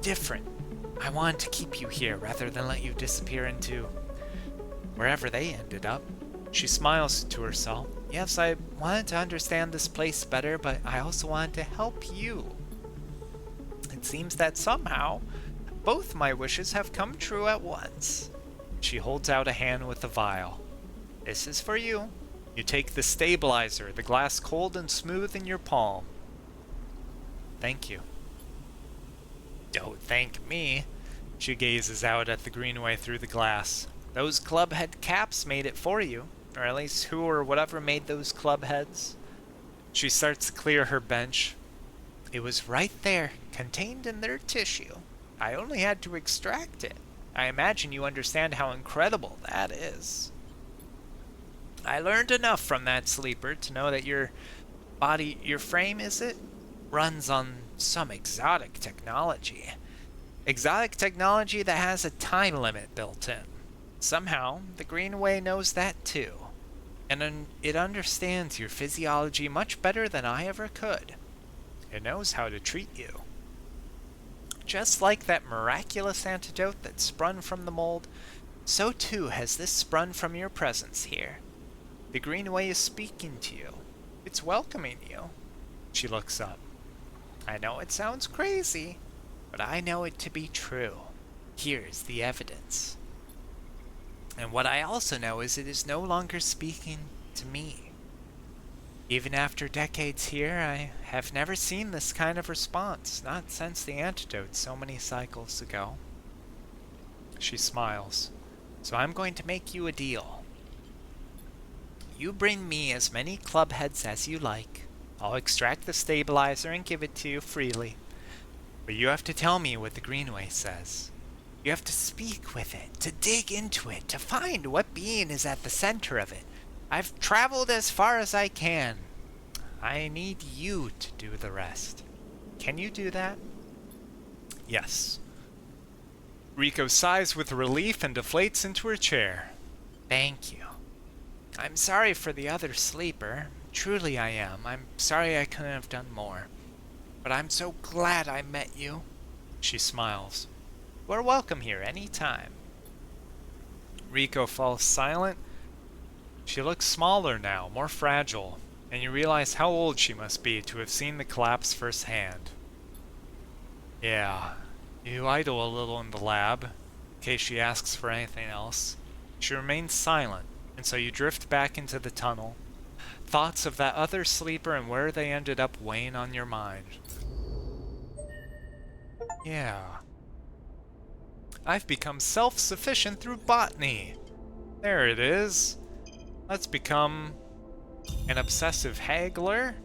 different. I wanted to keep you here rather than let you disappear into wherever they ended up. She smiles to herself. Yes, I wanted to understand this place better, but I also wanted to help you. It's seems that somehow both my wishes have come true at once. She holds out a hand with a vial. This is for you. You take the stabilizer, the glass cold and smooth in your palm. Thank you. Don't thank me. She gazes out at the greenway through the glass. Those club head caps made it for you. Or at least who or whatever made those club heads. She starts to clear her bench. It was right there, contained in their tissue. I only had to extract it. I imagine you understand how incredible that is. I learned enough from that sleeper to know that your frame, runs on some exotic technology. Exotic technology that has a time limit built in. Somehow, the Greenway knows that too. And it understands your physiology much better than I ever could. It knows how to treat you. Just like that miraculous antidote that sprung from the mold, so too has this sprung from your presence here. The Greenway is speaking to you. It's welcoming you. She looks up. I know it sounds crazy, but I know it to be true. Here's the evidence. And what I also know is it is no longer speaking to me. Even after decades here, I have never seen this kind of response, not since the antidote so many cycles ago. She smiles. So I'm going to make you a deal. You bring me as many club heads as you like. I'll extract the stabilizer and give it to you freely. But you have to tell me what the Greenway says. You have to speak with it, to dig into it, to find what being is at the center of it. I've traveled as far as I can. I need you to do the rest. Can you do that? Yes. Rico sighs with relief and deflates into her chair. Thank you. I'm sorry for the other sleeper. Truly I am. I'm sorry I couldn't have done more. But I'm so glad I met you. She smiles. We're welcome here any time. Rico falls silent. She looks smaller now, more fragile, and you realize how old she must be to have seen the collapse firsthand. Yeah, you idle a little in the lab, in case she asks for anything else. She remains silent, and so you drift back into the tunnel. Thoughts of that other sleeper and where they ended up weighing on your mind. Yeah. I've become self-sufficient through botany. There it is. Let's become an obsessive haggler.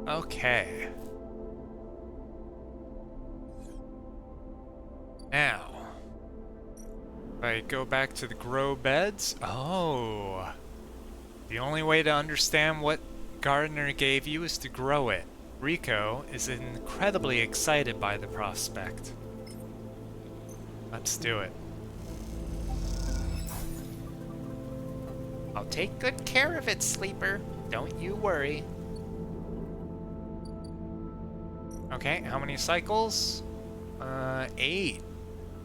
Okay. Now, if I go back to the grow beds. Oh. The only way to understand what Gardener gave you is to grow it. Rico is incredibly excited by the prospect. Let's do it. I'll take good care of it, sleeper. Don't you worry. Okay, how many cycles? 8.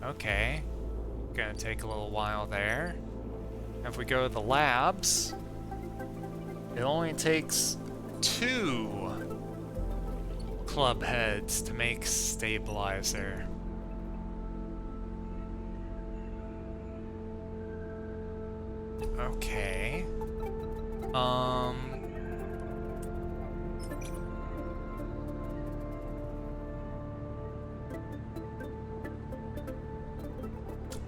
Okay. Gonna take a little while there. If we go to the labs, it only takes 2 club heads to make stabilizer. Okay.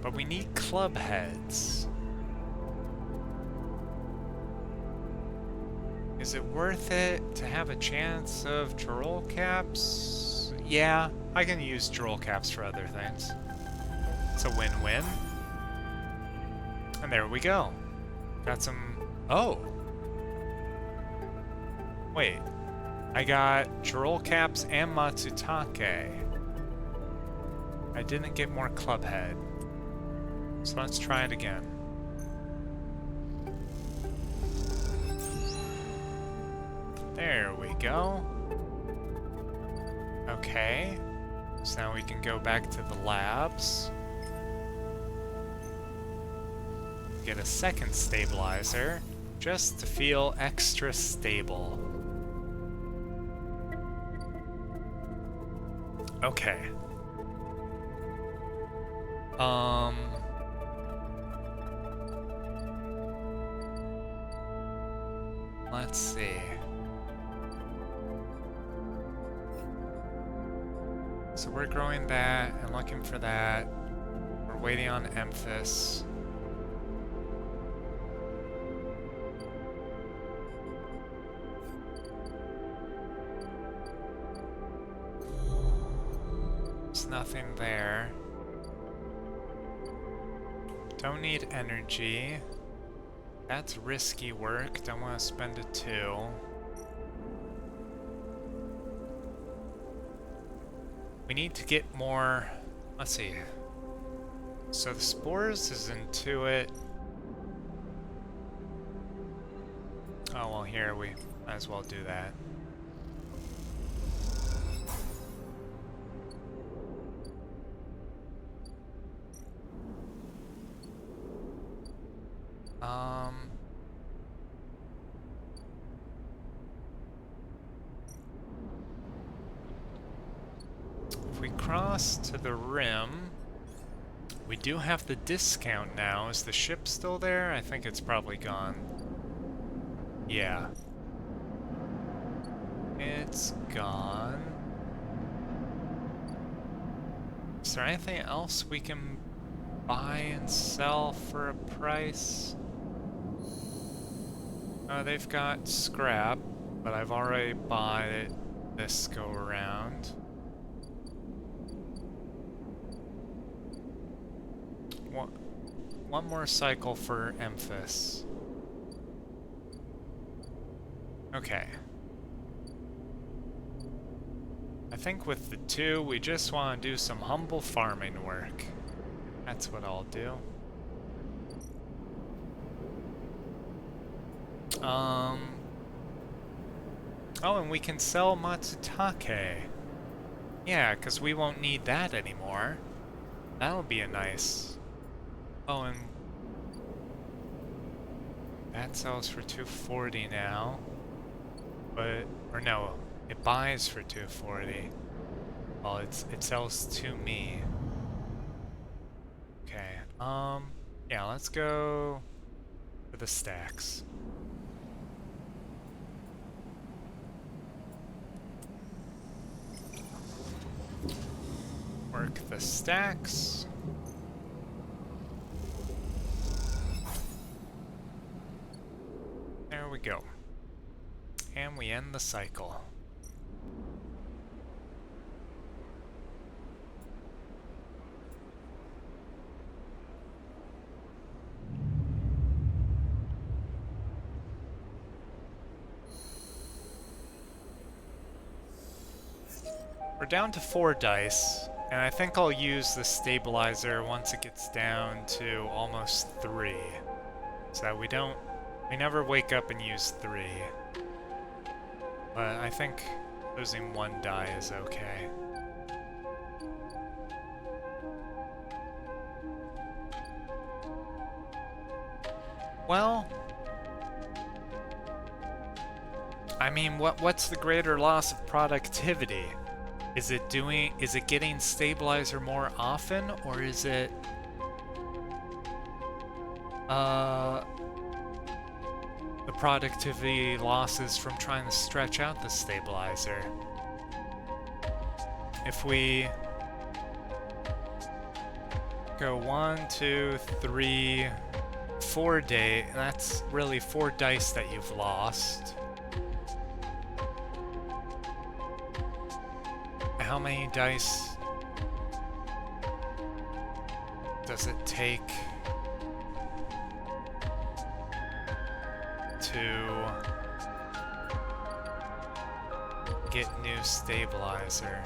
But we need club heads. Is it worth it to have a chance of Troll caps? Yeah, I can use Troll caps for other things. It's a win-win. And there we go. Got some... Oh! Wait. I got Troll caps and Matsutake. I didn't get more club head. So let's try it again. There we go. Okay. So now we can go back to the labs. Get a second stabilizer, just to feel extra stable. Okay. Let's see. So we're growing that and looking for that. We're waiting on Emphas. There's nothing there. Don't need energy. That's risky work. Don't want to spend it too. We need to get more. Let's see. So the spores is into it. Oh, well, here we might as well do that. If we cross to the rim, we do have the discount now. Is the ship still there? I think it's probably gone. Yeah. It's gone. Is there anything else we can buy and sell for a price? They've got scrap, but I've already bought it this go around. One more cycle for Emphas. Okay. I think with the two, we just want to do some humble farming work. That's what I'll do. Oh, and we can sell Matsutake. Yeah, because we won't need that anymore. That'll be a nice... Oh, and... that sells for 240 now. But... or no, it buys for 240. Well, it sells to me. Okay, yeah, let's go for the stacks. Work the stacks. There we go. And we end the cycle. We're down to 4 dice, and I think I'll use the stabilizer once it gets down to almost 3. So that we never wake up and use 3. But I think losing 1 die is okay. Well, I mean, what's the greater loss of productivity? Is it getting stabilizer more often, or is it the productivity losses from trying to stretch out the stabilizer? If we go 1, 2, 3, 4 day, that's really 4 dice that you've lost. How many dice does it take to get new stabilizer?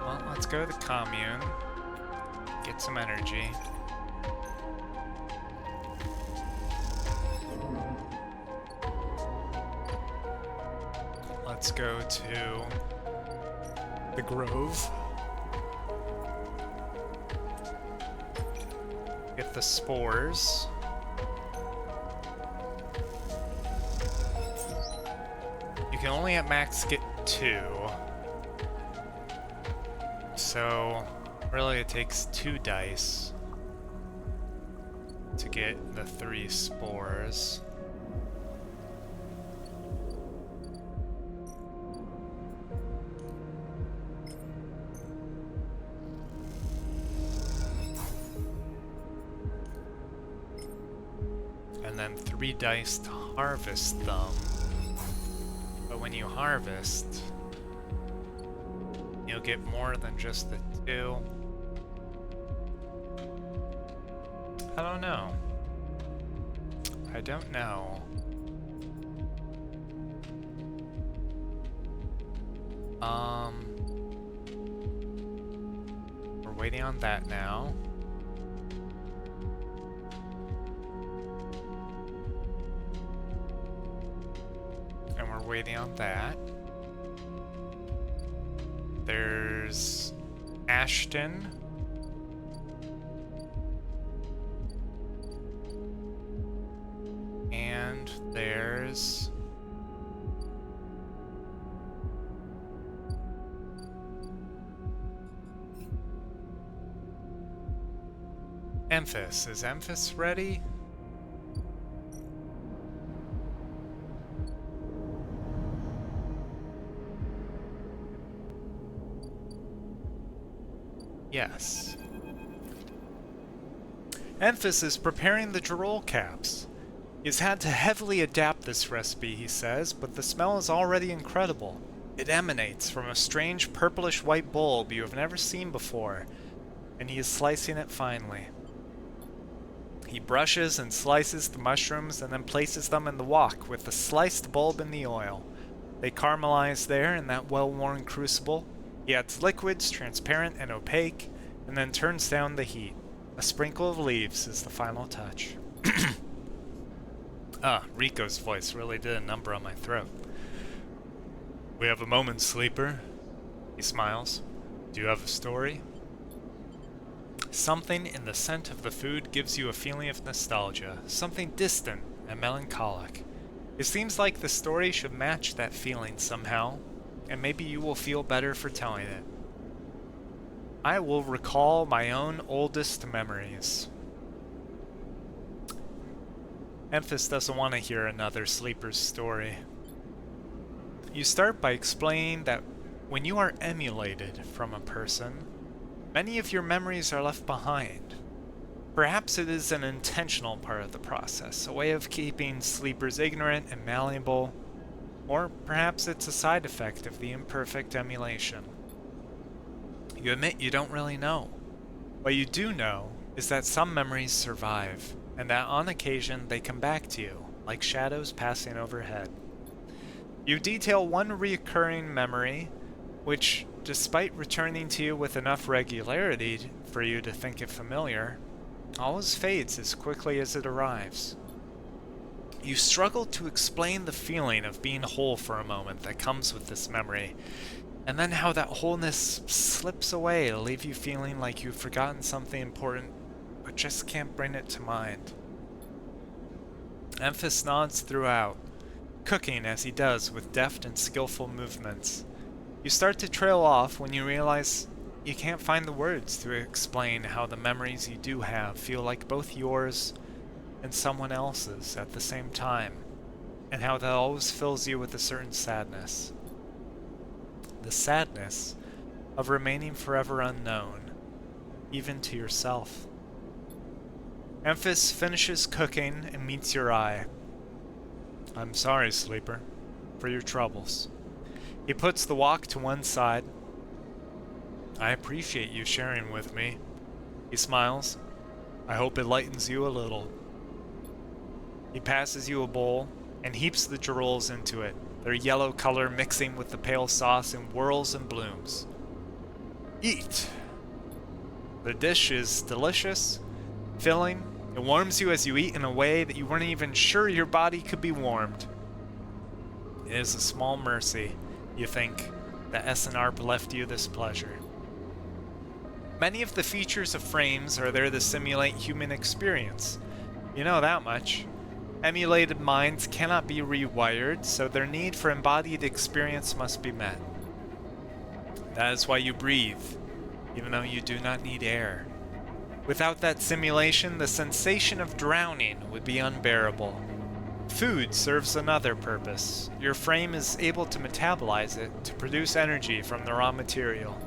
Well, let's go to the commune, get some energy. Let's go to the Grove. Get the spores. can only at max get 2. So, really it takes 2 dice to get the 3 spores. And then 3 dice to harvest them. But when you harvest, you'll get more than just the 2. I don't know. I don't know. We're waiting on that now. And we're waiting on that. There's Ashton. And there's Emphis. Is Emphis ready? Yes. Emphis is preparing the Gerol caps. He's had to heavily adapt this recipe, he says, but the smell is already incredible. It emanates from a strange purplish-white bulb you have never seen before, and he is slicing it finely. He brushes and slices the mushrooms and then places them in the wok with the sliced bulb in the oil. They caramelize there in that well-worn crucible. He adds liquids, transparent and opaque, and then turns down the heat. A sprinkle of leaves is the final touch. Rico's voice really did a number on my throat. We have a moment, sleeper. He smiles. Do you have a story? Something in the scent of the food gives you a feeling of nostalgia, something distant and melancholic. It seems like the story should match that feeling somehow, and maybe you will feel better for telling it. I will recall my own oldest memories. Emphis doesn't want to hear another sleeper's story. You start by explaining that when you are emulated from a person, many of your memories are left behind. Perhaps it is an intentional part of the process, a way of keeping sleepers ignorant and malleable, or perhaps it's a side effect of the imperfect emulation. You admit you don't really know. What you do know is that some memories survive, and that on occasion they come back to you, like shadows passing overhead. You detail one recurring memory, which, despite returning to you with enough regularity for you to think it familiar, always fades as quickly as it arrives. You struggle to explain the feeling of being whole for a moment that comes with this memory, and then how that wholeness slips away to leave you feeling like you've forgotten something important, but just can't bring it to mind. Emphis nods throughout, cooking as he does with deft and skillful movements. You start to trail off when you realize you can't find the words to explain how the memories you do have feel like both yours and someone else's at the same time, and how that always fills you with a certain sadness. The sadness of remaining forever unknown, even to yourself. Emphis finishes cooking and meets your eye. I'm sorry, sleeper, for your troubles. He puts the wok to one side. I appreciate you sharing with me. He smiles. I hope it lightens you a little. He passes you a bowl and heaps the Gerols into it, their yellow color mixing with the pale sauce in whirls and blooms. Eat! The dish is delicious, filling. It warms you as you eat in a way that you weren't even sure your body could be warmed. It is a small mercy, you think, that SNR left you this pleasure. Many of the features of frames are there to simulate human experience. You know that much. Emulated minds cannot be rewired, so their need for embodied experience must be met. That is why you breathe, even though you do not need air. Without that simulation, the sensation of drowning would be unbearable. Food serves another purpose. Your frame is able to metabolize it to produce energy from the raw material.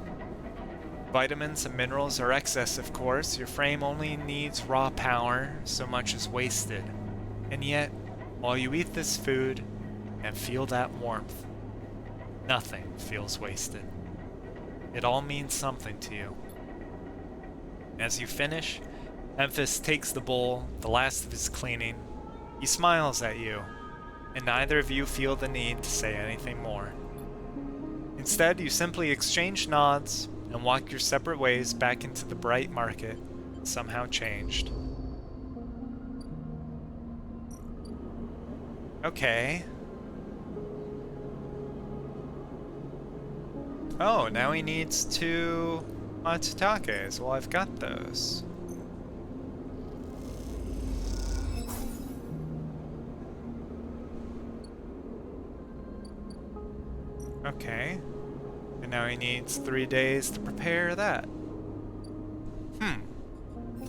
Vitamins and minerals are excess, of course. Your frame only needs raw power, so much is wasted. And yet, while you eat this food and feel that warmth, nothing feels wasted. It all means something to you. As you finish, Memphis takes the bowl, the last of his cleaning. He smiles at you, and neither of you feel the need to say anything more. Instead, you simply exchange nods and walk your separate ways back into the bright market, somehow changed. Okay. Oh, now he needs 2 Matsutakes. Well, I've got those. Okay. And now he needs 3 days to prepare that.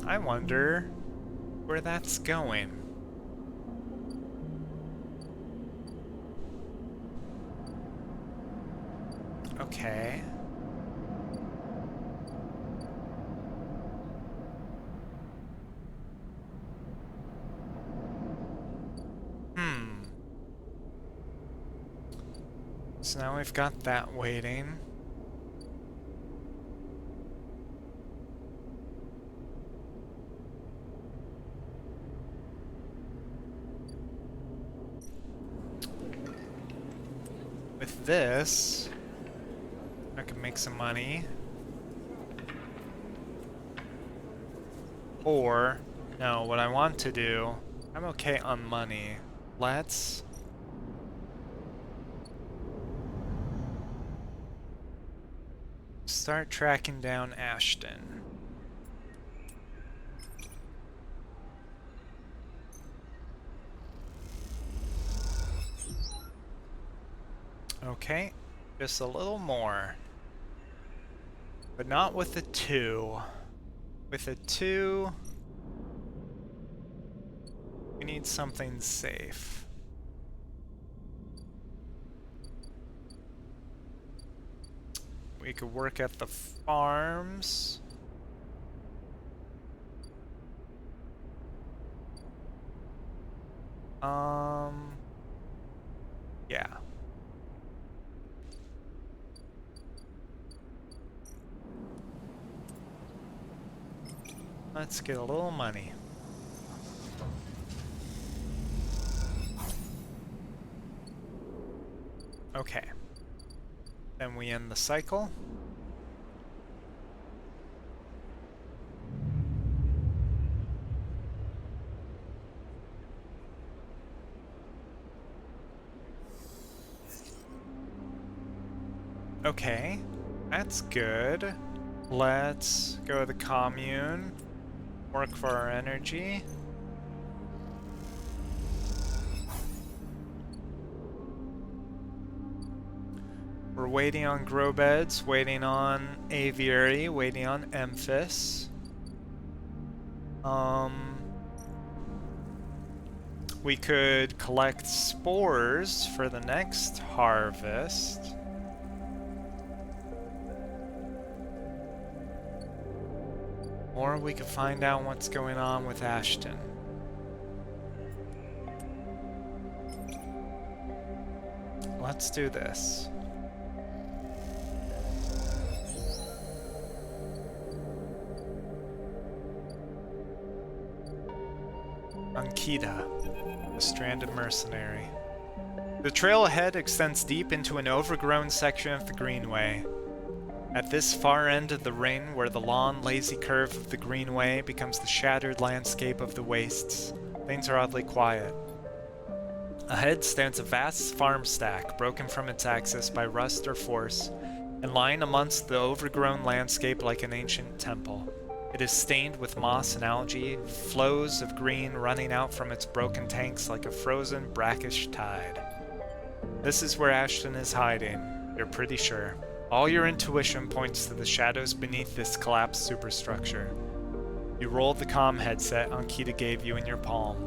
I wonder where that's going. Okay. So now we've got that waiting. With this, I can make some money. Or, no, what I want to do, I'm okay on money. Let's start tracking down Ashton. Okay, just a little more. But not with a 2. With a 2, we need something safe. We could work at the farms. Yeah. Let's get a little money. Okay. Then we end the cycle. Okay, that's good. Let's go to the commune. Work for our energy. We're waiting on grow beds, waiting on aviary, waiting on Emphis. We could collect spores for the next harvest. Or we could find out what's going on with Ashton. Let's do this. Ankita, a stranded mercenary. The trail ahead extends deep into an overgrown section of the Greenway. At this far end of the ring, where the long, lazy curve of the Greenway becomes the shattered landscape of the wastes, things are oddly quiet. Ahead stands a vast farm stack, broken from its axis by rust or force, and lying amongst the overgrown landscape like an ancient temple. It is stained with moss and algae, flows of green running out from its broken tanks like a frozen, brackish tide. This is where Ashton is hiding, you're pretty sure. All your intuition points to the shadows beneath this collapsed superstructure. You roll the comm headset Ankita gave you in your palm.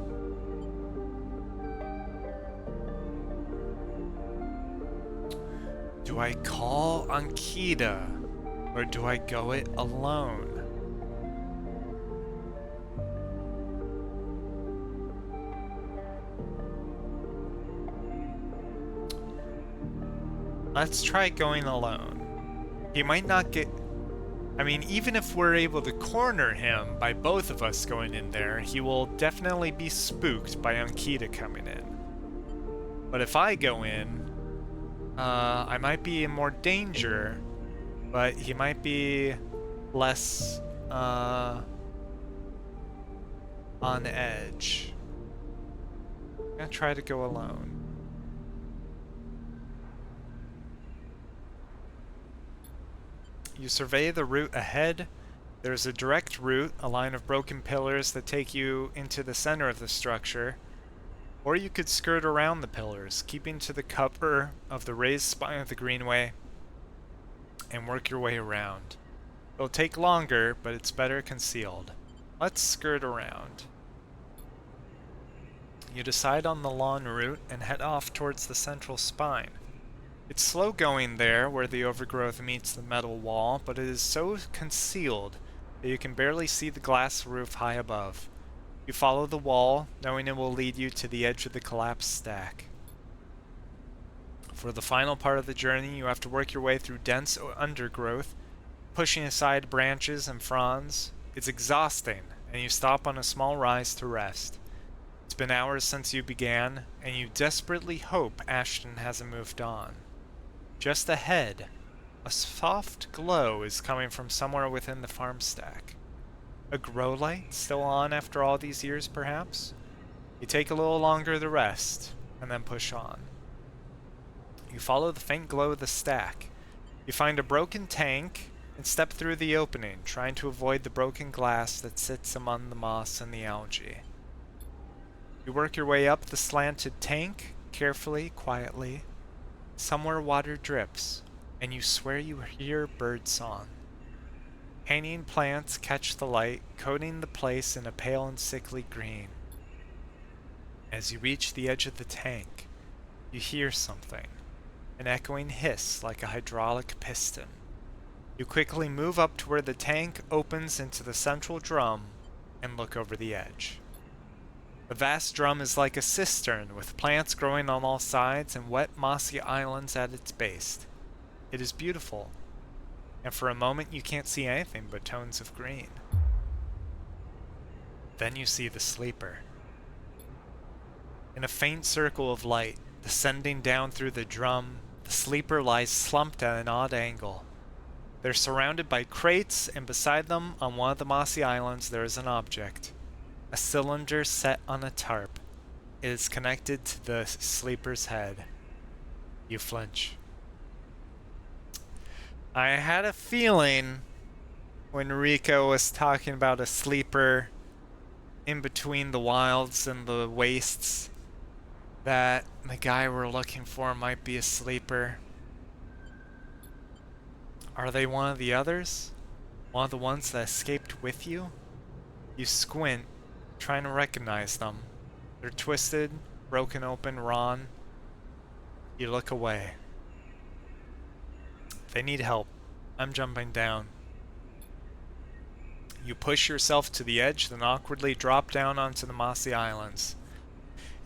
Do I call Ankita, or do I go it alone? Let's try going alone. He might not get... I mean, even if we're able to corner him by both of us going in there, he will definitely be spooked by Ankita coming in. But if I go in, I might be in more danger, but he might be less on edge. I'm gonna try to go alone. You survey the route ahead. There's a direct route, a line of broken pillars that take you into the center of the structure. Or you could skirt around the pillars, keeping to the cover of the raised spine of the greenway, and work your way around. It'll take longer, but it's better concealed. Let's skirt around. You decide on the lawn route and head off towards the central spine. It's slow going there where the overgrowth meets the metal wall, but it is so concealed that you can barely see the glass roof high above. You follow the wall, knowing it will lead you to the edge of the collapsed stack. For the final part of the journey, you have to work your way through dense undergrowth, pushing aside branches and fronds. It's exhausting, and you stop on a small rise to rest. It's been hours since you began, and you desperately hope Ashton hasn't moved on. Just ahead, a soft glow is coming from somewhere within the farm stack. A grow light still on after all these years, perhaps? You take a little longer to rest, and then push on. You follow the faint glow of the stack. You find a broken tank and step through the opening, trying to avoid the broken glass that sits among the moss and the algae. You work your way up the slanted tank, carefully, quietly. Somewhere water drips, and you swear you hear birdsong. Hanging plants catch the light, coating the place in a pale and sickly green. As you reach the edge of the tank, you hear something, an echoing hiss like a hydraulic piston. You quickly move up to where the tank opens into the central drum and look over the edge. The vast drum is like a cistern with plants growing on all sides and wet mossy islands at its base. It is beautiful, and for a moment you can't see anything but tones of green. Then you see the sleeper. In a faint circle of light, descending down through the drum, the sleeper lies slumped at an odd angle. They're surrounded by crates, and beside them, on one of the mossy islands, there is an object. A cylinder set on a tarp. It is connected to the sleeper's head. You flinch. I had a feeling when Rico was talking about a sleeper in between the wilds and the wastes that the guy we're looking for might be a sleeper. Are they one of the others? One of the ones that escaped with you? You squint, trying to recognize them. They're twisted, broken open, rawn. You look away. They need help. I'm jumping down. You push yourself to the edge, then awkwardly drop down onto the mossy islands.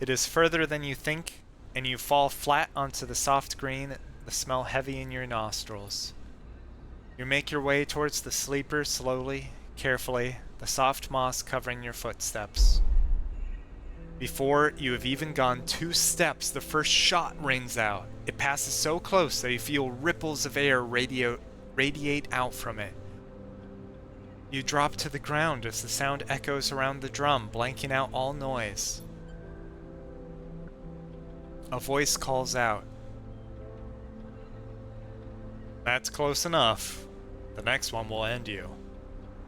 It is further than you think, and you fall flat onto the soft green, the smell heavy in your nostrils. You make your way towards the sleeper slowly, carefully, the soft moss covering your footsteps. Before you have even gone 2 steps, the first shot rings out. It passes so close that you feel ripples of air radiate out from it. You drop to the ground as the sound echoes around the drum, blanking out all noise. A voice calls out. That's close enough. The next one will end you.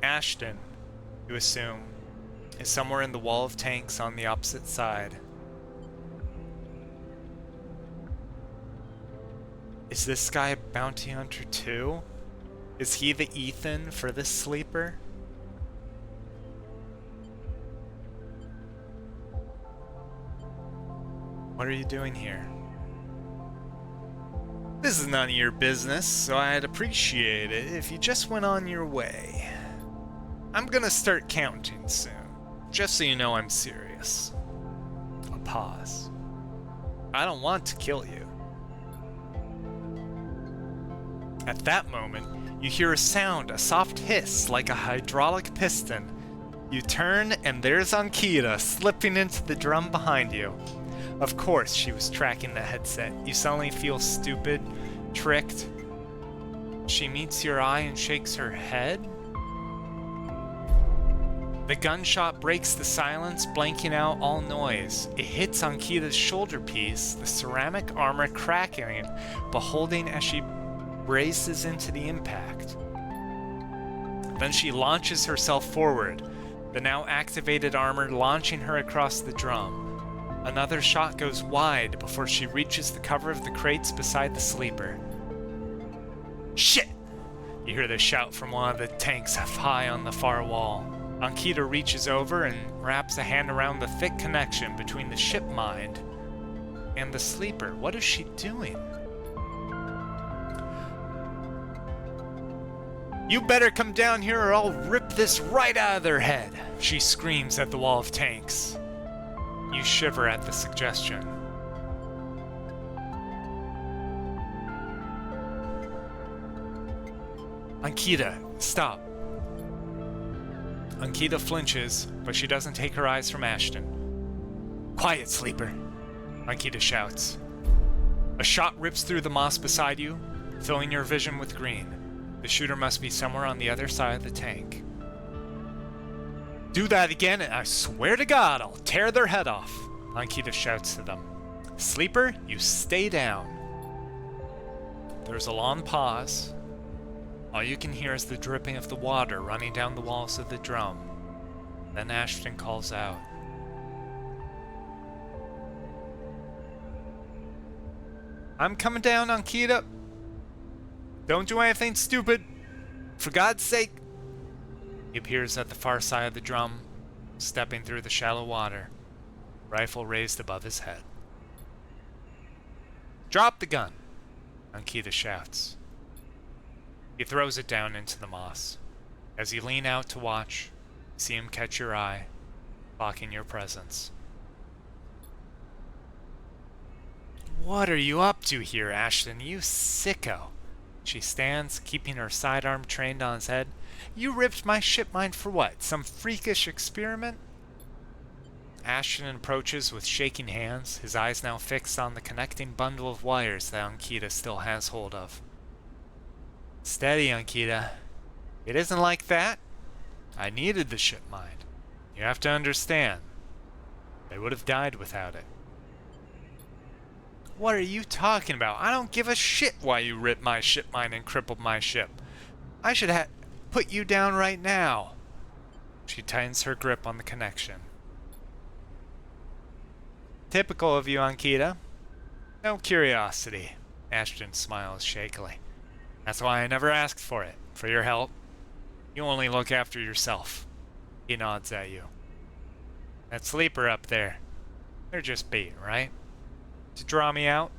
Ashton, you assume, is somewhere in the wall of tanks on the opposite side. Is this guy a bounty hunter too? Is he the Ethan for this sleeper? What are you doing here? This is none of your business, so I'd appreciate it if you just went on your way. I'm gonna start counting soon, just so you know I'm serious. A pause. I don't want to kill you. At that moment, you hear a sound, a soft hiss like a hydraulic piston. You turn and there's Ankita slipping into the drum behind you. Of course, she was tracking the headset. You suddenly feel stupid, tricked. She meets your eye and shakes her head. The gunshot breaks the silence, blanking out all noise. It hits Ankita's shoulder piece, the ceramic armor cracking, beholding as she braces into the impact. Then she launches herself forward, the now activated armor launching her across the drum. Another shot goes wide before she reaches the cover of the crates beside the sleeper. Shit! You hear the shout from one of the tanks high on the far wall. Ankita reaches over and wraps a hand around the thick connection between the ship mind and the sleeper. What is she doing? You better come down here or I'll rip this right out of their head, she screams at the wall of tanks. You shiver at the suggestion. Ankita, stop. Ankita flinches, but she doesn't take her eyes from Ashton. Quiet, sleeper, Ankita shouts. A shot rips through the moss beside you, filling your vision with green. The shooter must be somewhere on the other side of the tank. Do that again and I swear to God I'll tear their head off, Ankita shouts to them. Sleeper, you stay down. There's a long pause. All you can hear is the dripping of the water running down the walls of the drum. Then Ashton calls out. I'm coming down, Ankita. Don't do anything stupid. For God's sake. He appears at the far side of the drum, stepping through the shallow water, rifle raised above his head. Drop the gun, Ankita shouts. He throws it down into the moss. As you lean out to watch, you see him catch your eye, blocking your presence. What are you up to here, Ashton, you sicko? She stands, keeping her sidearm trained on his head. You ripped my ship mind for what? Some freakish experiment? Ashton approaches with shaking hands, his eyes now fixed on the connecting bundle of wires that Ankita still has hold of. Steady, Ankita. It isn't like that. I needed the ship mind. You have to understand. They would have died without it. What are you talking about? I don't give a shit why you ripped my ship mind and crippled my ship. I should have put you down right now. She tightens her grip on the connection. Typical of you, Ankita. No curiosity. Ashton smiles shakily. That's why I never asked for it. For your help. You only look after yourself. He nods at you. That sleeper up there. They're just bait, right? To draw me out?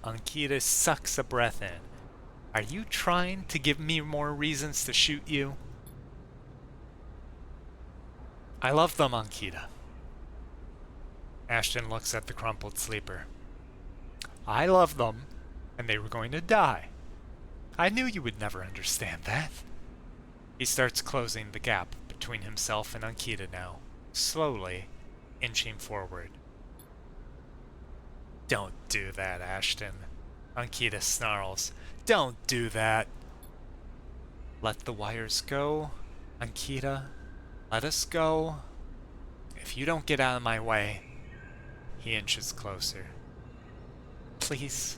Ankita sucks a breath in. Are you trying to give me more reasons to shoot you? I love them, Ankita. Ashton looks at the crumpled sleeper. I love them, and they were going to die. I knew you would never understand that. He starts closing the gap between himself and Ankita now, slowly inching forward. Don't do that, Ashton. Ankita snarls. Don't do that. Let the wires go, Ankita. Let us go. If you don't get out of my way. He inches closer. Please.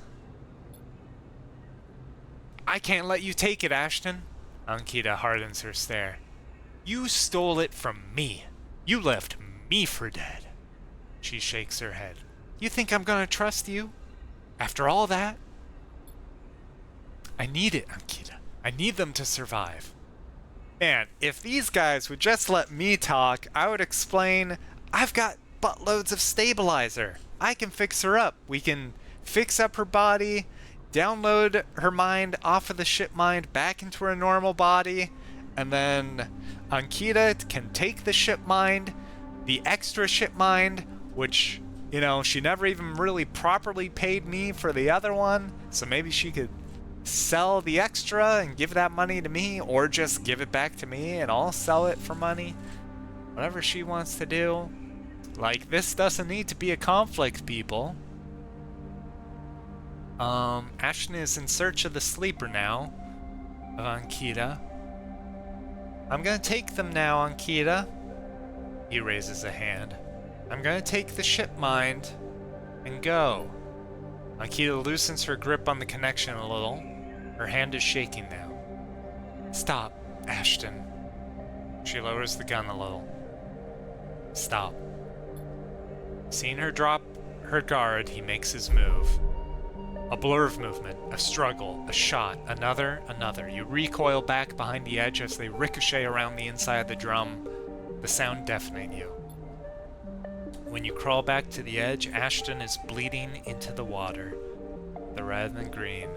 I can't let you take it, Ashton. Ankita hardens her stare. You stole it from me. You left me for dead. She shakes her head. You think I'm gonna trust you? After all that? I need it, Ankita. I need them to survive. Man, if these guys would just let me talk, I would explain, I've got buttloads of stabilizer. I can fix her up. We can fix up her body, download her mind off of the ship mind back into her normal body, and then Ankita can take the ship mind, the extra ship mind, which, you know, she never even really properly paid me for the other one, so maybe she could sell the extra and give that money to me, or just give it back to me and I'll sell it for money. Whatever she wants to do. Like, this doesn't need to be a conflict, people. Ashton is in search of the sleeper now, of Ankita. I'm gonna take them now, Ankita. He raises a hand. I'm gonna take the ship mind and go. Ankita loosens her grip on the connection a little. Her hand is shaking now. Stop, Ashton. She lowers the gun a little. Stop. Seeing her drop her guard, he makes his move. A blur of movement, a struggle, a shot, another. You recoil back behind the edge as they ricochet around the inside of the drum, the sound deafening you. When you crawl back to the edge, Ashton is bleeding into the water, the red and green.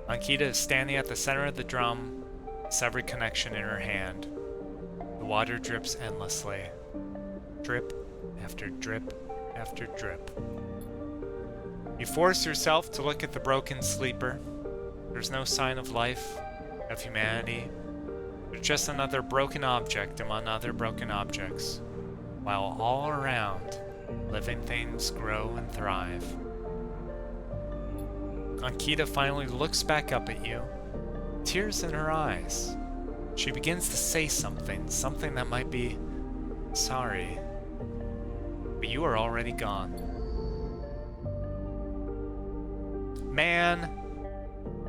Ankita is standing at the center of the drum, severed connection in her hand. The water drips endlessly. Drip after drip after drip. You force yourself to look at the broken sleeper. There's no sign of life, of humanity. There's just another broken object among other broken objects, while all around, living things grow and thrive. Ankita finally looks back up at you, tears in her eyes. She begins to say something that might be sorry, but you are already gone. Man,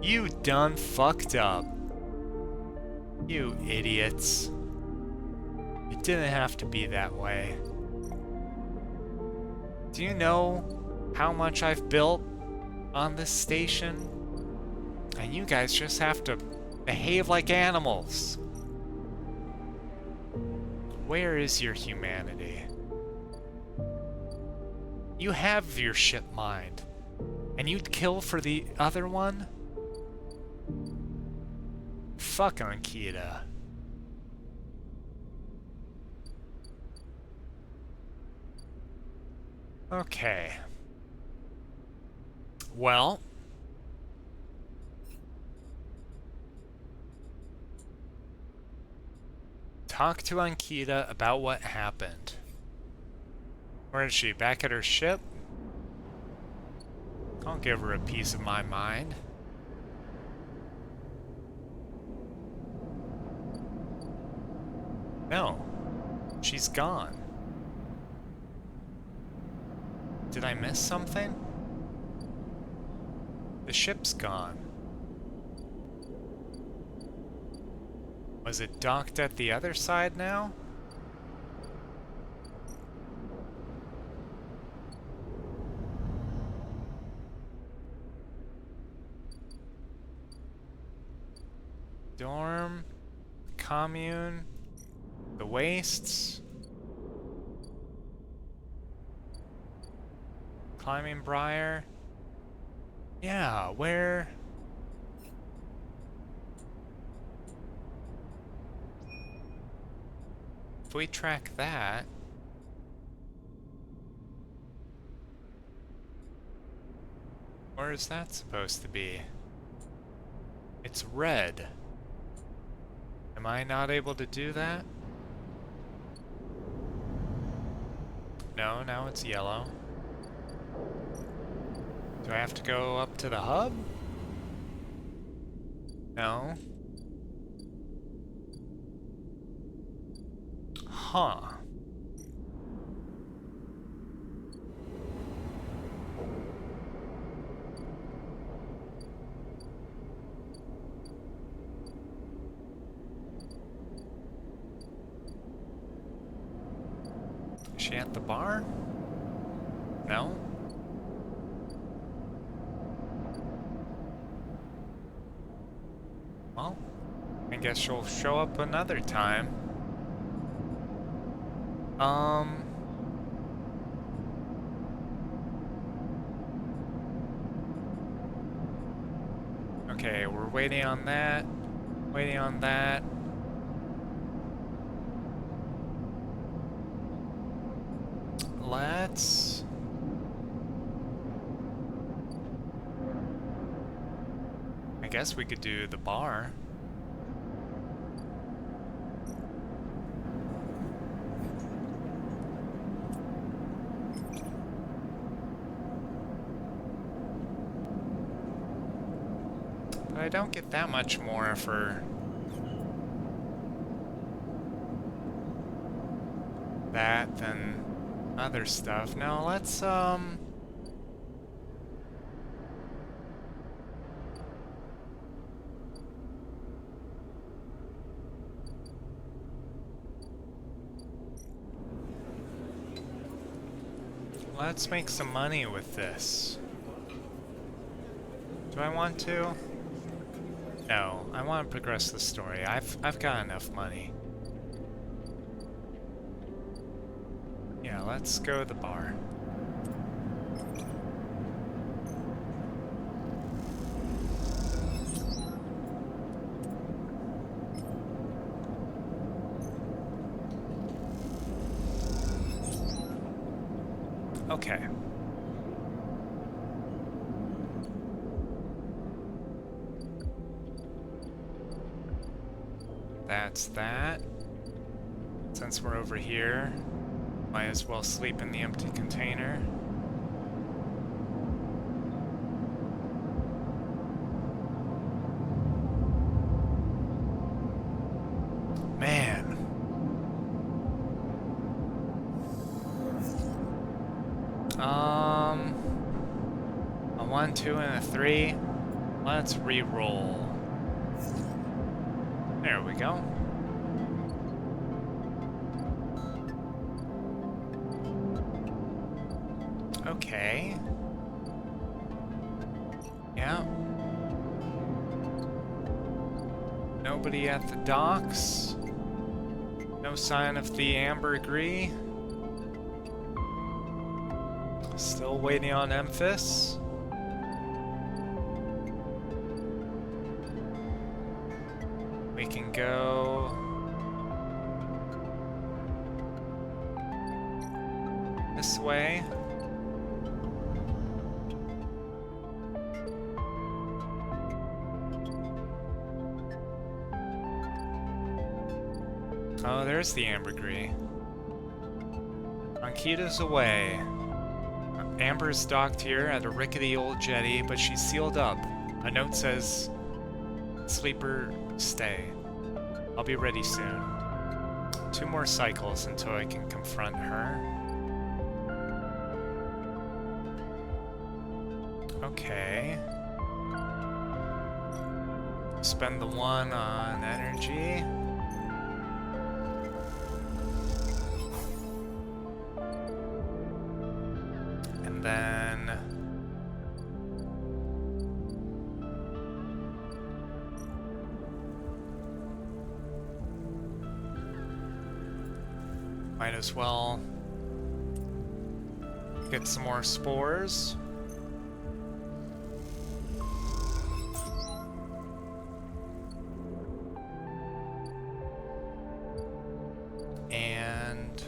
you done fucked up. You idiots. It didn't have to be that way. Do you know how much I've built on this station? And you guys just have to behave like animals. Where is your humanity? You have your ship mind. And you'd kill for the other one? Fuck Ankita. Okay. Well. Talk to Ankita about what happened. Where is she? Back at her ship? I'll give her a piece of my mind. No. She's gone. Did I miss something? The ship's gone. Was it docked at the other side now? Dorm, commune, the wastes, climbing briar. Yeah, where? If we track that, where is that supposed to be? It's red. Am I not able to do that? No, now it's yellow. Do I have to go up to the hub? No. Huh. she at the bar? No? Well, I guess she'll show up another time. Okay, we're waiting on that. Waiting on that. Let's... I guess we could do the bar. But I don't get that much more for that than other stuff. Now let's make some money with this. Do I want to? No, I want to progress the story. I've got enough money. Yeah, let's go to the bar. Okay. That's that. Since we're over here, might as well sleep in the empty container. Man. A 1, 2, and a 3. Let's re-roll. There we go. Okay. Yeah. Nobody at the docks. No sign of the ambergris. Still waiting on Memphis. We can go this way. Oh, there's the ambergris. Ankita's away. Amber's docked here at a rickety old jetty, but she's sealed up. A note says, "Sleeper, stay. I'll be ready soon." 2 more cycles until I can confront her. Okay. Spend the 1 on energy. And then... might as well get some more spores. And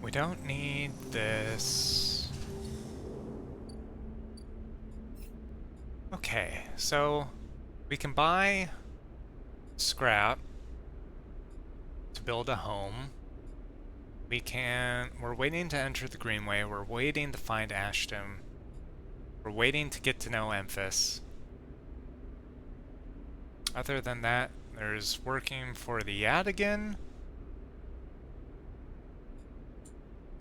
we don't need this. Okay, so we can buy scrap to build a home. We're waiting to enter the Greenway, we're waiting to find Ashton, we're waiting to get to know Memphis. Other than that, there's working for the Yadigan.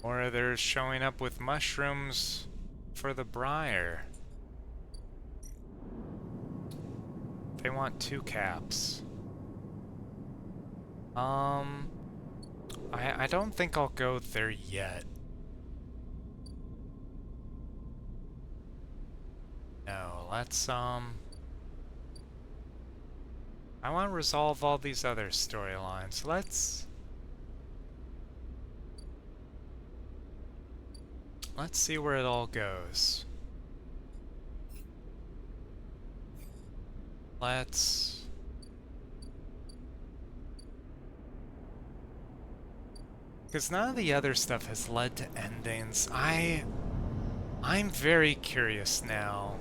Or they're showing up with mushrooms for the briar. They want 2 caps. I don't think I'll go there yet. No, let's, I want to resolve all these other storylines. Let's see where it all goes. Because none of the other stuff has led to endings. I'm very curious now.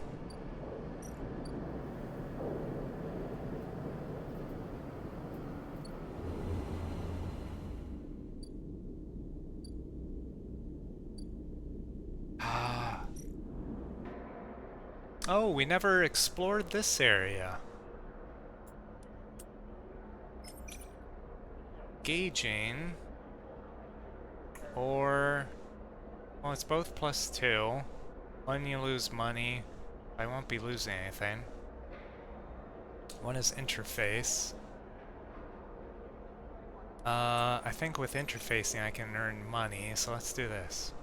Oh, we never explored this area. Gauging. Or... well, it's both +2. One, you lose money. I won't be losing anything. One is interface. I think with interfacing I can earn money, so let's do this.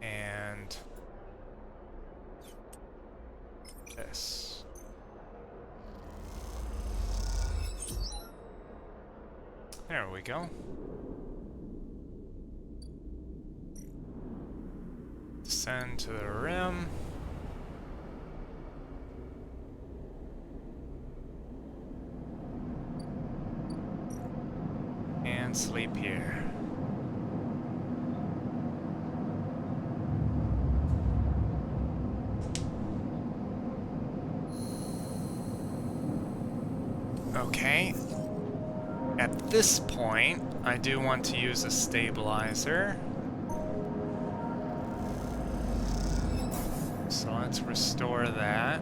And... this. There we go. Descend to the rim. And sleep here. Okay. At this point, I do want to use a stabilizer. So let's restore that.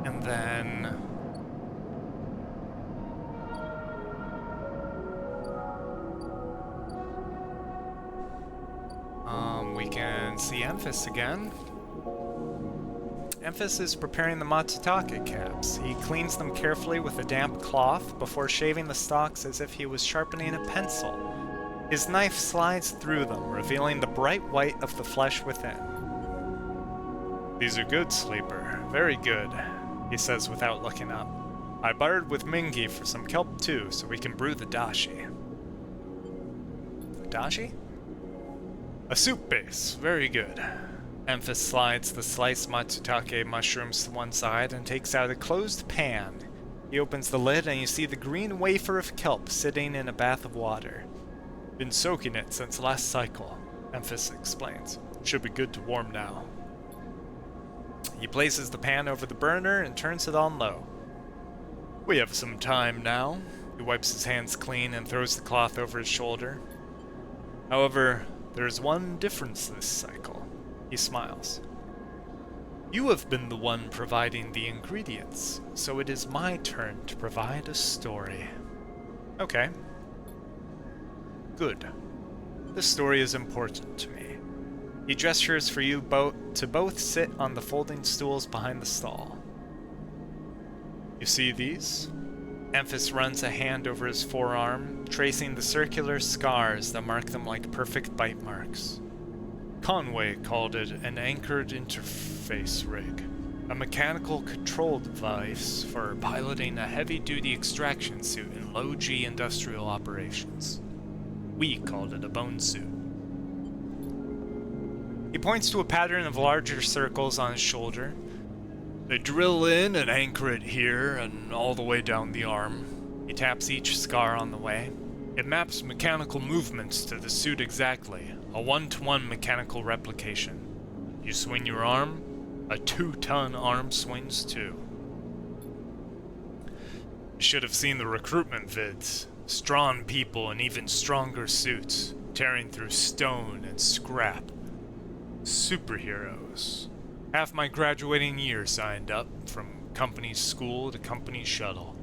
And then... we can see Emphas again. Emphas is preparing the Matsutake caps. He cleans them carefully with a damp cloth before shaving the stalks as if he was sharpening a pencil. His knife slides through them, revealing the bright white of the flesh within. "These are good, Sleeper. Very good," he says without looking up. "I bartered with Mingi for some kelp too, so we can brew the dashi." Dashi? "A soup base. Very good." Emphas slides the sliced Matsutake mushrooms to one side and takes out a closed pan. He opens the lid and you see the green wafer of kelp sitting in a bath of water. "Been soaking it since last cycle," Emphas explains. "Should be good to warm now." He places the pan over the burner and turns it on low. "We have some time now." He wipes his hands clean and throws the cloth over his shoulder. "However, there is one difference this cycle." He smiles. "You have been the one providing the ingredients, so it is my turn to provide a story." "Okay. Good. This story is important to me." He gestures for you to both sit on the folding stools behind the stall. "You see these?" Emphas runs a hand over his forearm, tracing the circular scars that mark them like perfect bite marks. "Conway called it an anchored interface rig, a mechanical control device for piloting a heavy-duty extraction suit in low-G industrial operations. We called it a bone suit." He points to a pattern of larger circles on his shoulder. "They drill in and anchor it here and all the way down the arm." He taps each scar on the way. "It maps mechanical movements to the suit exactly, a 1-to-1 mechanical replication. You swing your arm, a 2-ton arm swings too." "You should have seen the recruitment vids. Strong people in even stronger suits, tearing through stone and scrap. Superheroes. Half my graduating year signed up, from company's school to company's shuttle.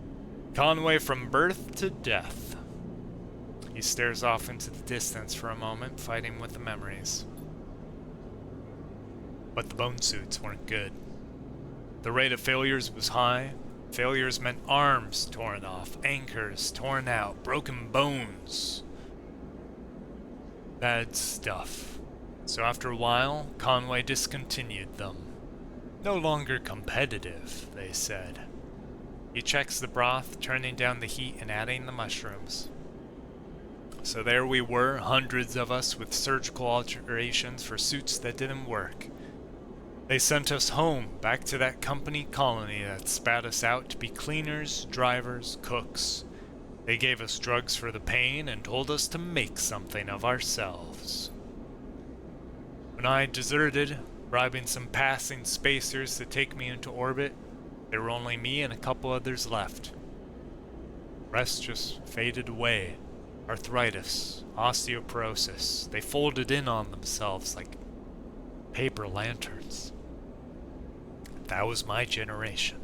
Conway from birth to death. He stares off into the distance for a moment, fighting with the memories. But the bone suits weren't good. The rate of failures was high. Failures meant arms torn off, anchors torn out, broken bones. Bad stuff. So after a while, Conway discontinued them. No longer competitive, they said. He checks the broth, turning down the heat and adding the mushrooms. So there we were, hundreds of us with surgical alterations for suits that didn't work. They sent us home, back to that company colony that spat us out to be cleaners, drivers, cooks. They gave us drugs for the pain and told us to make something of ourselves. When I deserted, bribing some passing spacers to take me into orbit, there were only me and a couple others left. The rest just faded away. Arthritis, osteoporosis, they folded in on themselves like paper lanterns. That was my generation.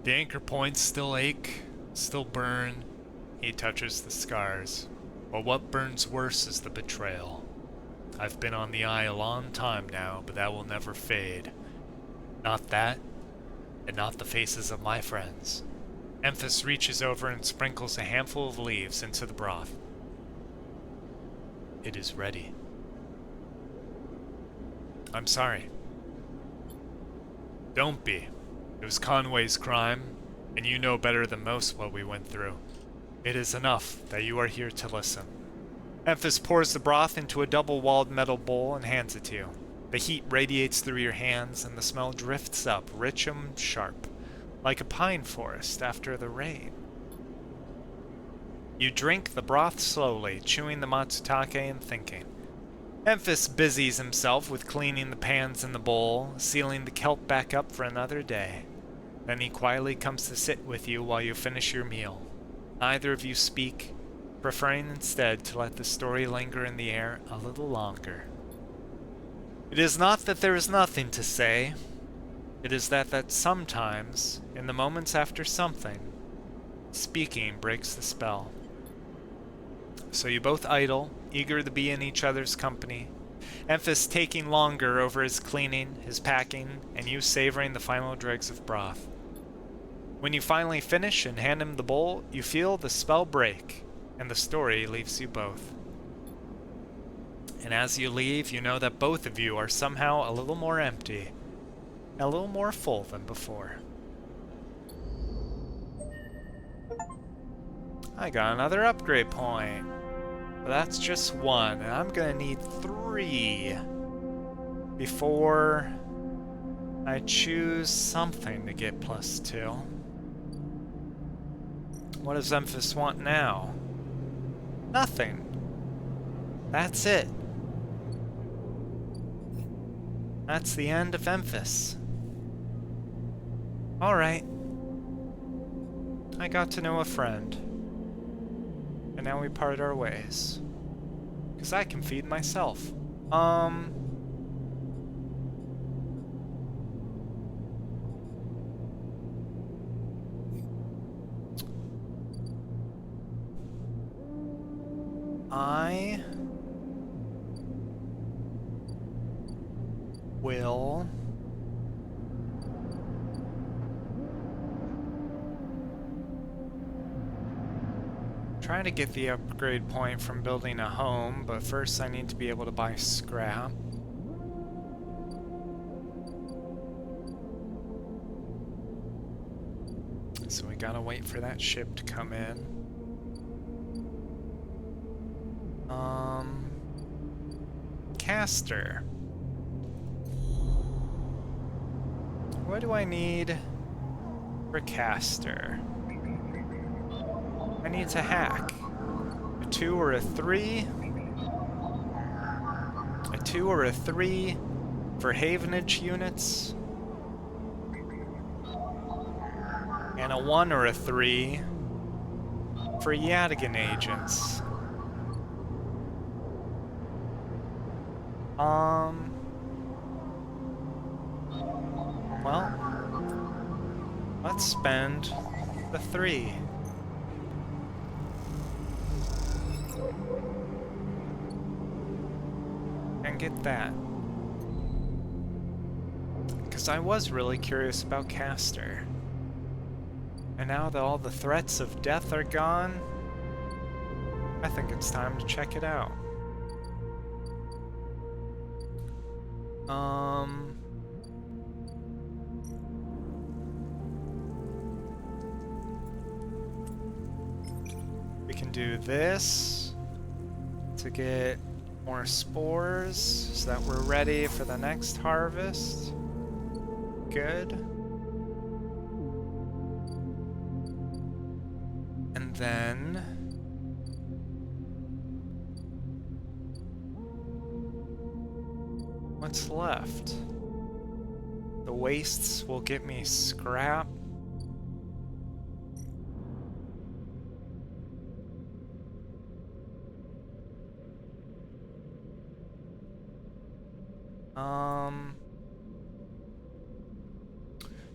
The anchor points still ache, still burn. He touches the scars. But what burns worse is the betrayal. I've been on the eye a long time now, but that will never fade. Not that, and not the faces of my friends. Emphas reaches over and sprinkles a handful of leaves into the broth. It is ready. I'm sorry. Don't be. It was Conway's crime, and you know better than most what we went through. It is enough that you are here to listen. Emphas pours the broth into a double-walled metal bowl and hands it to you. The heat radiates through your hands, and the smell drifts up, rich and sharp, like a pine forest after the rain. You drink the broth slowly, chewing the matsutake and thinking. Emphas busies himself with cleaning the pans in the bowl, sealing the kelp back up for another day. Then he quietly comes to sit with you while you finish your meal. Neither of you speak, preferring instead to let the story linger in the air a little longer. It is not that there is nothing to say. It is that sometimes, in the moments after something, speaking breaks the spell. So you both idle, eager to be in each other's company, Emphas taking longer over his cleaning, his packing, and you savoring the final dregs of broth. When you finally finish and hand him the bowl, you feel the spell break, and the story leaves you both. And as you leave, you know that both of you are somehow a little more empty, a little more full than before. I got another upgrade point. But that's just one, and I'm gonna need 3 before I choose something to get +2. What does Emphas want now? Nothing. That's it. That's the end of Emphas. Alright. I got to know a friend. And now we part our ways. 'Cause I can feed myself. I will try to get the upgrade point from building a home, but first I need to be able to buy scrap. So we gotta wait for that ship to come in. Caster. What do I need for caster? I need to hack. A 2 or a 3. A 2 or a 3 for Havenage units. And a 1 or a 3 for Yadigan agents. Well, Let's spend the 3. And get that. Because I was really curious about Castor. And now that all the threats of death are gone, I think it's time to check it out. We can do this to get more spores so that we're ready for the next harvest. Good. And then what's left? The wastes will get me scrap.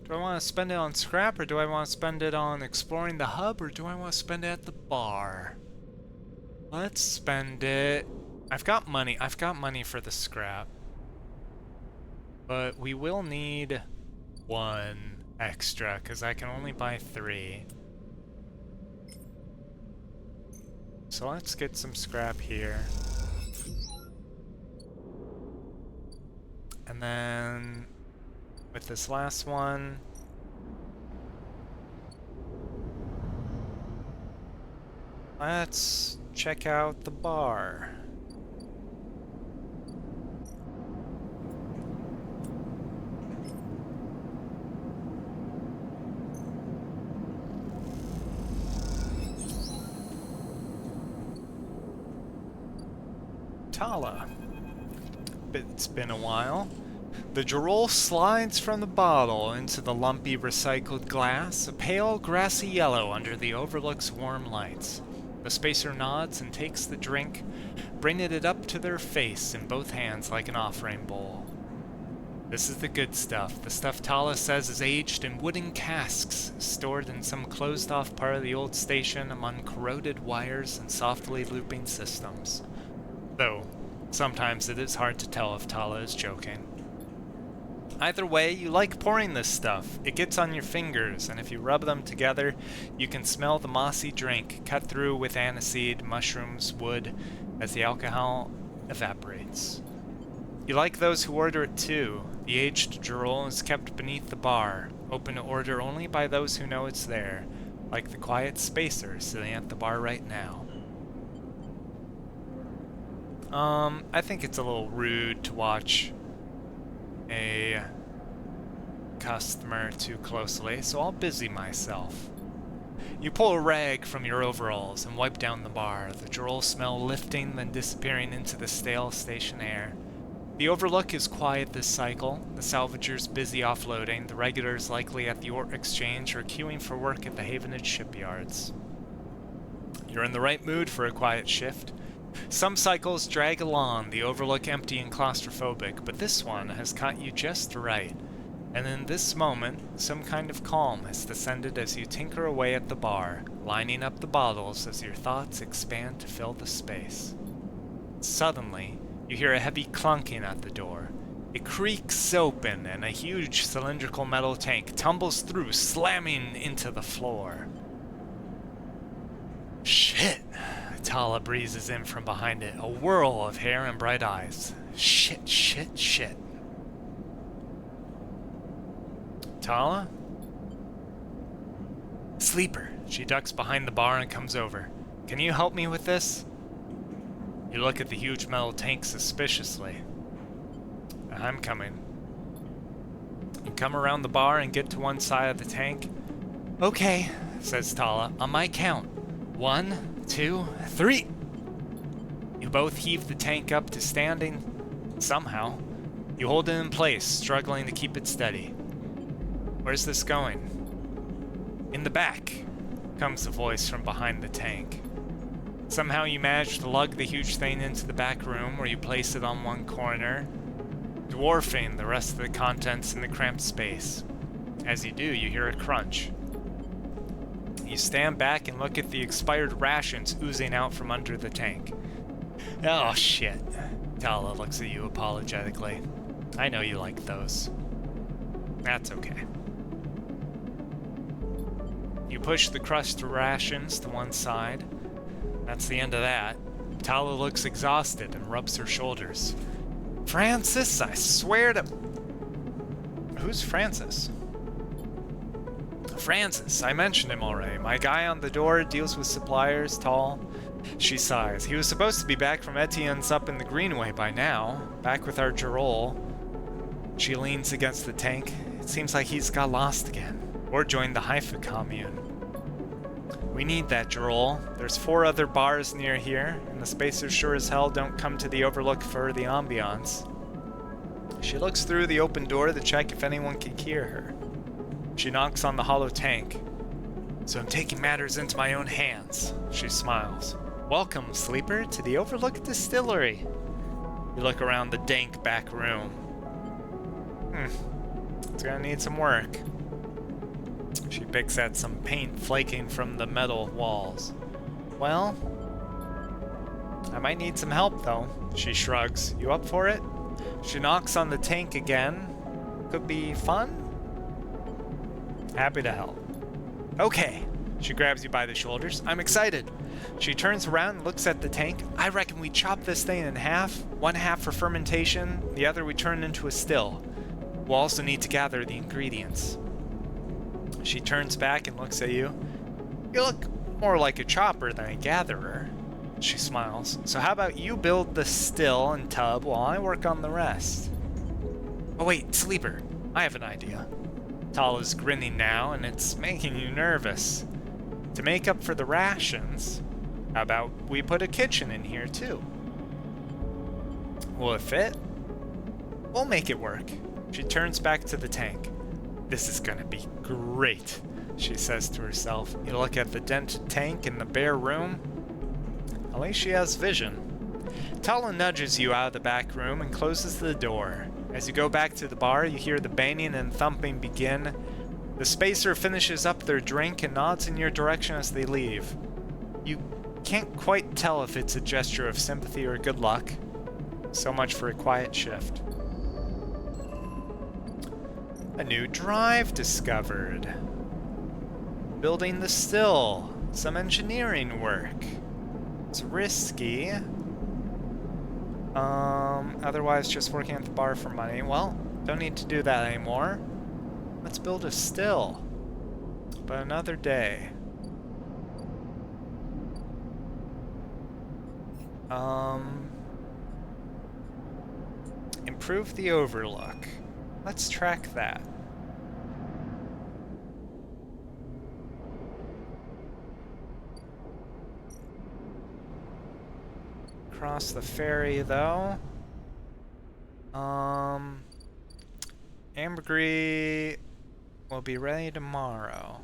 Do I want to spend it on scrap, or do I want to spend it on exploring the hub, or do I want to spend it at the bar? Let's spend it... I've got money for the scrap. But we will need 1 extra, because I can only buy 3. So let's get some scrap here. And then with this last one, let's check out the bar. Tala. It's been a while. The Droll slides from the bottle into the lumpy recycled glass, a pale grassy yellow under the overlook's warm lights. The spacer nods and takes the drink, bringing it up to their face in both hands like an offering bowl. This is the good stuff, the stuff Tala says is aged in wooden casks, stored in some closed-off part of the old station among corroded wires and softly looping systems. Though, sometimes it is hard to tell if Tala is joking. Either way, you like pouring this stuff. It gets on your fingers, and if you rub them together, you can smell the mossy drink cut through with aniseed, mushrooms, wood, as the alcohol evaporates. You like those who order it too. The aged Droll is kept beneath the bar, open to order only by those who know it's there, like the quiet spacer sitting at the bar right now. I think it's a little rude to watch a customer too closely, so I'll busy myself. You pull a rag from your overalls and wipe down the bar, the droll smell lifting then disappearing into the stale station air. The overlook is quiet this cycle, the salvagers busy offloading, the regulars likely at the ore exchange or queuing for work at the Havenage shipyards. You're in the right mood for a quiet shift. Some cycles drag along, the overlook empty and claustrophobic, but this one has caught you just right. And in this moment, some kind of calm has descended as you tinker away at the bar, lining up the bottles as your thoughts expand to fill the space. Suddenly, you hear a heavy clunking at the door. It creaks open, and a huge cylindrical metal tank tumbles through, slamming into the floor. Shit! Tala breezes in from behind it, a whirl of hair and bright eyes. Shit, shit, shit. Tala? Sleeper. She ducks behind the bar and comes over. Can you help me with this? You look at the huge metal tank suspiciously. I'm coming. You come around the bar and get to one side of the tank. Okay, says Tala, on my count. 1, 2, 3. You both heave the tank up to standing. Somehow, you hold it in place, struggling to keep it steady. Where's this going? In the back, comes the voice from behind the tank. Somehow you manage to lug the huge thing into the back room where you place it on one corner, dwarfing the rest of the contents in the cramped space. As you do, you hear a crunch. You stand back and look at the expired rations oozing out from under the tank. Oh shit. Tala looks at you apologetically. I know you like those. That's okay. You push the crushed rations to one side. That's the end of that. Tala looks exhausted and rubs her shoulders. Francis, I swear to... Who's Francis? Francis, I mentioned him already. My guy on the door deals with suppliers, tall. She sighs. He was supposed to be back from Etienne's up in the Greenway by now, back with our Jarol. She leans against the tank. It seems like he's got lost again, or joined the Haifa commune. We need that, Jarol. There's 4 other bars near here, and the spacers sure as hell don't come to the Overlook for the ambiance. She looks through the open door to check if anyone can hear her. She knocks on the hollow tank. So I'm taking matters into my own hands. She smiles. Welcome, sleeper, to the Overlook Distillery. You look around the dank back room. It's gonna need some work. She picks at some paint flaking from the metal walls. Well, I might need some help though. She shrugs. You up for it? She knocks on the tank again. Could be fun? Happy to help. Okay. She grabs you by the shoulders. I'm excited. She turns around and looks at the tank. I reckon we chop this thing in half. 1 half for fermentation, the other we turn into a still. We'll also need to gather the ingredients. She turns back and looks at you. You look more like a chopper than a gatherer. She smiles. So how about you build the still and tub while I work on the rest? Oh wait, sleeper. I have an idea. Tala's grinning now, and it's making you nervous. To make up for the rations, how about we put a kitchen in here too? Will it fit? We'll make it work. She turns back to the tank. This is gonna be great, she says to herself. You look at the dented tank in the bare room. At least she has vision. Tala nudges you out of the back room and closes the door. As you go back to the bar, you hear the banging and thumping begin. The spacer finishes up their drink and nods in your direction as they leave. You can't quite tell if it's a gesture of sympathy or good luck. So much for a quiet shift. A new drive discovered. Building the still. Some engineering work. It's risky. Otherwise just working at the bar for money. Well, don't need to do that anymore. Let's build a still. But another day. Improve the overlook. Let's track that. Cross the ferry, though. Ambergris will be ready tomorrow.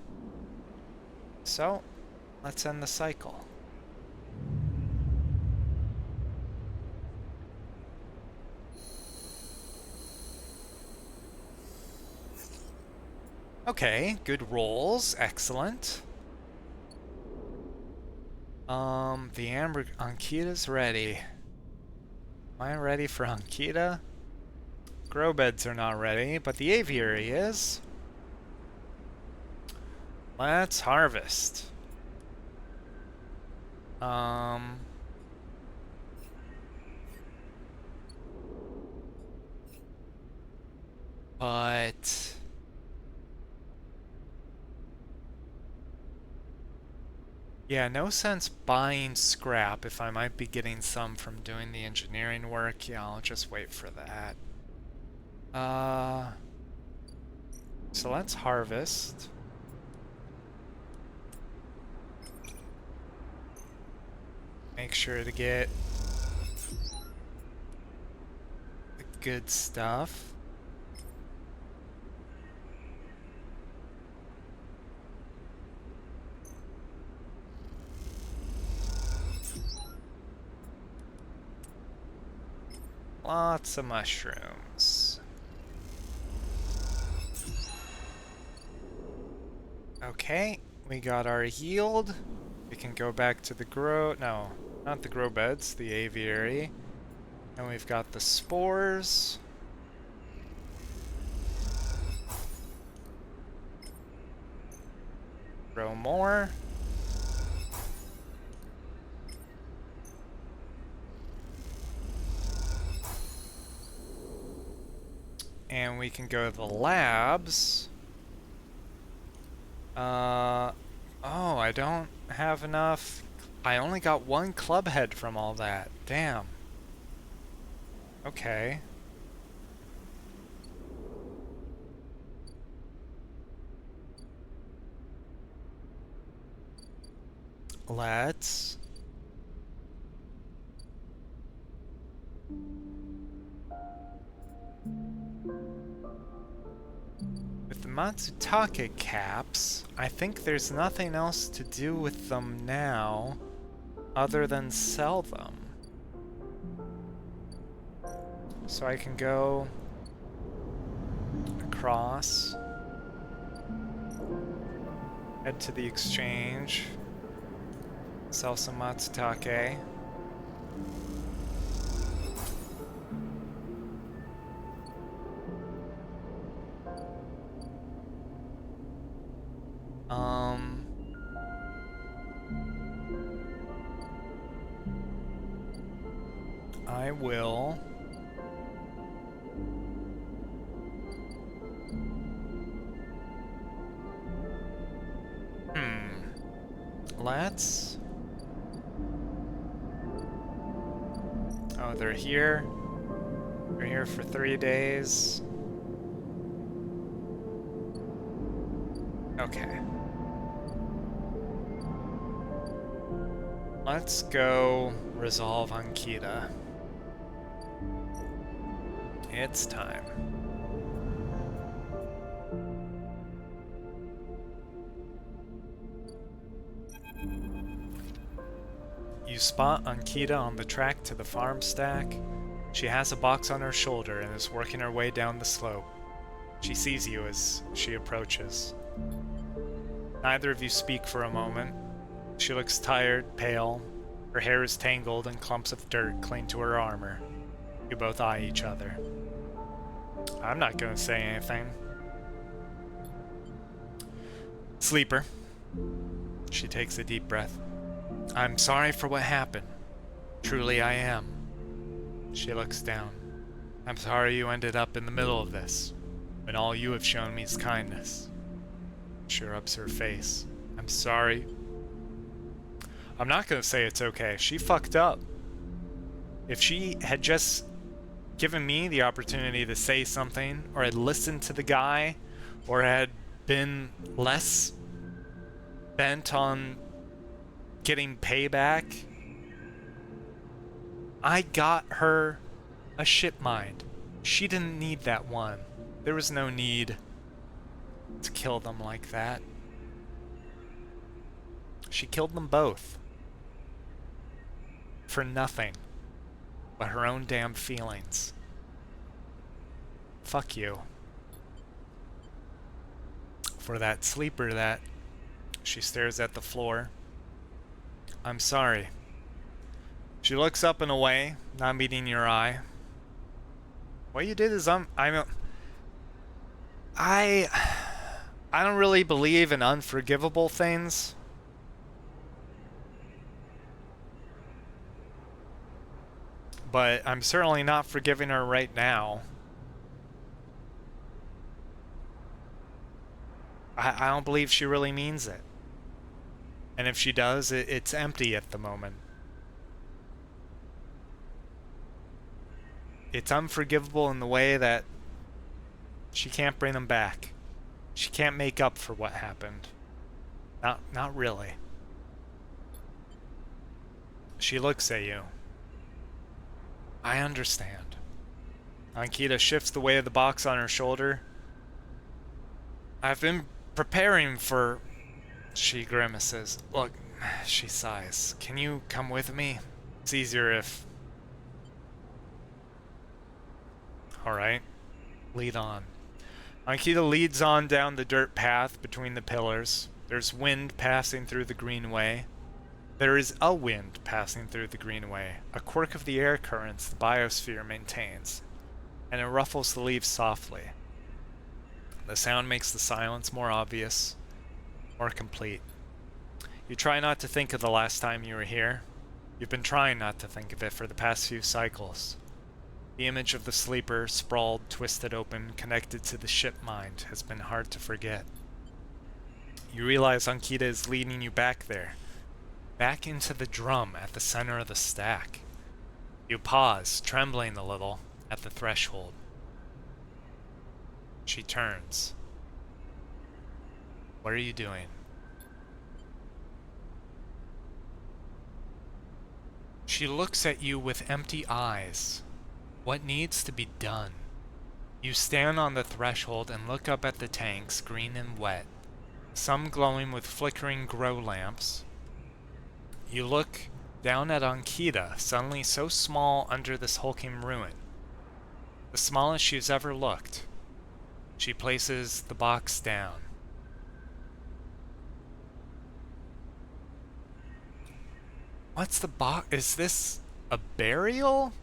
So, let's end the cycle. Okay, good rolls, excellent. The Ankita's ready. Am I ready for Ankita? Grow beds are not ready, but the aviary is. Let's harvest. But yeah, no sense buying scrap if I might be getting some from doing the engineering work. Yeah, I'll just wait for that. So let's harvest. Make sure to get the good stuff. Lots of mushrooms. Okay, we got our yield. We can go back to the grow... No, not the grow beds, the aviary. And we've got the spores. Grow more. And we can go to the labs. Oh, I don't have enough. I only got one club head from all that. Damn. Okay. Let's... With the Matsutake caps, I think there's nothing else to do with them now other than sell them. So I can go across, head to the exchange, sell some Matsutake. I will let's... Oh, they're here. They're here for 3 days. Okay. Let's go resolve on Kita. It's time. You spot Ankita on the track to the farm stack. She has a box on her shoulder and is working her way down the slope. She sees you as she approaches. Neither of you speak for a moment. She looks tired, pale. Her hair is tangled and clumps of dirt cling to her armor. You both eye each other. I'm not gonna say anything. Sleeper. She takes a deep breath. I'm sorry for what happened. Truly I am. She looks down. I'm sorry you ended up in the middle of this, when all you have shown me is kindness. She rubs her face. I'm sorry. I'm not gonna say it's okay. She fucked up. If she had just given me the opportunity to say something, or had listened to the guy, or had been less bent on getting payback, I got her a ship mind. She didn't need that one. There was no need to kill them like that. She killed them both. For nothing but her own damn feelings. Fuck you. For that sleeper that... She stares at the floor. I'm sorry. She looks up and away, not meeting your eye. What you did is I don't really believe in unforgivable things. But I'm certainly not forgiving her right now. I don't believe she really means it. And if she does, it's empty at the moment. It's unforgivable in the way that she can't bring them back. She can't make up for what happened. Not really. She looks at you. I understand. Ankita shifts the weight of the box on her shoulder. I've been preparing for... She grimaces. Look, she sighs. Can you come with me? It's easier if... Alright. Lead on. Ankita leads on down the dirt path between the pillars. There's wind passing through the greenway. There is a wind passing through the greenway, a quirk of the air currents the biosphere maintains, and it ruffles the leaves softly. The sound makes the silence more obvious, more complete. You try not to think of the last time you were here. You've been trying not to think of it for the past few cycles. The image of the sleeper, sprawled, twisted open, connected to the ship mind, has been hard to forget. You realize Ankita is leading you back there, back into the drum at the center of the stack. You pause, trembling a little, at the threshold. She turns. What are you doing? She looks at you with empty eyes. What needs to be done? You stand on the threshold and look up at the tanks, green and wet, some glowing with flickering grow lamps. You look down at Ankita, suddenly so small under this hulking ruin. The smallest she's ever looked. She places the box down. What's the box? Is this a burial?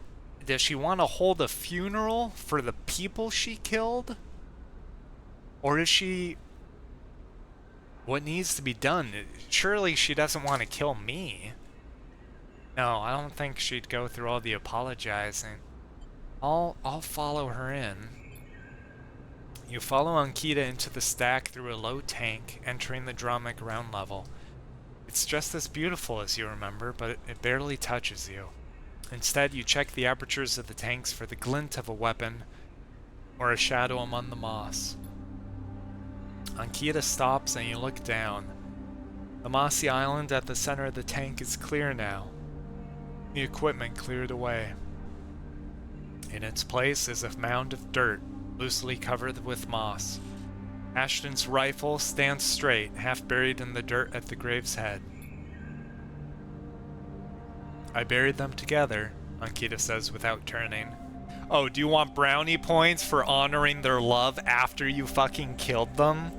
Does she want to hold a funeral for the people she killed? Or is she... What needs to be done? Surely she doesn't want to kill me. No, I don't think she'd go through all the apologizing. I'll follow her in. You follow Ankita into the stack through a low tank, entering the drum at ground level. It's just as beautiful as you remember, but it barely touches you. Instead, you check the apertures of the tanks for the glint of a weapon or a shadow among the moss. Ankita stops and you look down. The mossy island at the center of the tank is clear now. The equipment cleared away. In its place is a mound of dirt, loosely covered with moss. Ashton's rifle stands straight, half buried in the dirt at the grave's head. I buried them together, Ankita says without turning. Oh, do you want brownie points for honoring their love after you fucking killed them?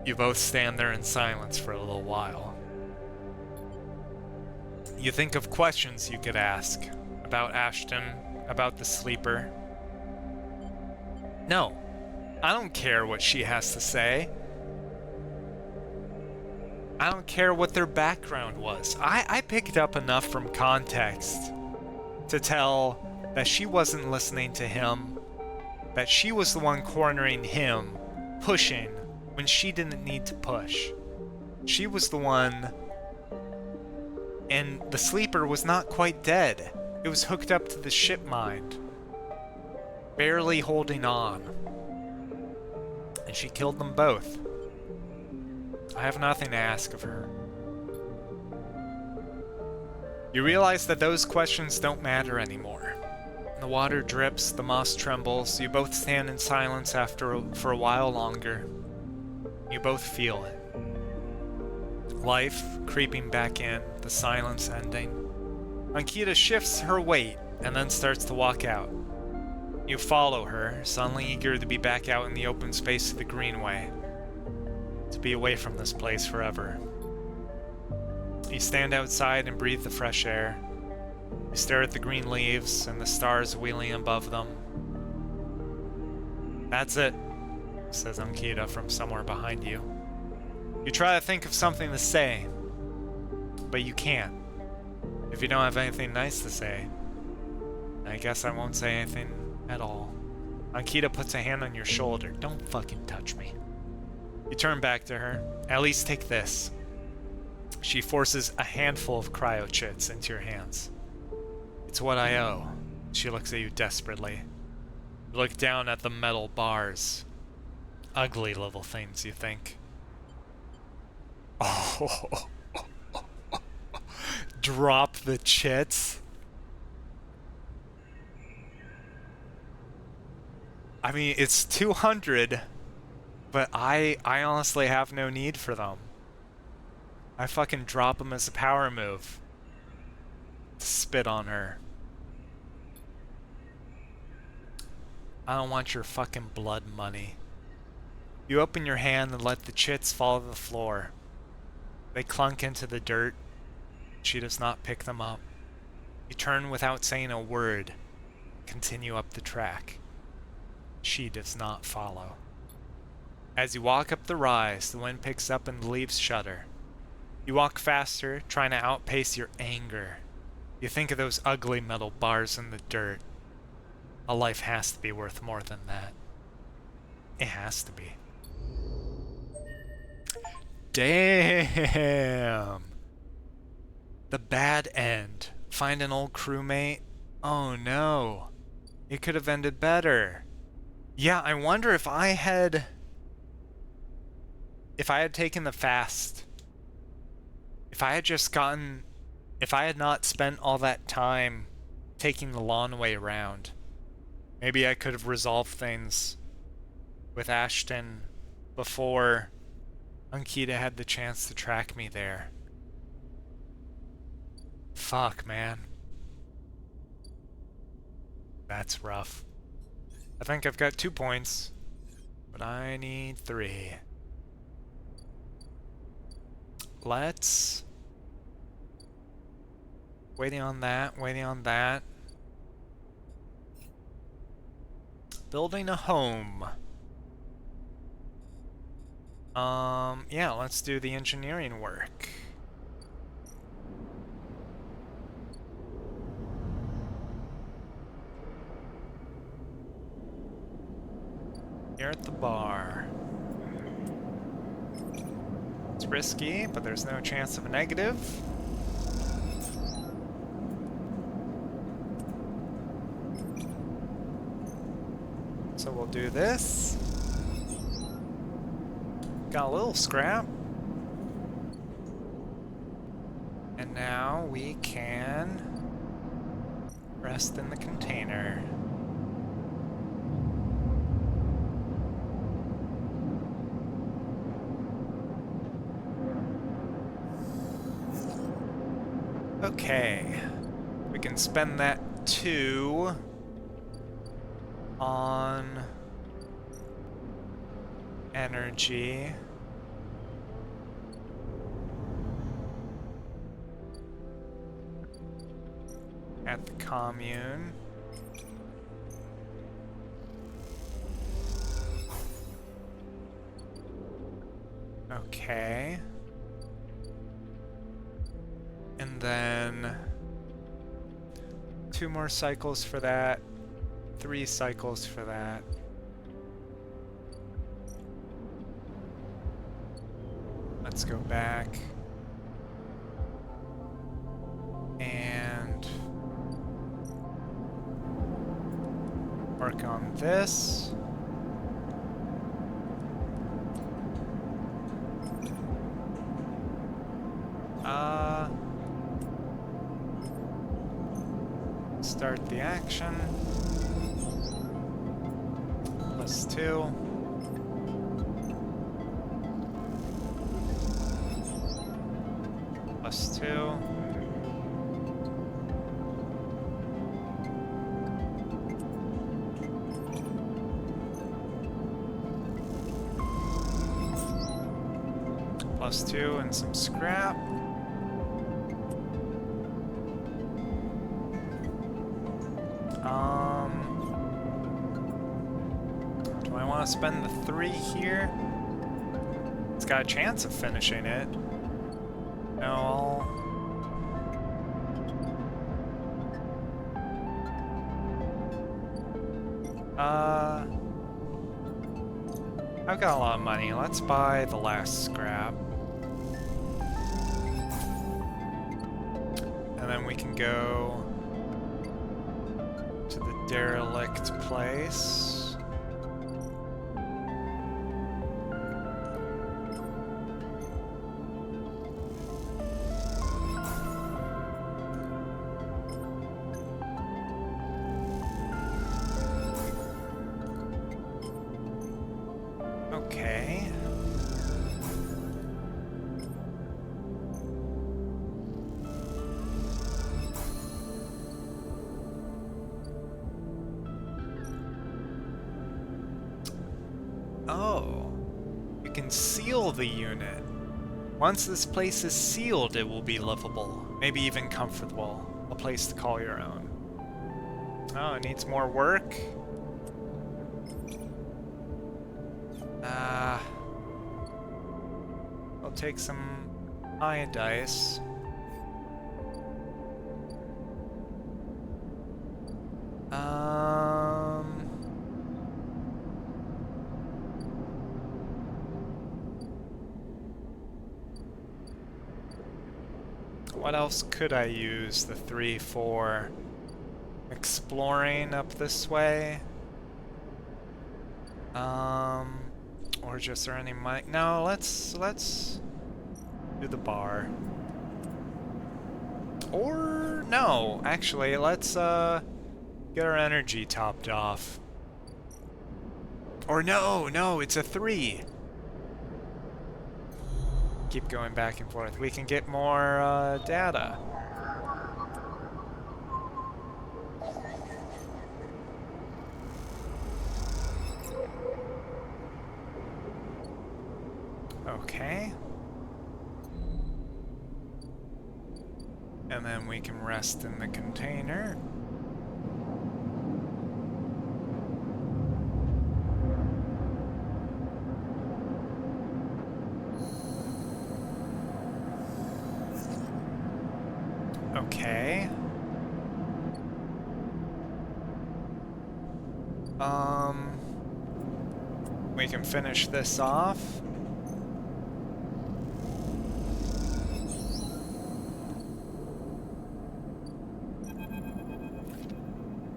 You both stand there in silence for a little while. You think of questions you could ask about Ashton, about the sleeper. No, I don't care what she has to say. I don't care what their background was. I picked up enough from context to tell that she wasn't listening to him, that she was the one cornering him, pushing when she didn't need to push. She was the one, and the sleeper was not quite dead. It was hooked up to the ship mind, barely holding on. And she killed them both. I have nothing to ask of her. You realize that those questions don't matter anymore. The water drips, the moss trembles. You both stand in silence for a while longer. You both feel it. Life creeping back in, the silence ending. Ankita shifts her weight and then starts to walk out. You follow her, suddenly eager to be back out in the open space of the greenway. To be away from this place forever. You stand outside and breathe the fresh air. You stare at the green leaves and the stars wheeling above them. That's it, says Ankita from somewhere behind you. You try to think of something to say, but you can't. If you don't have anything nice to say, I guess I won't say anything at all. Ankita puts a hand on your shoulder. Don't fucking touch me. You turn back to her. At least take this. She forces a handful of cryo-chits into your hands. It's what I owe. She looks at you desperately. You look down at the metal bars. Ugly little things, you think. Oh. Drop the chits. I mean, it's 200, but I honestly have no need for them. I fucking drop them as a power move. Spit on her. I don't want your fucking blood money. You open your hand and let the chits fall to the floor. They clunk into the dirt. She does not pick them up. You turn without saying a word. Continue up the track. She does not follow. As you walk up the rise, the wind picks up and the leaves shudder. You walk faster, trying to outpace your anger. You think of those ugly metal bars in the dirt. A life has to be worth more than that. It has to be. Damn! The bad end. Find an old crewmate? Oh no. It could have ended better. Yeah, I wonder if I had taken the fast, if I had not spent all that time taking the long way around, maybe I could have resolved things with Ashton before Ankita had the chance to track me there. Fuck, man. That's rough. I think I've got 2 points, but I need 3. Let's... waiting on that. Building a home. Yeah, let's do the engineering work. Here at the bar. It's risky, but there's no chance of a negative. So we'll do this. Got a little scrap. And now we can rest in the container. Okay. We can spend that 2 on energy. At the commune. Okay. And then 2 more cycles for that. 3 cycles for that. Let's go back. And work on this. Start the action. +2. +2. +2 and some scrap. Do I want to spend the 3 here? It's got a chance of finishing it. No, I've got a lot of money. Let's buy the last scrap. And then we can go to the derelict place. Okay. Oh. You can seal the unit. Once this place is sealed, it will be livable, maybe even comfortable. A place to call your own. Oh, it needs more work. I'll take some iodice. What else could I use the 3 for? Exploring up this way? Or just there any mic? No, let's do the bar. Or no, actually, let's get our energy topped off. Or no, it's a 3. Keep going back and forth. We can get more data. Okay. And then we can rest in the container. Okay. We can finish this off.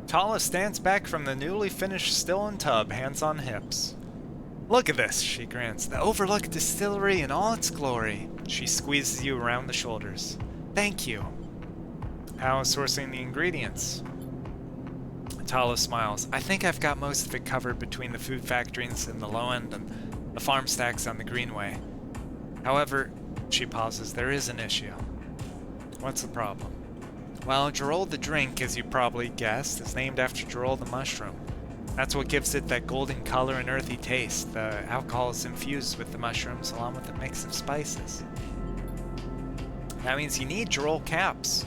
Tala stands back from the newly finished still and tub, hands on hips. Look at this, she grins. The overlooked distillery in all its glory. She squeezes you around the shoulders. Thank you. How is sourcing the ingredients? Tala smiles. I think I've got most of it covered between the food factories in the low end and the farm stacks on the greenway. However, she pauses, there is an issue. What's the problem? Well, Gerald the drink, as you probably guessed, is named after Gerald the mushroom. That's what gives it that golden color and earthy taste. The alcohol is infused with the mushrooms along with a mix of spices. That means you need Gerald caps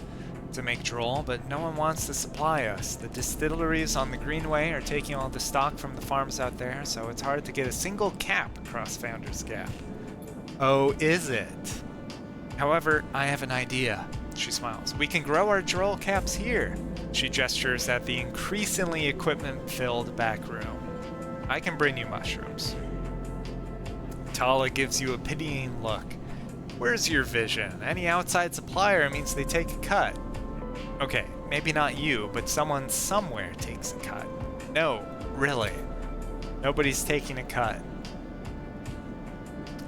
to make Gerald, but no one wants to supply us. The distilleries on the Greenway are taking all the stock from the farms out there, so it's hard to get a single cap across Founder's Gap. Oh, is it? However, I have an idea. She smiles. We can grow our Gerald caps here. She gestures at the increasingly equipment-filled back room. I can bring you mushrooms. Tala gives you a pitying look. Where's your vision? Any outside supplier means they take a cut. Okay, maybe not you, but someone somewhere takes a cut. No, really. Nobody's taking a cut.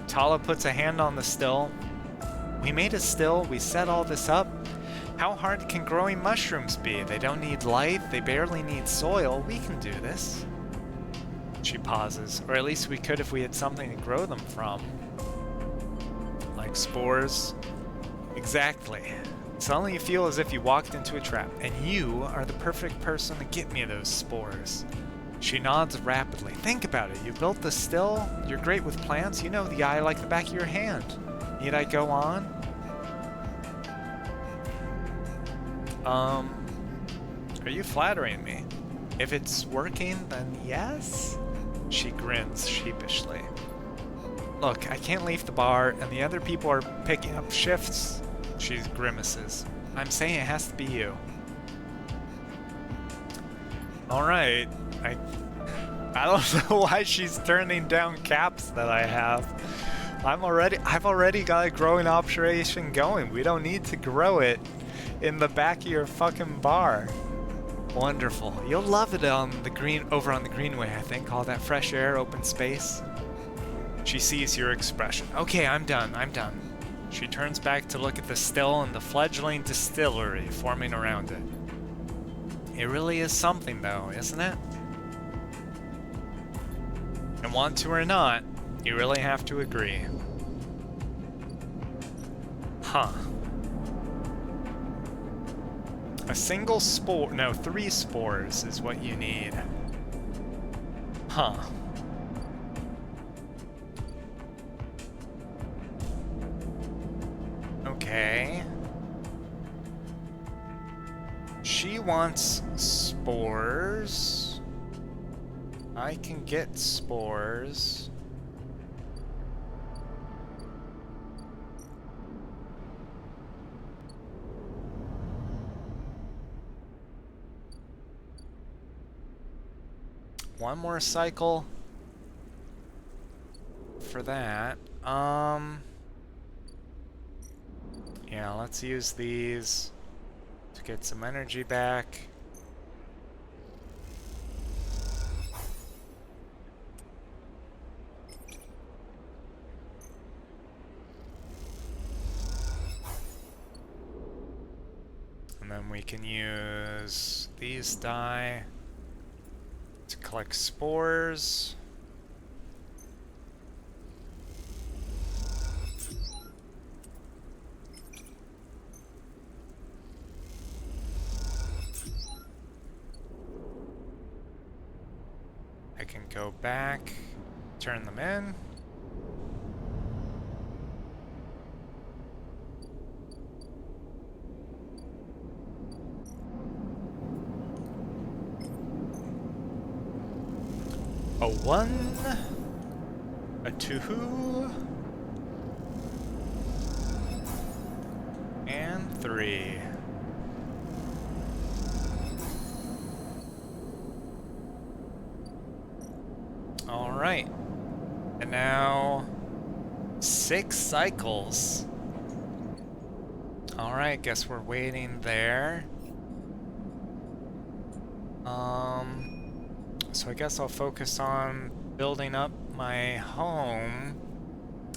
Tala puts a hand on the still. We made a still, we set all this up. How hard can growing mushrooms be? They don't need light, they barely need soil. We can do this. She pauses, or at least we could if we had something to grow them from. Like spores. Exactly. Suddenly you feel as if you walked into a trap, and you are the perfect person to get me those spores. She nods rapidly. Think about it. You built the still, you're great with plants, you know the eye like the back of your hand. Need I go on? Are you flattering me? If it's working, then yes? She grins sheepishly. Look, I can't leave the bar, and the other people are picking up shifts. She grimaces. I'm saying it has to be you. Alright. I don't know why she's turning down caps that I have. I've already got a growing operation going. We don't need to grow it in the back of your fucking bar. Wonderful. You'll love it on the over on the Greenway, I think. All that fresh air, open space. She sees your expression. Okay, I'm done. She turns back to look at the still and the fledgling distillery forming around it. It really is something, though, isn't it? And want to or not, you really have to agree. Huh. A single spore, no, 3 spores is what you need. Huh. Okay. She wants spores. I can get spores. One more cycle for that. Yeah, let's use these to get some energy back. And then we can use these dye to collect spores. I can go back, turn them in. A 1, a 2, and 3. All right, and now 6 cycles. All right, guess we're waiting there. So I guess I'll focus on building up my home.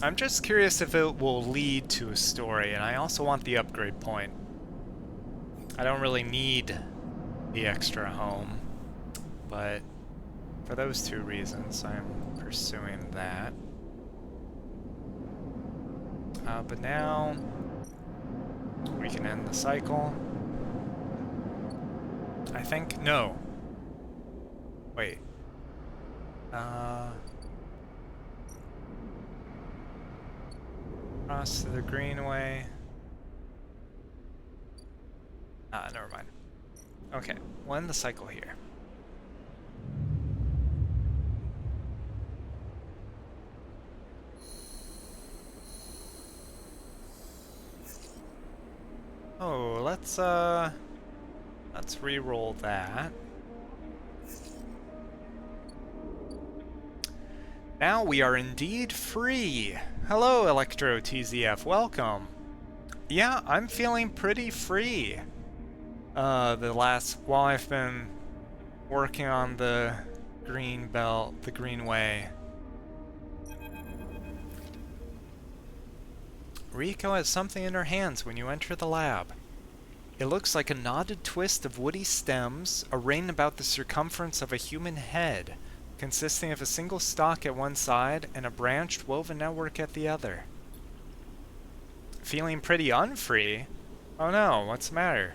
I'm just curious if it will lead to a story, and I also want the upgrade point. I don't really need the extra home, but for those 2 reasons, I'm pursuing that. But now we can end the cycle. I think, no. Wait. Cross to the greenway. Never mind. Okay, we'll end the cycle here. Oh, let's re-roll that. Now we are indeed free. Hello, Electro TZF, welcome. Yeah, I'm feeling pretty free. While I've been working on the green belt, the greenway. Rico has something in her hands when you enter the lab. It looks like a knotted twist of woody stems, a ring about the circumference of a human head, consisting of a single stalk at one side and a branched woven network at the other. Feeling pretty unfree? Oh no, what's the matter?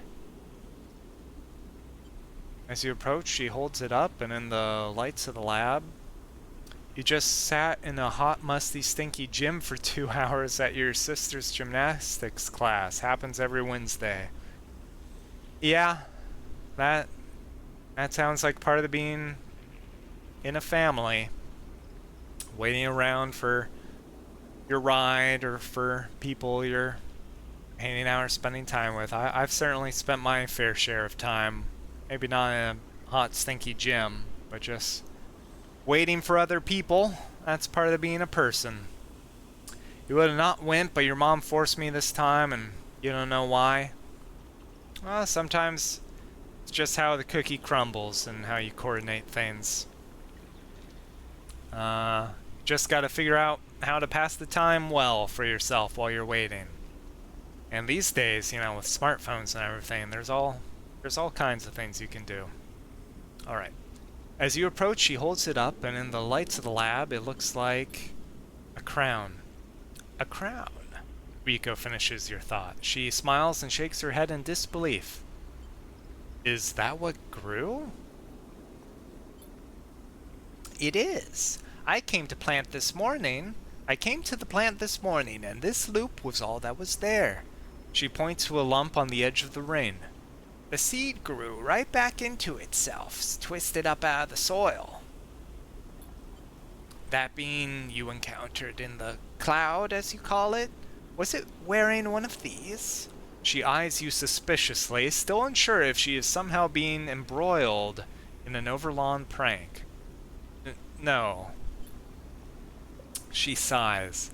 As you approach, she holds it up, and in the lights of the lab, you just sat in a hot, musty, stinky gym for 2 hours at your sister's gymnastics class. Happens every Wednesday. Yeah, that sounds like part of the being in a family. Waiting around for your ride or for people you're hanging out or spending time with. I've certainly spent my fair share of time, maybe not in a hot, stinky gym, but just waiting for other people. That's part of the being a person. You would have not went, but your mom forced me this time, and you don't know why. Well, sometimes it's just how the cookie crumbles and how you coordinate things. Just gotta figure out how to pass the time well for yourself while you're waiting. And these days, you know, with smartphones and everything, there's all kinds of things you can do. Alright. As you approach, she holds it up, and in the lights of the lab, it looks like a crown. A crown. Rico finishes your thought. She smiles and shakes her head in disbelief. Is that what grew? It is. I came to the plant this morning, and this loop was all that was there. She points to a lump on the edge of the ring. The seed grew right back into itself, twisted up out of the soil. That being you encountered in the cloud, as you call it, was it wearing one of these? She eyes you suspiciously, still unsure if she is somehow being embroiled in an overlong prank. No. She sighs.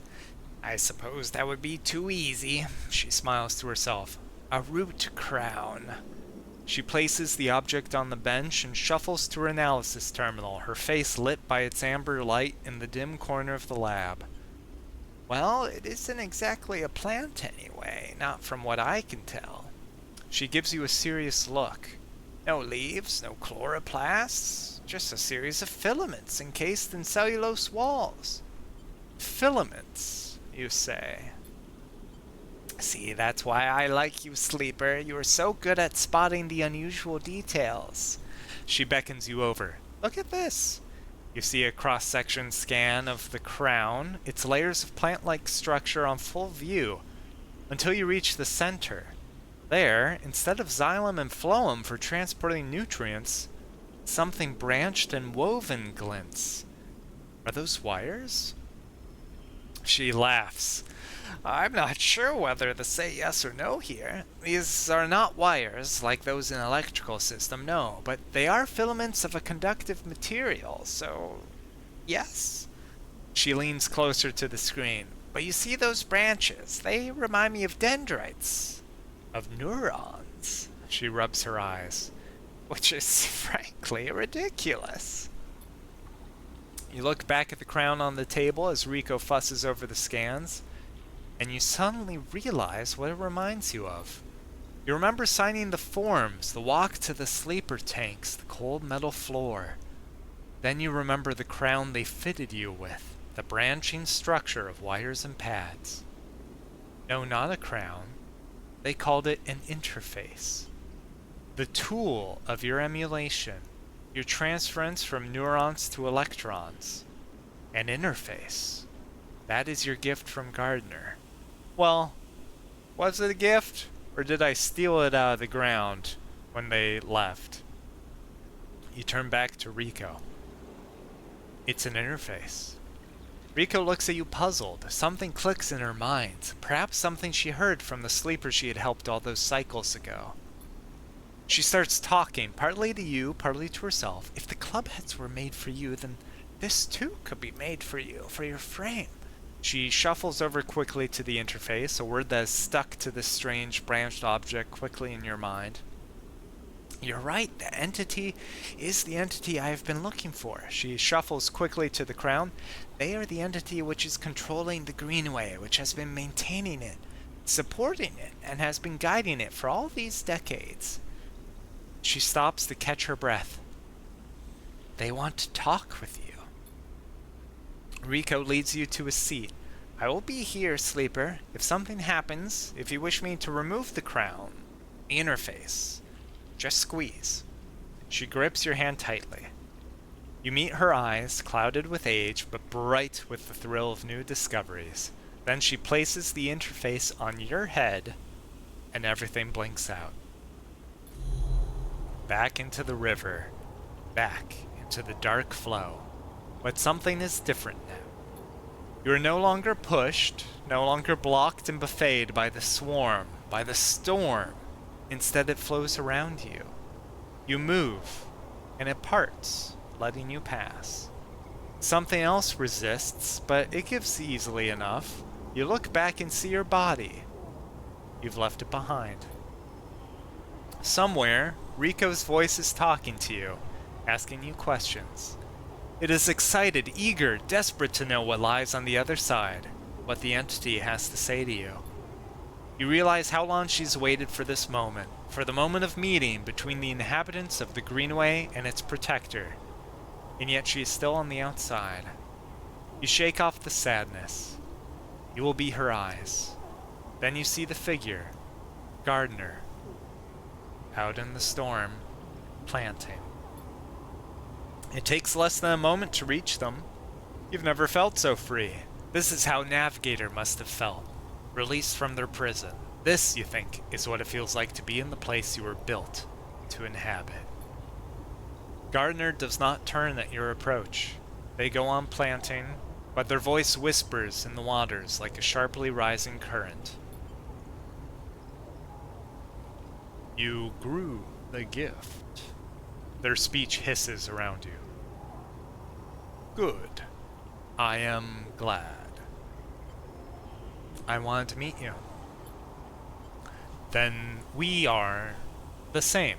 I suppose that would be too easy. She smiles to herself. A root crown. She places the object on the bench and shuffles to her analysis terminal, her face lit by its amber light in the dim corner of the lab. Well, it isn't exactly a plant anyway, not from what I can tell. She gives you a serious look. No leaves, no chloroplasts, just a series of filaments encased in cellulose walls. Filaments, you say? See, that's why I like you, Sleeper. You are so good at spotting the unusual details. She beckons you over. Look at this. You see a cross-section scan of the crown, its layers of plant-like structure on full view, until you reach the center. There, instead of xylem and phloem for transporting nutrients, something branched and woven glints. Are those wires? She laughs. I'm not sure whether to say yes or no here. These are not wires like those in an electrical system, no, but they are filaments of a conductive material, so yes. She leans closer to the screen. But you see those branches? They remind me of dendrites, of neurons. She rubs her eyes. Which is frankly ridiculous. You look back at the crown on the table as Rico fusses over the scans, and you suddenly realize what it reminds you of. You remember signing the forms, the walk to the sleeper tanks, the cold metal floor. Then you remember the crown they fitted you with, the branching structure of wires and pads. No, not a crown. They called it an interface. The tool of your emulation, your transference from neurons to electrons. An interface. That is your gift from Gardner. Well, was it a gift, or did I steal it out of the ground when they left? You turn back to Rico. It's an interface. Rico looks at you puzzled. Something clicks in her mind, perhaps something she heard from the sleeper she had helped all those cycles ago. She starts talking, partly to you, partly to herself. If the club heads were made for you, then this too could be made for you, for your frame. She shuffles over quickly to the interface, a word that is stuck to this strange branched object quickly in your mind. You're right, the entity is the entity I have been looking for. She shuffles quickly to the crown. They are the entity which is controlling the Greenway, which has been maintaining it, supporting it, and has been guiding it for all these decades. She stops to catch her breath. They want to talk with you. Rico leads you to a seat. I will be here, Sleeper. If something happens, if you wish me to remove the crown, the interface, just squeeze. She grips your hand tightly. You meet her eyes, clouded with age, but bright with the thrill of new discoveries. Then she places the interface on your head, and everything blinks out. Back into the river, back into the dark flow. But something is different now. You are no longer pushed, no longer blocked and buffeted by the swarm, by the storm. Instead, it flows around you. You move, and it parts, letting you pass. Something else resists, but it gives easily enough. You look back and see your body. You've left it behind. Somewhere, Rico's voice is talking to you, asking you questions. It is excited, eager, desperate to know what lies on the other side, what the entity has to say to you. You realize how long she's waited for this moment, for the moment of meeting between the inhabitants of the Greenway and its protector, and yet she is still on the outside. You shake off the sadness. You will be her eyes. Then you see the figure, Gardner, out in the storm, planting. It takes less than a moment to reach them. You've never felt so free. This is how Navigator must have felt, released from their prison. This, you think, is what it feels like to be in the place you were built to inhabit. Gardner does not turn at your approach. They go on planting, but their voice whispers in the waters like a sharply rising current. You grew the gift. Their speech hisses around you. Good. I am glad. I wanted to meet you. Then we are the same.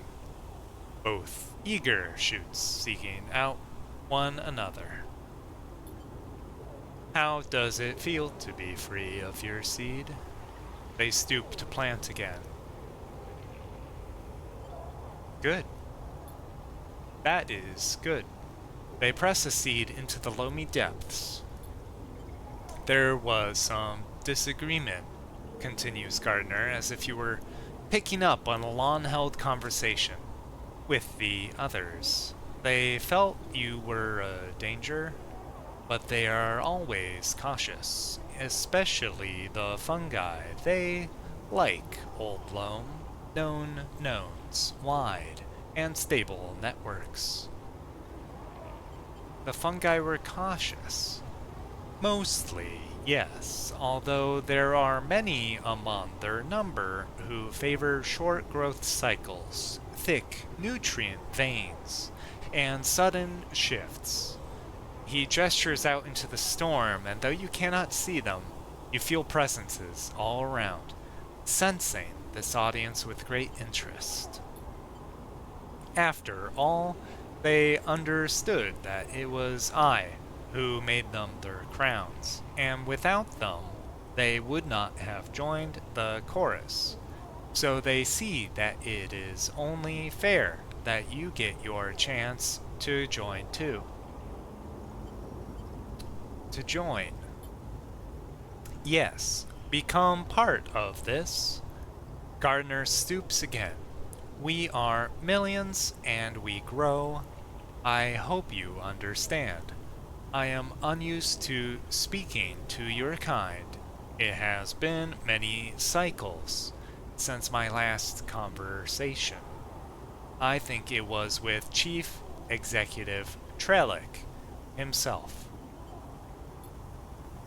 Both eager shoots seeking out one another. How does it feel to be free of your seed? They stoop to plant again. Good. That is good. They press a seed into the loamy depths. There was some disagreement, continues Gardner, as if you were picking up on a long-held conversation with the others. They felt you were a danger, but they are always cautious, especially the fungi. They like old loam, known knowns, wide and stable networks. The fungi were cautious. Mostly, yes, although there are many among their number who favor short growth cycles, thick nutrient veins, and sudden shifts. He gestures out into the storm, and though you cannot see them, you feel presences all around, sensing this audience with great interest. After all, they understood that it was I who made them their crowns, and without them, they would not have joined the chorus. So they see that it is only fair that you get your chance to join too. To join. Yes, become part of this. Gardner stoops again. We are millions and we grow. I hope you understand. I am unused to speaking to your kind. It has been many cycles since my last conversation. I think it was with Chief Executive Trellick himself.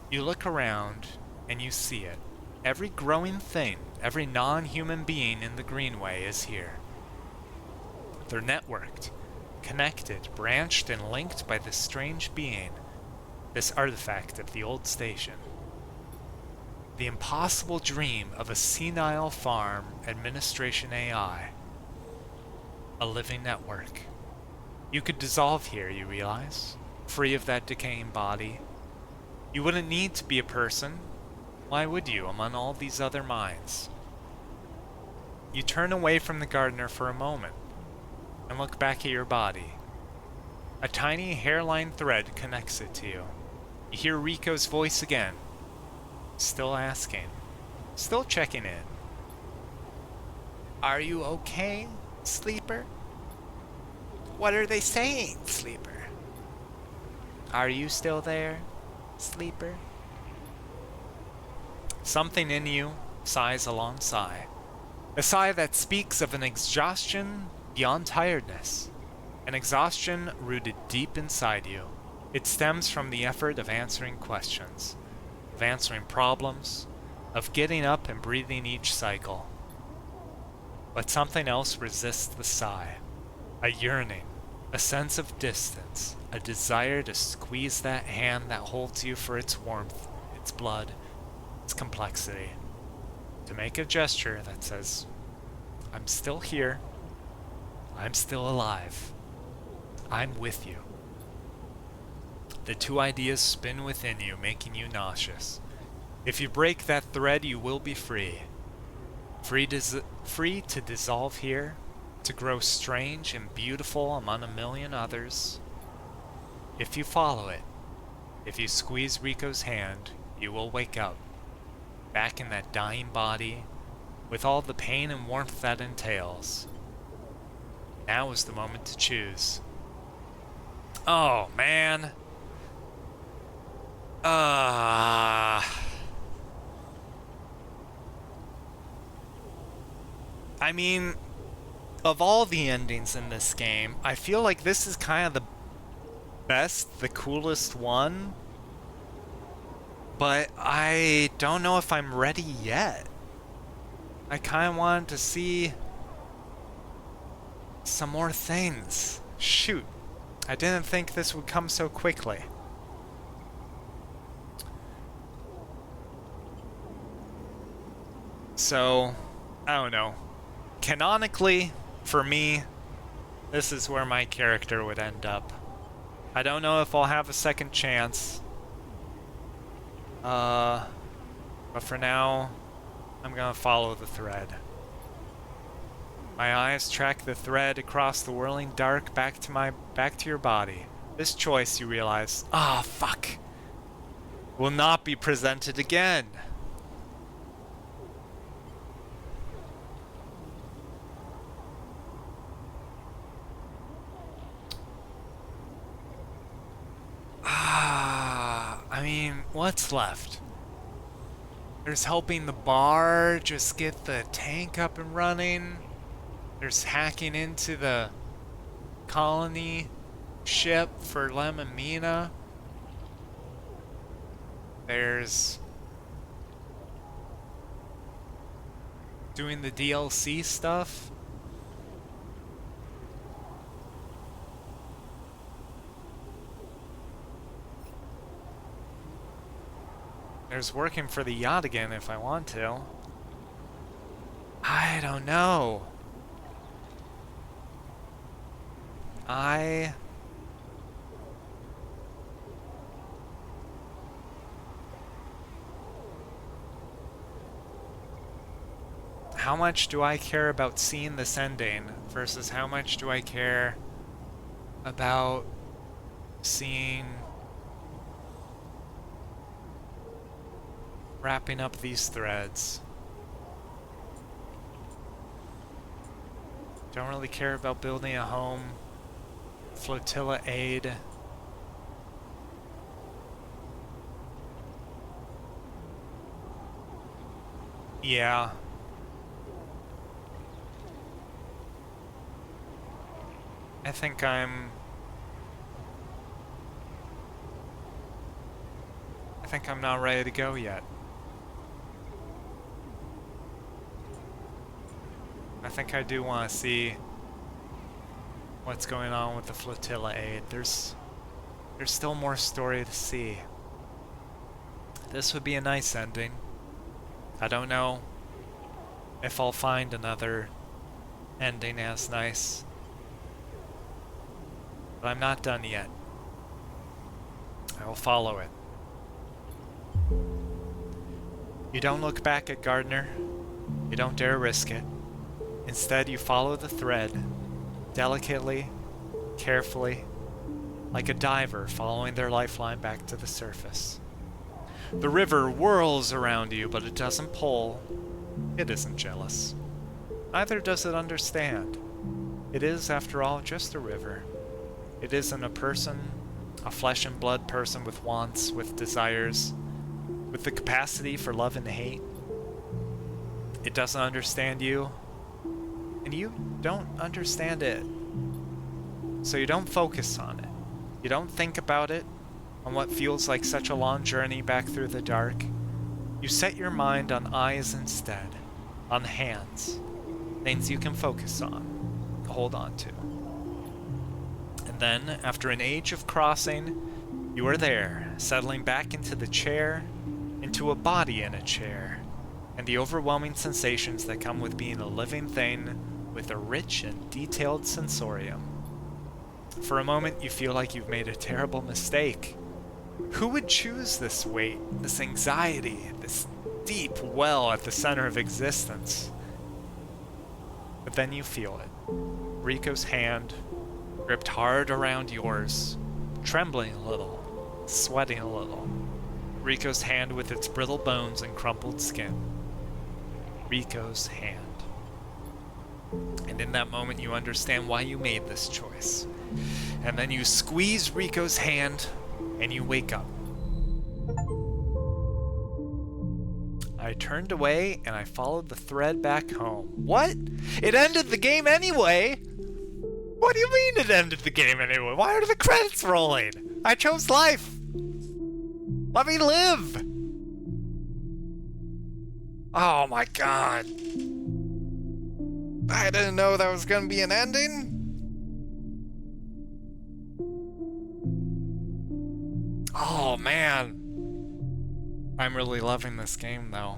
You look around and you see it. Every growing thing, every non-human being in the Greenway is here. They're networked, connected, branched, and linked by this strange being, this artifact of the old station. The impossible dream of a senile farm administration AI. A living network. You could dissolve here, you realize, free of that decaying body. You wouldn't need to be a person. Why would you, among all these other minds? You turn away from the gardener for a moment and look back at your body. A tiny hairline thread connects it to you. You hear Rico's voice again, still asking, still checking in. Are you okay, Sleeper? What are they saying, Sleeper? Are you still there, Sleeper? Something in you sighs a long sigh. A sigh that speaks of an exhaustion beyond tiredness. An exhaustion rooted deep inside you. It stems from the effort of answering questions, of answering problems, of getting up and breathing each cycle. But something else resists the sigh. A yearning, a sense of distance, a desire to squeeze that hand that holds you for its warmth, its blood, its complexity. To make a gesture that says, I'm still here. I'm still alive. I'm with you. The two ideas spin within you, making you nauseous. If you break that thread, you will be free. Free to dissolve here, to grow strange and beautiful among a million others. If you follow it, if you squeeze Rico's hand, you will wake up, back in that dying body, with all the pain and warmth that entails. Now is the moment to choose. Oh, man. I mean, of all the endings in this game, I feel like this is kind of the best, the coolest one. But I don't know if I'm ready yet. I kind of wanted to see some more things. Shoot. I didn't think this would come so quickly. So, I don't know. Canonically, for me, this is where my character would end up. I don't know if I'll have a second chance. But for now, I'm gonna follow the thread. My eyes track the thread across the whirling dark back to your body. This choice, you realize, fuck, will not be presented again. I mean, what's left? There's helping the bar just get the tank up and running. There's hacking into the colony ship for Lem and Mina. There's doing the DLC stuff. There's working for the yacht again if I want to. I don't know. How much do I care about seeing this ending versus how much do I care about seeing wrapping up these threads? Don't really care about building a home. Flotilla aid. Yeah. I think I'm not ready to go yet. I think I do want to see what's going on with the flotilla aid. There's still more story to see. This would be a nice ending. I don't know if I'll find another ending as nice. But I'm not done yet. I will follow it. You don't look back at Gardner. You don't dare risk it. Instead, you follow the thread, delicately, carefully, like a diver following their lifeline back to the surface. The river whirls around you, but it doesn't pull. It isn't jealous. Neither does it understand. It is, after all, just a river. It isn't a person, a flesh and blood person with wants, with desires, with the capacity for love and hate. It doesn't understand you, and you don't understand it. So you don't focus on it. You don't think about it, on what feels like such a long journey back through the dark. You set your mind on eyes instead, on hands, things you can focus on, hold on to. And then, after an age of crossing, you are there, settling back into the chair, into a body in a chair, and the overwhelming sensations that come with being a living thing with a rich and detailed sensorium. For a moment, you feel like you've made a terrible mistake. Who would choose this weight, this anxiety, this deep well at the center of existence? But then you feel it. Rico's hand, gripped hard around yours, trembling a little, sweating a little. Rico's hand with its brittle bones and crumpled skin. Rico's hand. And in that moment, you understand why you made this choice. And then you squeeze Rico's hand, and you wake up. I turned away and I followed the thread back home. What? It ended the game anyway? What do you mean it ended the game anyway? Why are the credits rolling? I chose life. Let me live. Oh my god. I didn't know that was gonna be an ending. Oh man. I'm really loving this game though.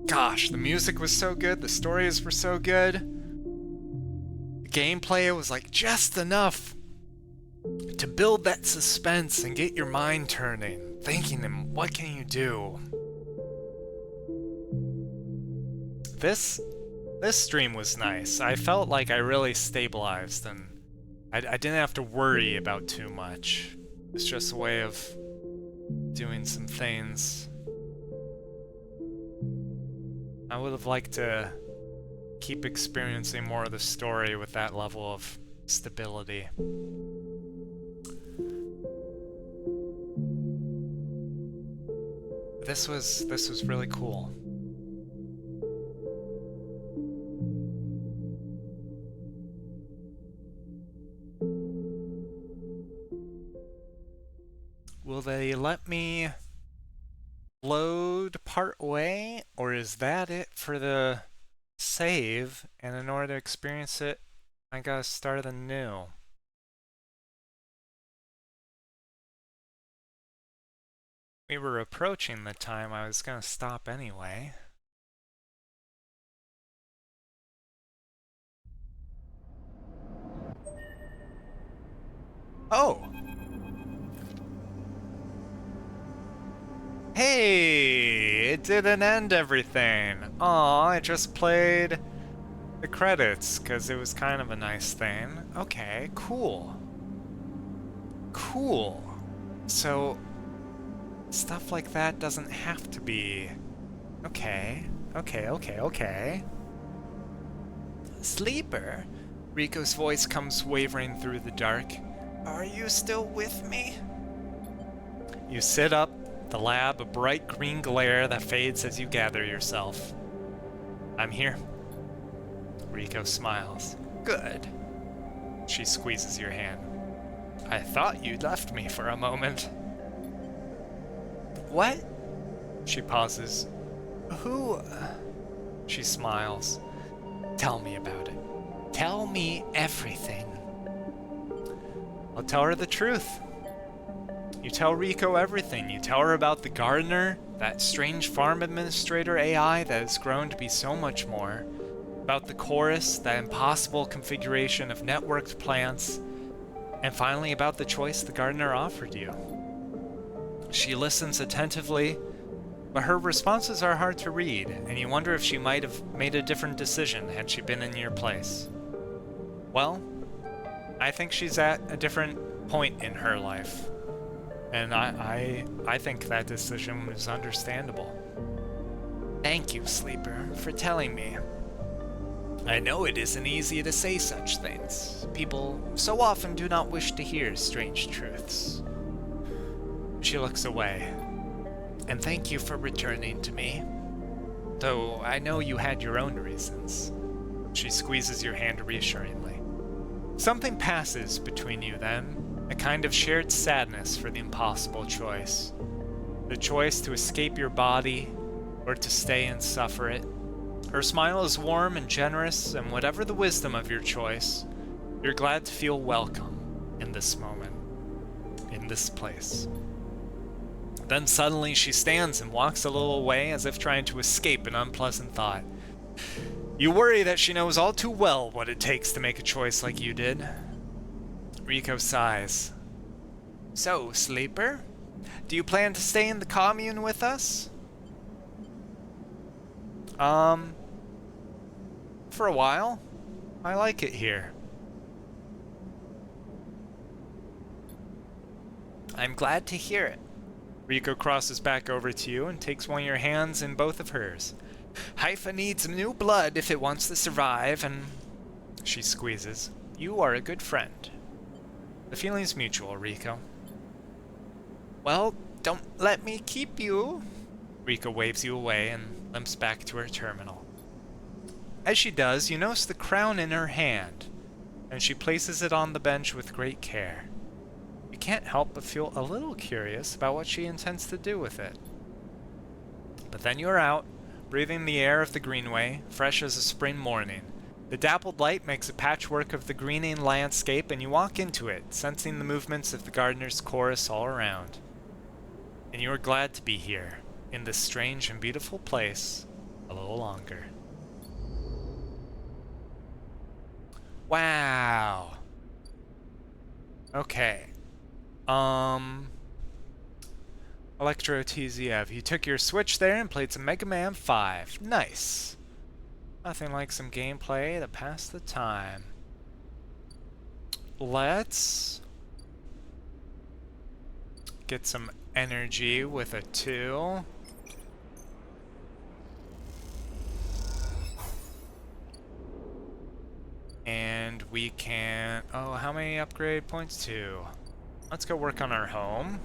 Gosh, the music was so good, the stories were so good. The gameplay was like just enough to build that suspense and get your mind turning, thinking, what can you do? This stream was nice. I felt like I really stabilized and I didn't have to worry about too much. It's just a way of doing some things. I would have liked to keep experiencing more of the story with that level of stability. This was really cool. Will they let me load part way, or is that it for the save? And in order to experience it, I gotta start anew. We were approaching the time I was gonna stop anyway. Oh! Hey! It didn't end everything! Aw, I just played the credits, because it was kind of a nice thing. Okay, cool. Cool. So, stuff like that doesn't have to be... Okay. Sleeper? Rico's voice comes wavering through the dark. Are you still with me? You sit up, the lab a bright green glare that fades as you gather yourself. I'm here. Rico smiles. Good. She squeezes your hand. I thought you'd left me for a moment. What? She pauses. Who? She smiles. Tell me about it. Tell me everything. I'll tell her the truth. You tell Rico everything. You tell her about the gardener, that strange farm administrator AI that has grown to be so much more, about the chorus, that impossible configuration of networked plants, and finally about the choice the gardener offered you. She listens attentively, but her responses are hard to read, and you wonder if she might have made a different decision had she been in your place. Well, I think she's at a different point in her life. And I think that decision was understandable. Thank you, Sleeper, for telling me. I know it isn't easy to say such things. People so often do not wish to hear strange truths. She looks away. And thank you for returning to me. Though I know you had your own reasons. She squeezes your hand reassuringly. Something passes between you then. A kind of shared sadness for the impossible choice. The choice to escape your body, or to stay and suffer it. Her smile is warm and generous, and whatever the wisdom of your choice, you're glad to feel welcome in this moment, in this place. Then suddenly she stands and walks a little way as if trying to escape an unpleasant thought. You worry that she knows all too well what it takes to make a choice like you did. Rico sighs. So, Sleeper, do you plan to stay in the commune with us? For a while. I like it here. I'm glad to hear it. Rico crosses back over to you and takes one of your hands in both of hers. Haifa needs new blood if it wants to survive, and... She squeezes. You are a good friend. The feeling's mutual, Rico. Well, don't let me keep you. Rico waves you away and limps back to her terminal. As she does, you notice the crown in her hand, and she places it on the bench with great care. You can't help but feel a little curious about what she intends to do with it. But then you're out, breathing the air of the greenway, fresh as a spring morning. The dappled light makes a patchwork of the greening landscape, and you walk into it, sensing the movements of the gardener's chorus all around. And you are glad to be here, in this strange and beautiful place, a little longer. Wow. Okay. Electro TZF, you took your Switch there and played some Mega Man 5. Nice. Nothing like some gameplay to pass the time. Let's get some energy with a 2. And we can... Oh, how many upgrade points? 2. Let's go work on our home.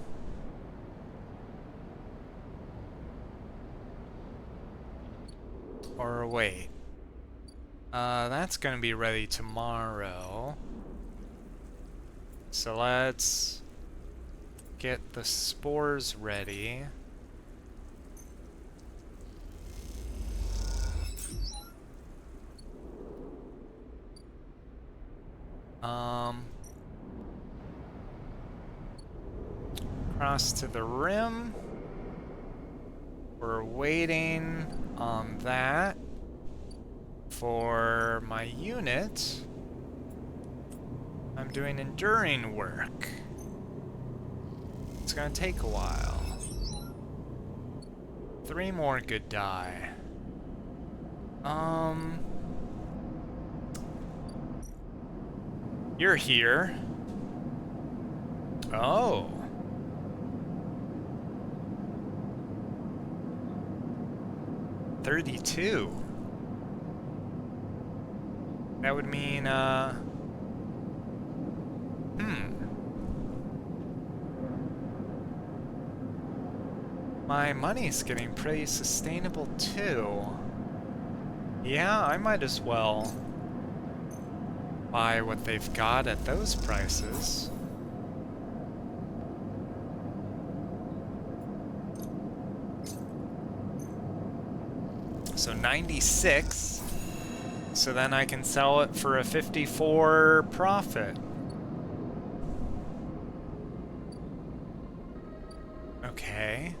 Or wait. That's gonna be ready tomorrow. So let's get the spores ready. Cross to the rim. We're waiting on that for my unit. I'm doing enduring work. It's gonna take a while. 3 more good die. You're here. Oh. $32. That would mean, my money's getting pretty sustainable too. Yeah, I might as well buy what they've got at those prices. So 96. So then I can sell it for a 54 profit. Okay.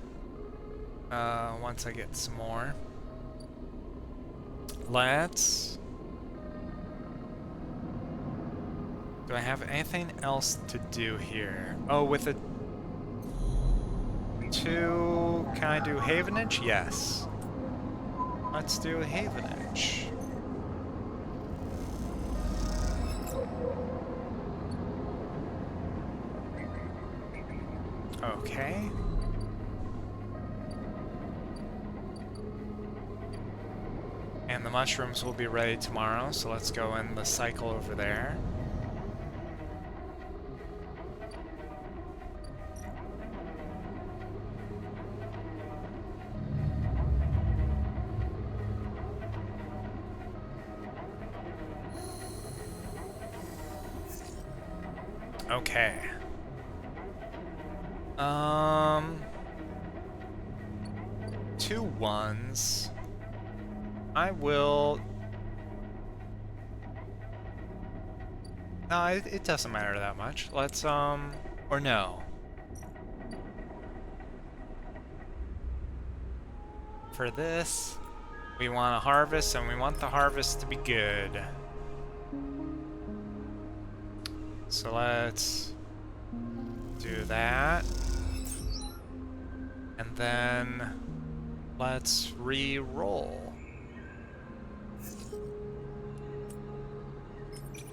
Once I get some more. Let's... Do I have anything else to do here? Oh, with a 2... Can I do Havenage? Yes. Let's do Havenage. Okay. And the mushrooms will be ready tomorrow, so let's go in the cycle over there. Okay. 2 1s. I will... No, it doesn't matter that much. Let's, or no. For this, we want to harvest, and we want the harvest to be good. So let's do that. And then let's re-roll.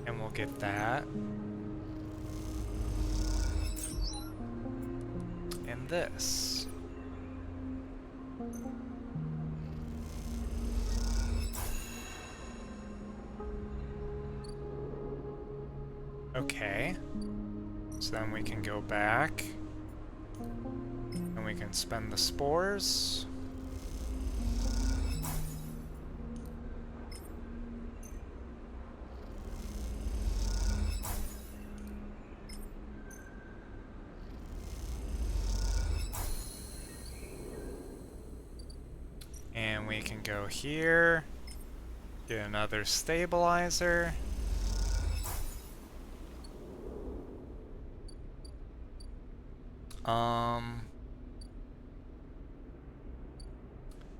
And we'll get that. And this. Okay. So then we can go back. And we can spend the spores. And we can go here, get another stabilizer.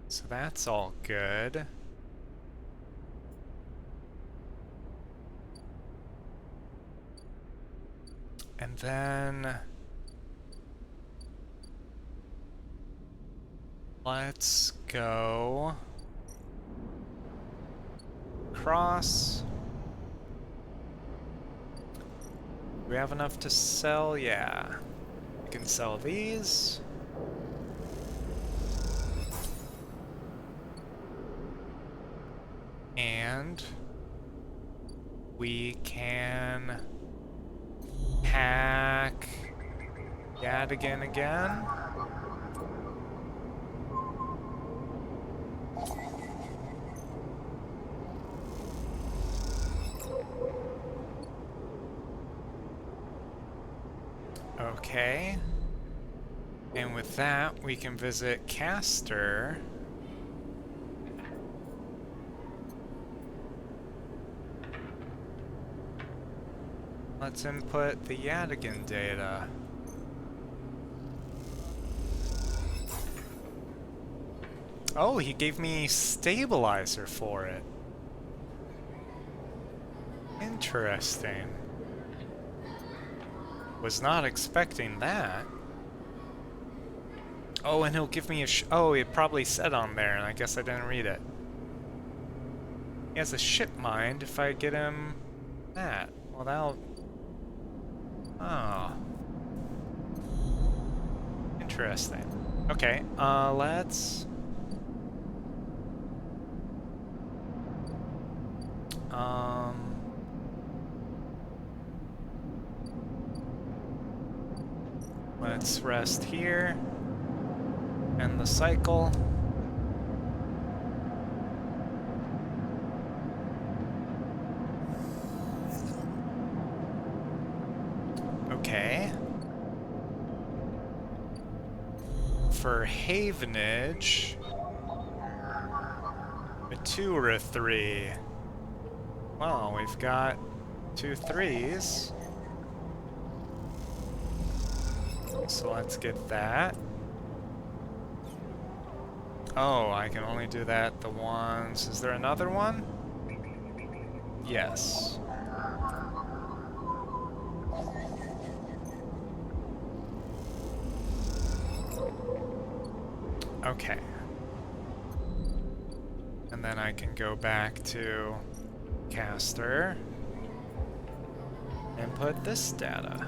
So that's all good. And then let's go across. Do we have enough to sell? Yeah. We can sell these. And we can hack Yadigan again. Okay. And with that, we can visit Caster. Let's input the Yadigan data. Oh, he gave me stabilizer for it. Interesting. Was not expecting that. Oh, and he'll give me a oh, it probably said on there, and I guess I didn't read it. He has a ship mind if I get him that. Well, that'll... Oh. Interesting. Okay, let's... Let's rest here. End the cycle. Okay. For Havenage, a 2 or a 3. Well, we've got 2 3s. So let's get that. Oh, I can only do that the ones. Is there another one? Yes. Okay. And then I can go back to Caster and put this data.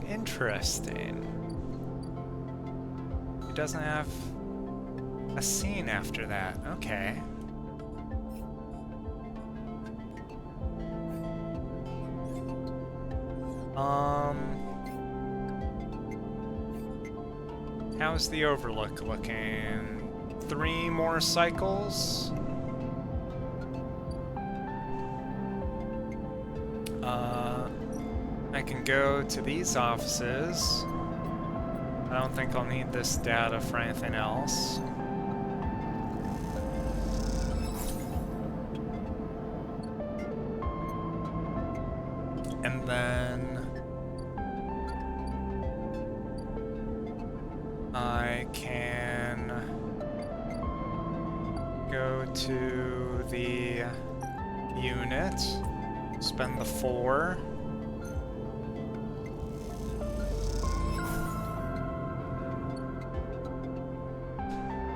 Interesting. It doesn't have a scene after that. Okay. How's the overlook looking? 3 more cycles? I can go to these offices. I don't think I'll need this data for anything else. And then I can go to the unit, spend the 4.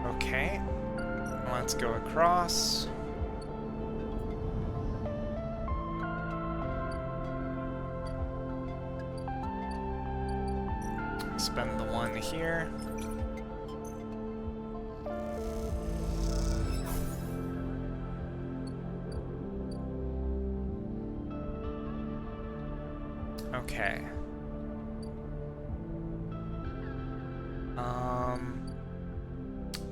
Okay, let's go across. Spend the one here. Okay.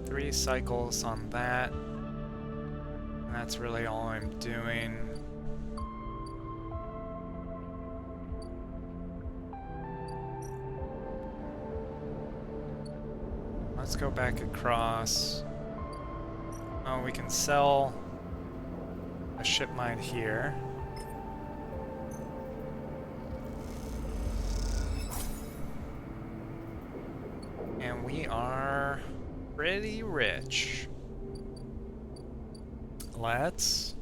3 cycles on that. And that's really all I'm doing. Let's go back across. Oh, we can sell a ship mine here. And we are pretty rich. Let's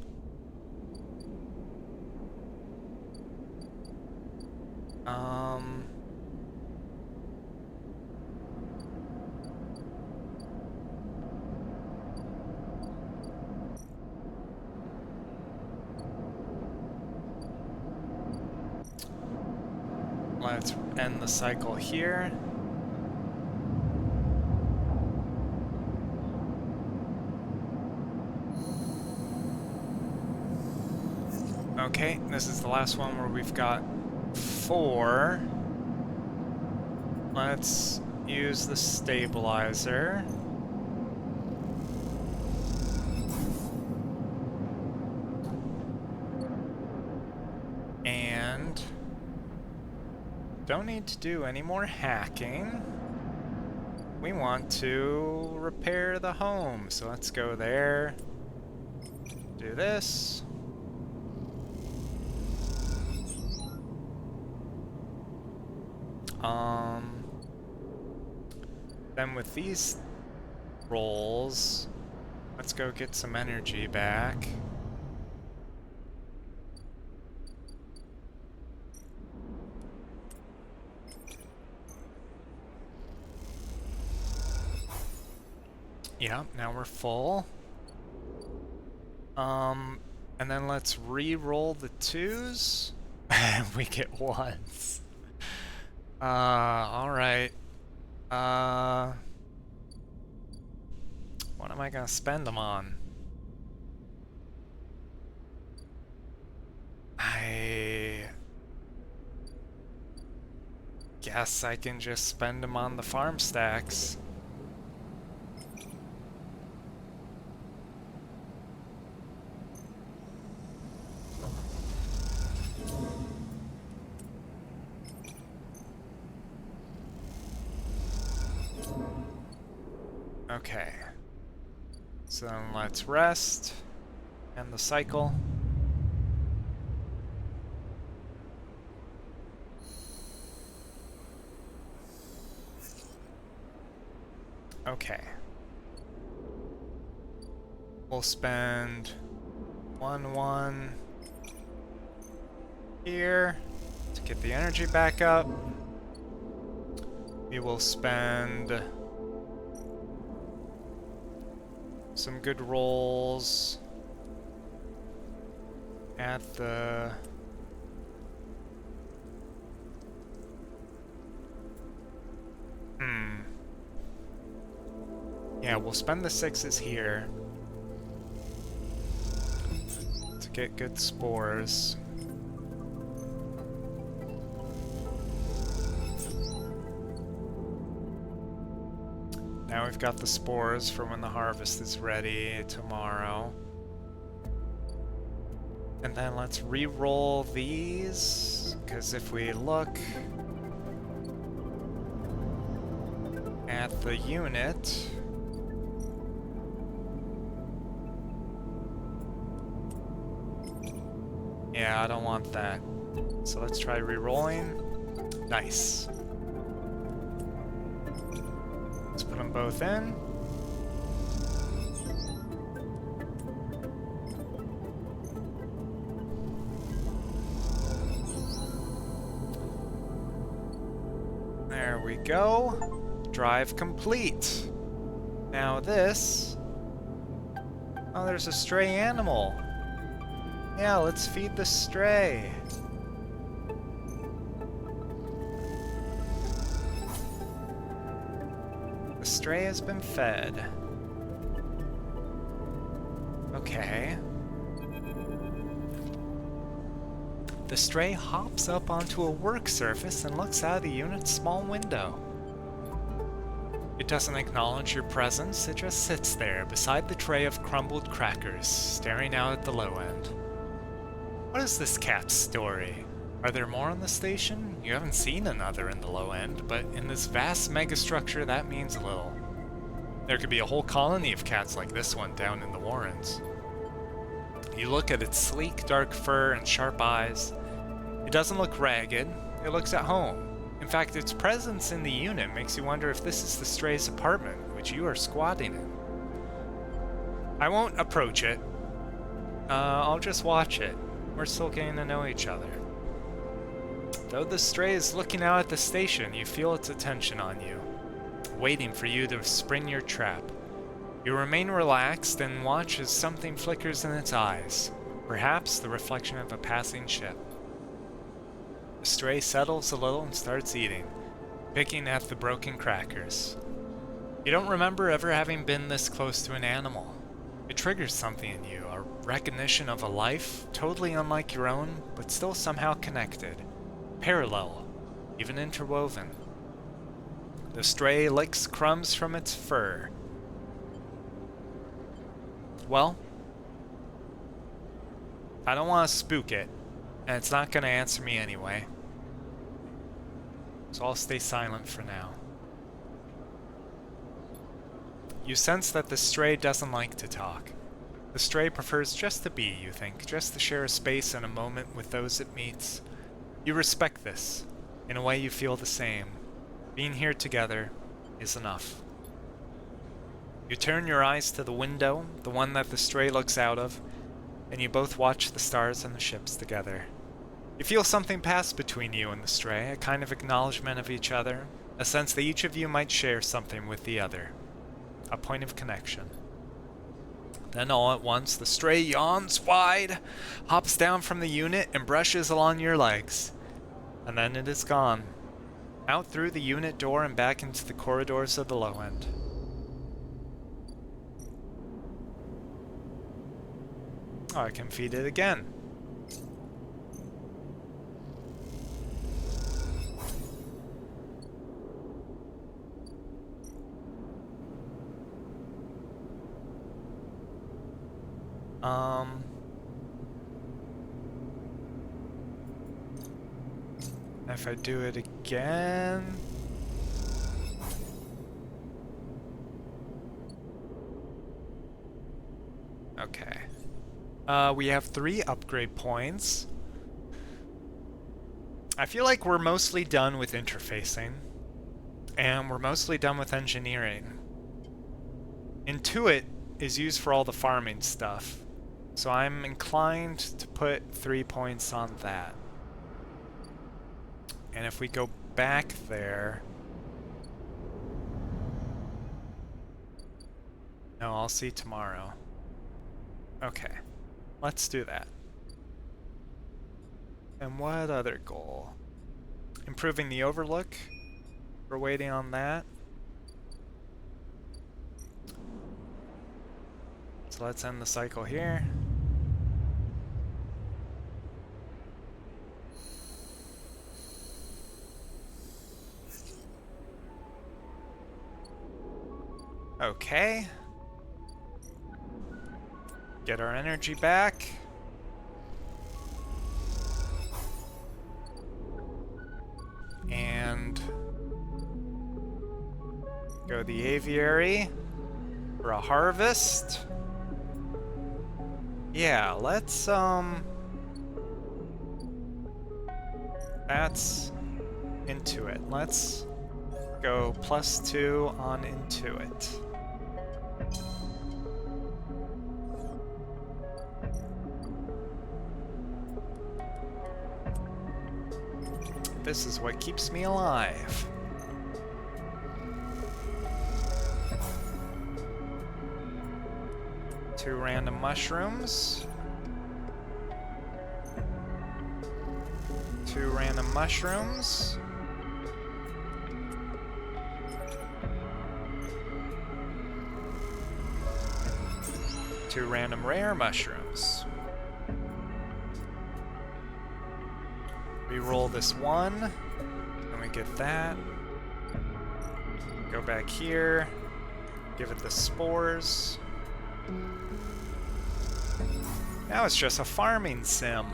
let's end the cycle here. Okay, this is the last one where we've got 4. Let's use the stabilizer. And don't need to do any more hacking. We want to repair the home, so let's go there. Do this. Then with these rolls, let's go get some energy back. Yep, now we're full. And then let's re-roll the 2s. We get 1s. Alright. What am I gonna spend them on? I guess I can just spend them on the farm stacks. Okay, so then let's rest, end the cycle. Okay. We'll spend 1 here to get the energy back up. We will spend some good rolls at the yeah, we'll spend the 6s here to get good spores. Now we've got the spores for when the harvest is ready tomorrow. And then let's re-roll these, because if we look at the unit, yeah, I don't want that. So let's try re-rolling. Nice. Let's put them both in. There we go. Drive complete. Now this... Oh, there's a stray animal. Yeah, let's feed the stray. stray has been fed. Okay. The stray hops up onto a work surface and looks out of the unit's small window. It doesn't acknowledge your presence, it just sits there beside the tray of crumbled crackers, staring out at the low end. What is this cat's story? Are there more on the station? You haven't seen another in the low end, but in this vast megastructure that means little. There could be a whole colony of cats like this one down in the Warrens. You look at its sleek, dark fur and sharp eyes. It doesn't look ragged, it looks at home. In fact, its presence in the unit makes you wonder if this is the stray's apartment, which you are squatting in. I won't approach it. I'll just watch it. We're still getting to know each other. Though the stray is looking out at the station, you feel its attention on you, waiting for you to spring your trap. You remain relaxed and watch as something flickers in its eyes, perhaps the reflection of a passing ship. The stray settles a little and starts eating, picking at the broken crackers. You don't remember ever having been this close to an animal. It triggers something in you, a recognition of a life totally unlike your own, but still somehow connected, parallel, even interwoven. The stray licks crumbs from its fur. Well, I don't want to spook it, and it's not going to answer me anyway. So I'll stay silent for now. You sense that the stray doesn't like to talk. The stray prefers just to be, you think, just to share a space and a moment with those it meets. You respect this. In a way you feel the same. Being here together is enough. You turn your eyes to the window, the one that the stray looks out of, and you both watch the stars and the ships together. You feel something pass between you and the stray, a kind of acknowledgement of each other, a sense that each of you might share something with the other. A point of connection. Then all at once, the stray yawns wide, hops down from the unit, and brushes along your legs. And then it is gone. Out through the unit door and back into the corridors of the low end. Oh, I can feed it again. If I do it again... Okay. We have 3 upgrade points. I feel like we're mostly done with interfacing. And we're mostly done with engineering. Intuit is used for all the farming stuff. So I'm inclined to put 3 points on that. And if we go back there... No, I'll see tomorrow. Okay, let's do that. And what other goal? Improving the overlook. We're waiting on that. So let's end the cycle here. Okay. Get our energy back. And go to the aviary for a harvest. Yeah, let's that's Intuit. Let's go +2 on Intuit. This is what keeps me alive. Two random mushrooms. 2 random mushrooms. 2 random rare mushrooms. Reroll this 1, and we get that. Go back here, give it the spores. Now it's just a farming sim.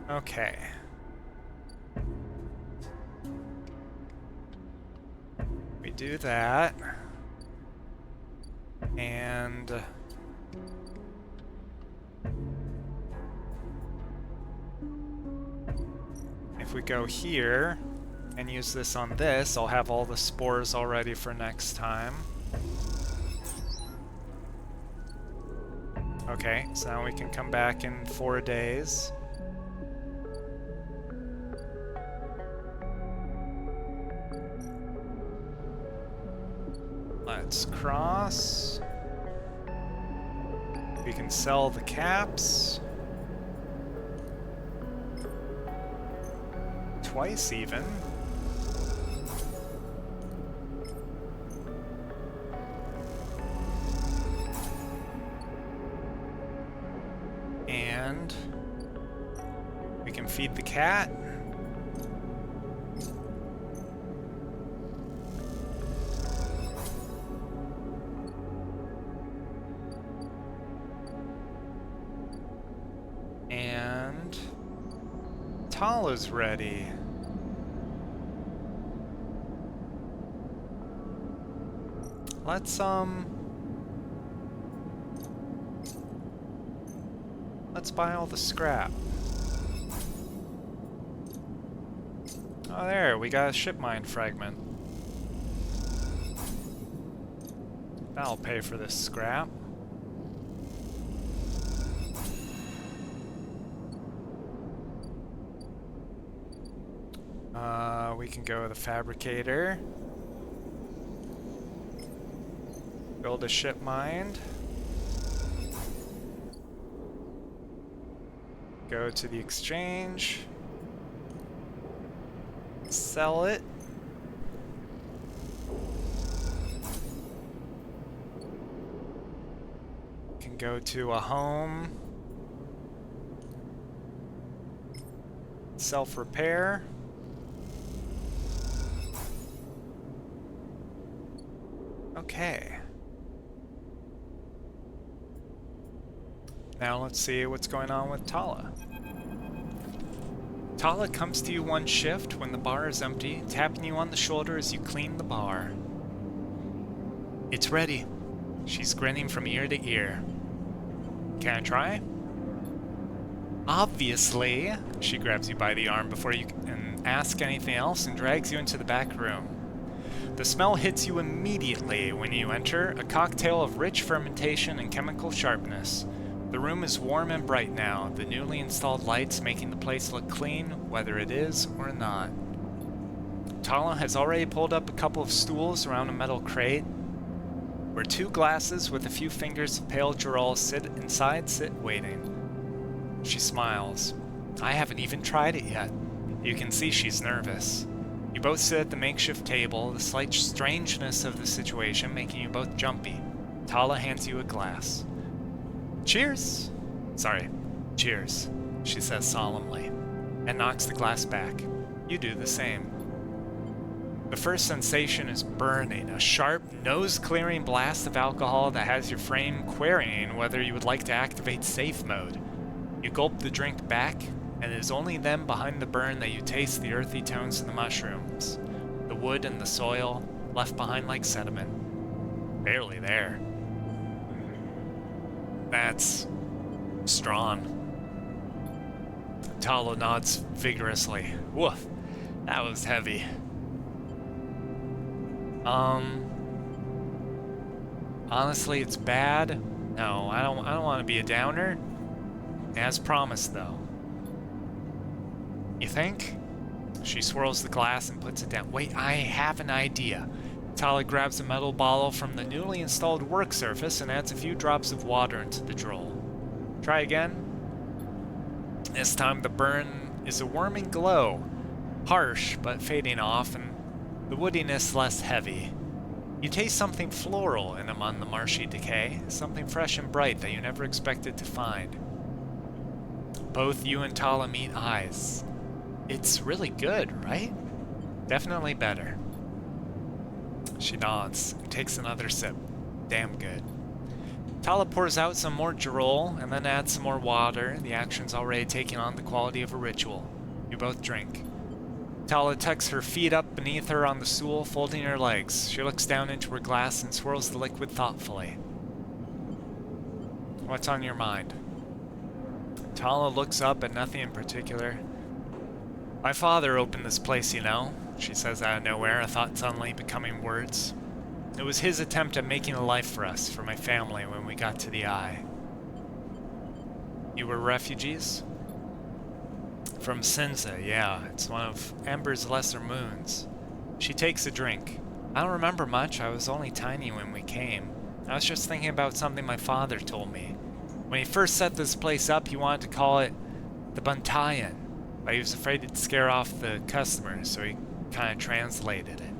Okay. We do that. And if we go here and use this on this, I'll have all the spores all ready for next time. Okay, so now we can come back in 4 days. Let's cross. We can sell the caps. Twice even. And we can feed the cat. And Tala's ready. Let's buy all the scrap. Oh, there, we got a ship mine fragment. That'll pay for this scrap. We can go to the fabricator. Build a ship mine. Go to the exchange. Sell it. Can go to a home. Self-repair. Okay. Now let's see what's going on with Tala. Tala comes to you one shift when the bar is empty, tapping you on the shoulder as you clean the bar. It's ready. She's grinning from ear to ear. Can I try? Obviously. She grabs you by the arm before you can ask anything else and drags you into the back room. The smell hits you immediately when you enter, a cocktail of rich fermentation and chemical sharpness. The room is warm and bright now, the newly installed lights making the place look clean, whether it is or not. Tala has already pulled up a couple of stools around a metal crate, where 2 glasses with a few fingers of pale Gerol sit waiting. She smiles. I haven't even tried it yet. You can see she's nervous. You both sit at the makeshift table, the slight strangeness of the situation making you both jumpy. Tala hands you a glass. Cheers! Sorry, cheers, she says solemnly, and knocks the glass back. You do the same. The first sensation is burning, a sharp, nose-clearing blast of alcohol that has your frame querying whether you would like to activate safe mode. You gulp the drink back, and it is only then behind the burn that you taste the earthy tones of the mushrooms, the wood and the soil, left behind like sediment. Barely there. That's strong. Tala nods vigorously. Woof, that was heavy. Honestly, it's bad. No, I don't want to be a downer. As promised, though. You think? She swirls the glass and puts it down. Wait, I have an idea. Tala grabs a metal bottle from the newly installed work surface and adds a few drops of water into the Gerol. Try again. This time the burn is a warming glow, harsh but fading off, and the woodiness less heavy. You taste something floral in among the marshy decay, something fresh and bright that you never expected to find. Both you and Tala meet eyes. It's really good, right? Definitely better. She nods and takes another sip. Damn good. Tala pours out some more Jarol and then adds some more water. The action's already taking on the quality of a ritual. You both drink. Tala tucks her feet up beneath her on the stool, folding her legs. She looks down into her glass and swirls the liquid thoughtfully. What's on your mind? Tala looks up at nothing in particular. My father opened this place, you know, she says out of nowhere, a thought suddenly becoming words. It was his attempt at making a life for us, for my family, when we got to the Eye. You were refugees? From Sinza, yeah. It's one of Amber's lesser moons. She takes a drink. I don't remember much. I was only tiny when we came. I was just thinking about something my father told me. When he first set this place up, he wanted to call it the Bantayan, but he was afraid it'd scare off the customers, so he kind of translated it.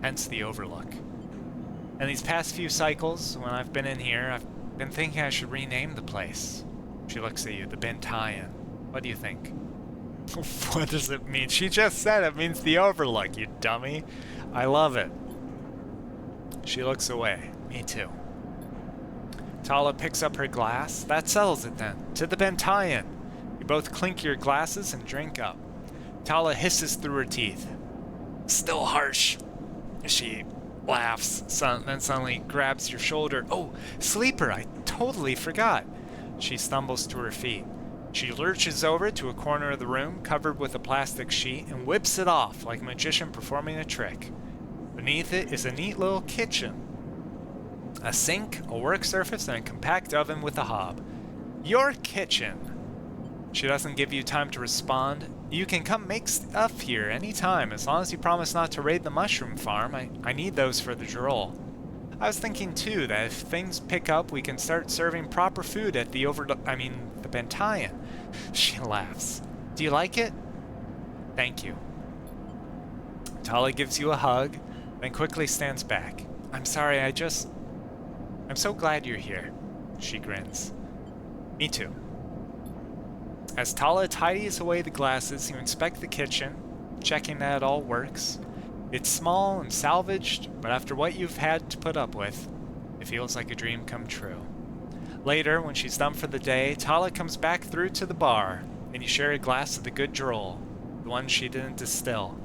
Hence the Overlook. And these past few cycles, when I've been in here, I've been thinking I should rename the place. She looks at you, the Bantayan. What do you think? What does it mean? She just said it means the Overlook, you dummy. I love it. She looks away. Me too. Tala picks up her glass. That settles it then. To the Bantayan. You both clink your glasses and drink up. Tala hisses through her teeth. Still harsh. She laughs, then suddenly grabs your shoulder. Oh, Sleeper, I totally forgot. She stumbles to her feet. She lurches over to a corner of the room covered with a plastic sheet and whips it off like a magician performing a trick. Beneath it is a neat little kitchen. A sink, a work surface, and a compact oven with a hob. Your kitchen! She doesn't give you time to respond. You can come make stuff here anytime, as long as you promise not to raid the mushroom farm. I need those for the Jarol. I was thinking too that if things pick up, we can start serving proper food at the the Bantayan. She laughs. Do you like it? Thank you. Tala gives you a hug, then quickly stands back. I'm sorry, I'm so glad you're here. She grins. Me too. As Tala tidies away the glasses, you inspect the kitchen, checking that it all works. It's small and salvaged, but after what you've had to put up with, it feels like a dream come true. Later, when she's done for the day, Tala comes back through to the bar, and you share a glass of the good Jarol, the one she didn't distill.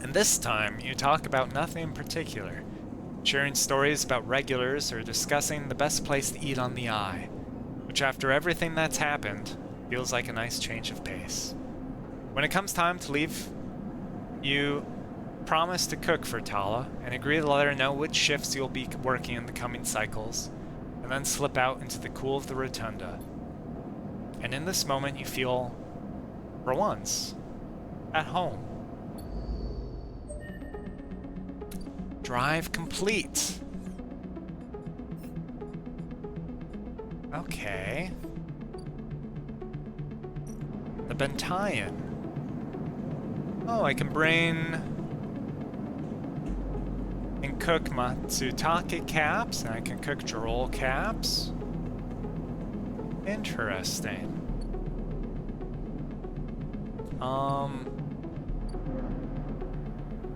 And this time, you talk about nothing in particular, sharing stories about regulars or discussing the best place to eat on the Eye, which after everything that's happened, feels like a nice change of pace. When it comes time to leave, you promise to cook for Tala and agree to let her know which shifts you'll be working in the coming cycles, and then slip out into the cool of the rotunda. And in this moment you feel, for once, at home. Drive complete. Okay. The Bantayan. Oh, I can bring and cook Matsutake caps, and I can cook Jarol caps. Interesting.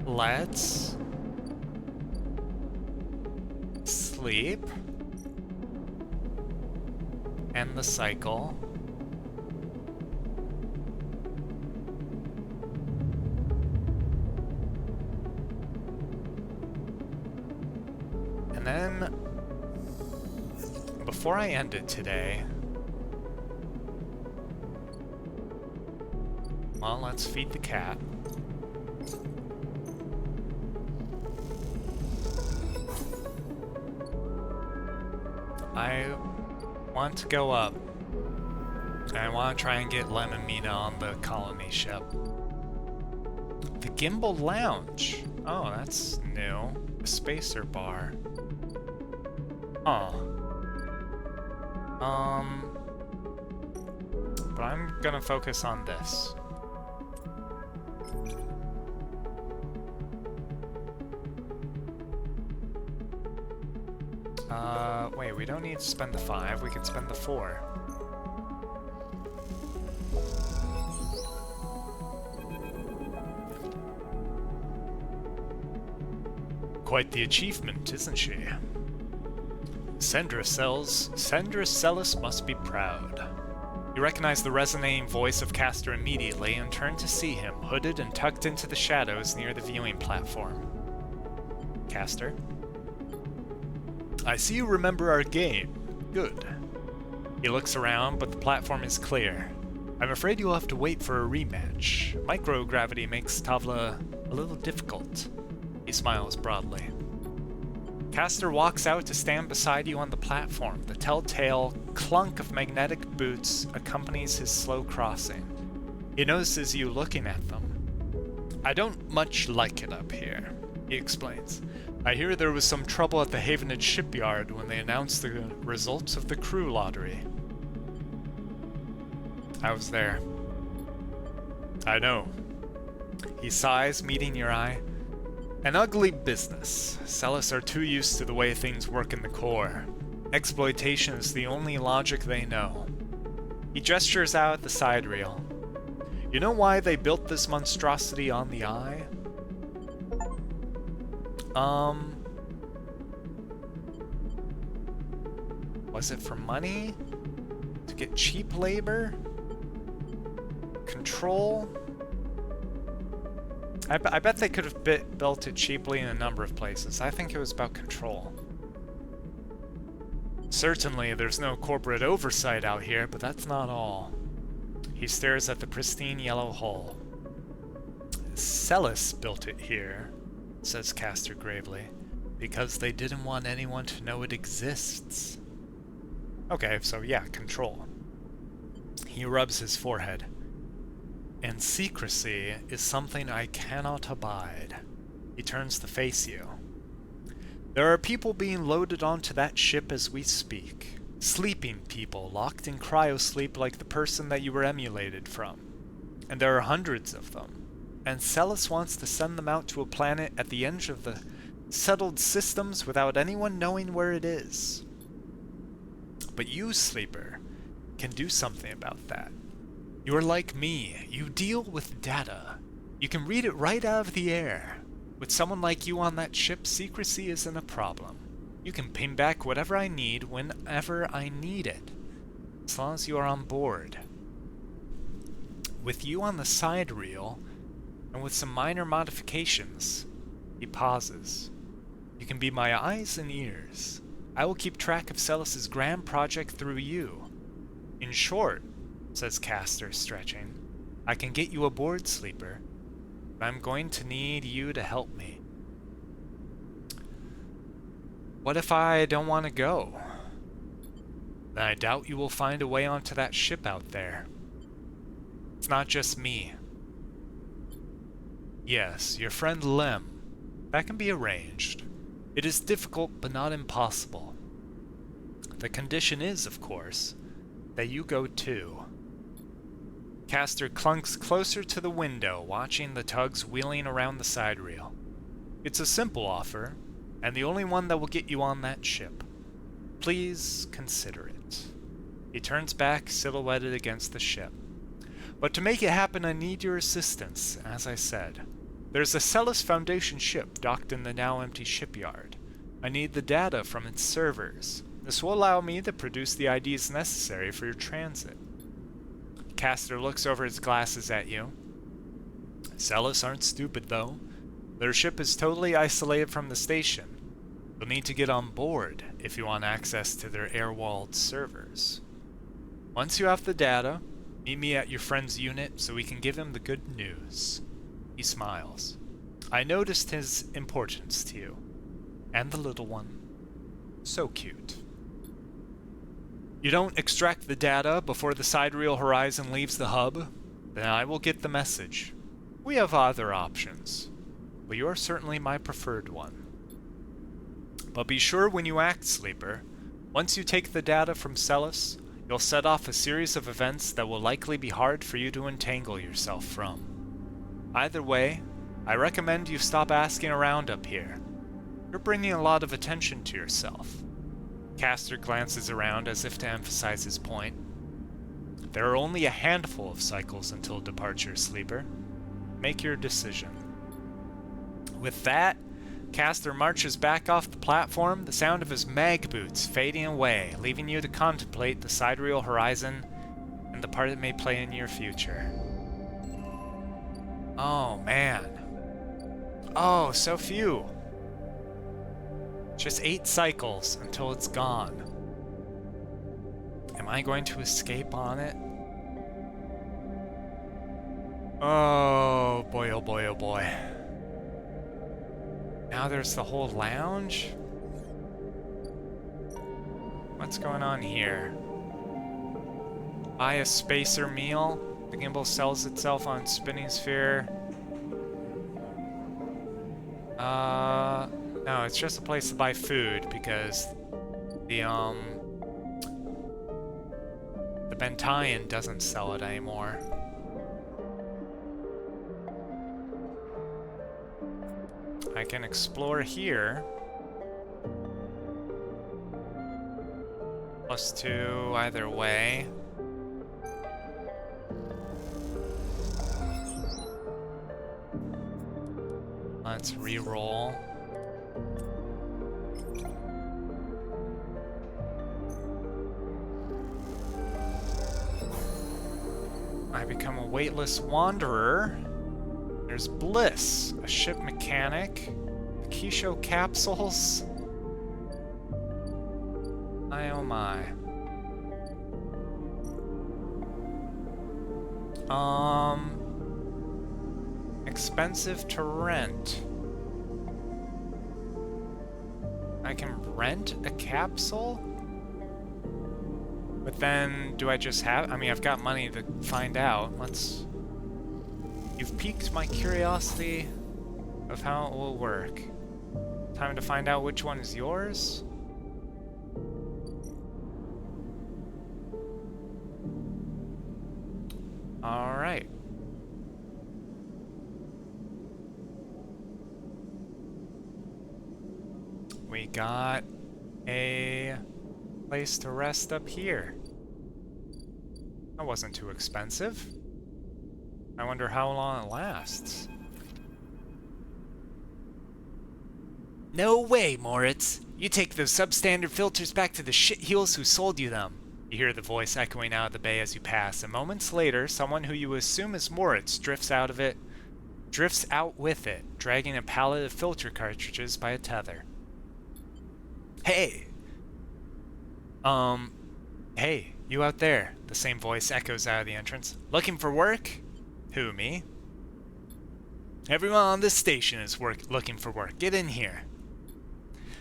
Let's sleep. End the cycle. And then, before I end it today, well, let's feed the cat. I want to go up. And I want to try and get Lemon Mina on the colony ship. The Gimbal Lounge. Oh, that's new. A spacer bar. Huh. but I'm gonna focus on this. Wait, we don't need to spend the 5, we can spend the 4. Quite the achievement, isn't she? Sandra Celis must be proud. You recognize the resonating voice of Castor immediately and turn to see him, hooded and tucked into the shadows near the viewing platform. Castor? I see you remember our game. Good. He looks around, but the platform is clear. I'm afraid you'll have to wait for a rematch. Microgravity makes Tavla a little difficult. He smiles broadly. Castor walks out to stand beside you on the platform. The telltale clunk of magnetic boots accompanies his slow crossing. He notices you looking at them. I don't much like it up here, he explains. I hear there was some trouble at the Havenage shipyard when they announced the results of the crew lottery. I was there. I know. He sighs, meeting your eye. An ugly business. Celis are too used to the way things work in the core. Exploitation is the only logic they know. He gestures out at the side reel. You know why they built this monstrosity on the eye? Was it for money? To get cheap labor? Control? I bet they could have built it cheaply in a number of places. I think it was about control. Certainly, there's no corporate oversight out here, but that's not all. He stares at the pristine yellow hull. Celis built it here, says Castor gravely, because they didn't want anyone to know it exists. Okay, so yeah, control. He rubs his forehead. And secrecy is something I cannot abide. He turns to face you. There are people being loaded onto that ship as we speak. Sleeping people, locked in cryosleep like the person that you were emulated from. And there are hundreds of them. And Celis wants to send them out to a planet at the edge of the settled systems without anyone knowing where it is. But you, Sleeper, can do something about that. You're like me. You deal with data. You can read it right out of the air. With someone like you on that ship, secrecy isn't a problem. You can ping back whatever I need whenever I need it, as long as you are on board. With you on the side reel, and with some minor modifications, he pauses. You can be my eyes and ears. I will keep track of Celis's grand project through you. In short, says Castor, stretching, I can get you aboard, Sleeper, but I'm going to need you to help me. What if I don't want to go? Then I doubt you will find a way onto that ship out there. It's not just me. Yes, your friend Lem. That can be arranged. It is difficult, but not impossible. The condition is, of course, that you go too. Castor clunks closer to the window, watching the tugs wheeling around the side reel. It's a simple offer, and the only one that will get you on that ship. Please consider it. He turns back, silhouetted against the ship. But to make it happen, I need your assistance, as I said. There's a Celis Foundation ship docked in the now-empty shipyard. I need the data from its servers. This will allow me to produce the IDs necessary for your transit. Castor looks over his glasses at you. Celis aren't stupid, though. Their ship is totally isolated from the station. You'll need to get on board if you want access to their air-walled servers. Once you have the data, meet me at your friend's unit so we can give him the good news. He smiles. I noticed his importance to you. And the little one. So cute. You don't extract the data before the sidereal horizon leaves the hub? Then I will get the message. We have other options, but you're certainly my preferred one. But be sure when you act, Sleeper, once you take the data from Celis, You'll set off a series of events that will likely be hard for you to entangle yourself from. Either way, I recommend you stop asking around up here. You're bringing a lot of attention to yourself. Caster glances around as if to emphasize his point. There are only a handful of cycles until departure, Sleeper. Make your decision. With that, Caster marches back off the platform, the sound of his mag boots fading away, leaving you to contemplate the sidereal horizon and the part it may play in your future. Oh, man. Oh, so few. Just 8 cycles until it's gone. Am I going to escape on it? Oh boy, oh boy, oh boy. Now there's the whole lounge? What's going on here? Buy a spacer meal. The gimbal sells itself on spinning sphere. No, it's just a place to buy food because the Bentayan doesn't sell it anymore. I can explore here. +2 either way. Let's re-roll. I become a weightless wanderer. There's Bliss, a ship mechanic, Kisho capsules. My oh my. Expensive to rent. I can rent a capsule? But then, do I just have... I mean, I've got money to find out. Let's... You've piqued my curiosity of how it will work. Time to find out which one is yours? Alright. We got a place to rest up here. That wasn't too expensive. I wonder how long it lasts. No way, Moritz. You take those substandard filters back to the shitheels who sold you them. You hear the voice echoing out of the bay as you pass, and moments later, someone who you assume is Moritz drifts out with it, dragging a pallet of filter cartridges by a tether. Hey! Hey, you out there, the same voice echoes out of the entrance. Looking for work? Who, me? Everyone on this station is looking for work. Get in here.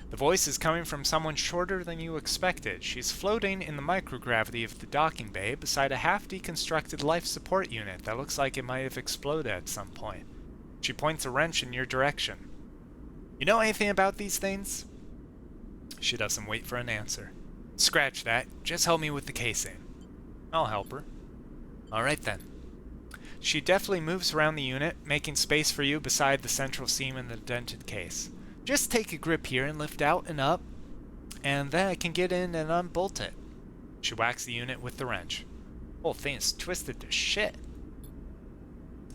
The voice is coming from someone shorter than you expected. She's floating in the microgravity of the docking bay beside a half-deconstructed life support unit that looks like it might have exploded at some point. She points a wrench in your direction. You know anything about these things? She doesn't wait for an answer. Scratch that. Just help me with the casing. I'll help her. Alright then. She deftly moves around the unit, making space for you beside the central seam in the dented case. Just take a grip here and lift out and up, and then I can get in and unbolt it. She whacks the unit with the wrench. Whole thing is twisted to shit.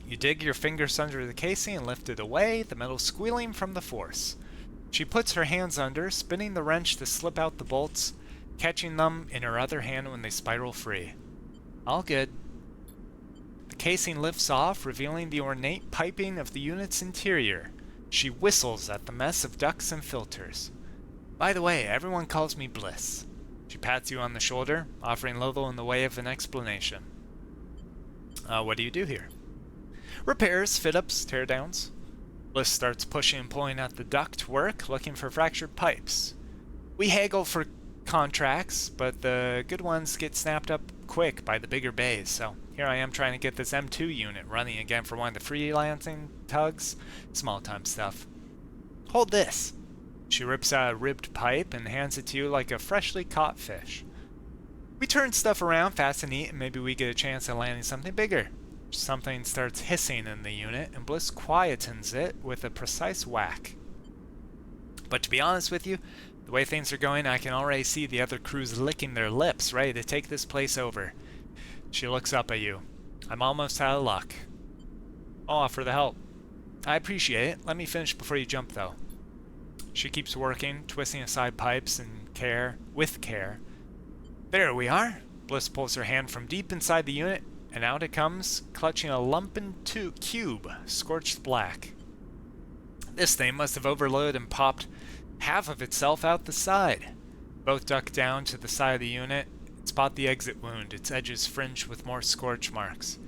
You dig your fingers under the casing and lift it away, the metal squealing from the force. She puts her hands under, spinning the wrench to slip out the bolts, catching them in her other hand when they spiral free. All good. The casing lifts off, revealing the ornate piping of the unit's interior. She whistles at the mess of ducts and filters. By the way, everyone calls me Bliss. She pats you on the shoulder, offering little in the way of an explanation. What do you do here? Repairs, fit-ups, teardowns. Bliss starts pushing and pulling at the duct work, looking for fractured pipes. We haggle for contracts, but the good ones get snapped up quick by the bigger bays, so here I am trying to get this M2 unit running again for one of the freelancing tugs. Small time stuff. Hold this. She rips out a ribbed pipe and hands it to you like a freshly caught fish. We turn stuff around fast and neat, and maybe we get a chance at landing something bigger. Something starts hissing in the unit, and Bliss quietens it with a precise whack. But to be honest with you, the way things are going, I can already see the other crews licking their lips, ready to take this place over. She looks up at you. I'm almost out of luck. I'll offer the help. I appreciate it. Let me finish before you jump, though. She keeps working, twisting aside pipes with care. There we are. Bliss pulls her hand from deep inside the unit, and out it comes, clutching a lumpen cube, scorched black. This thing must have overloaded and popped half of itself out the side. Both duck down to the side of the unit and spot the exit wound, its edges fringed with more scorch marks.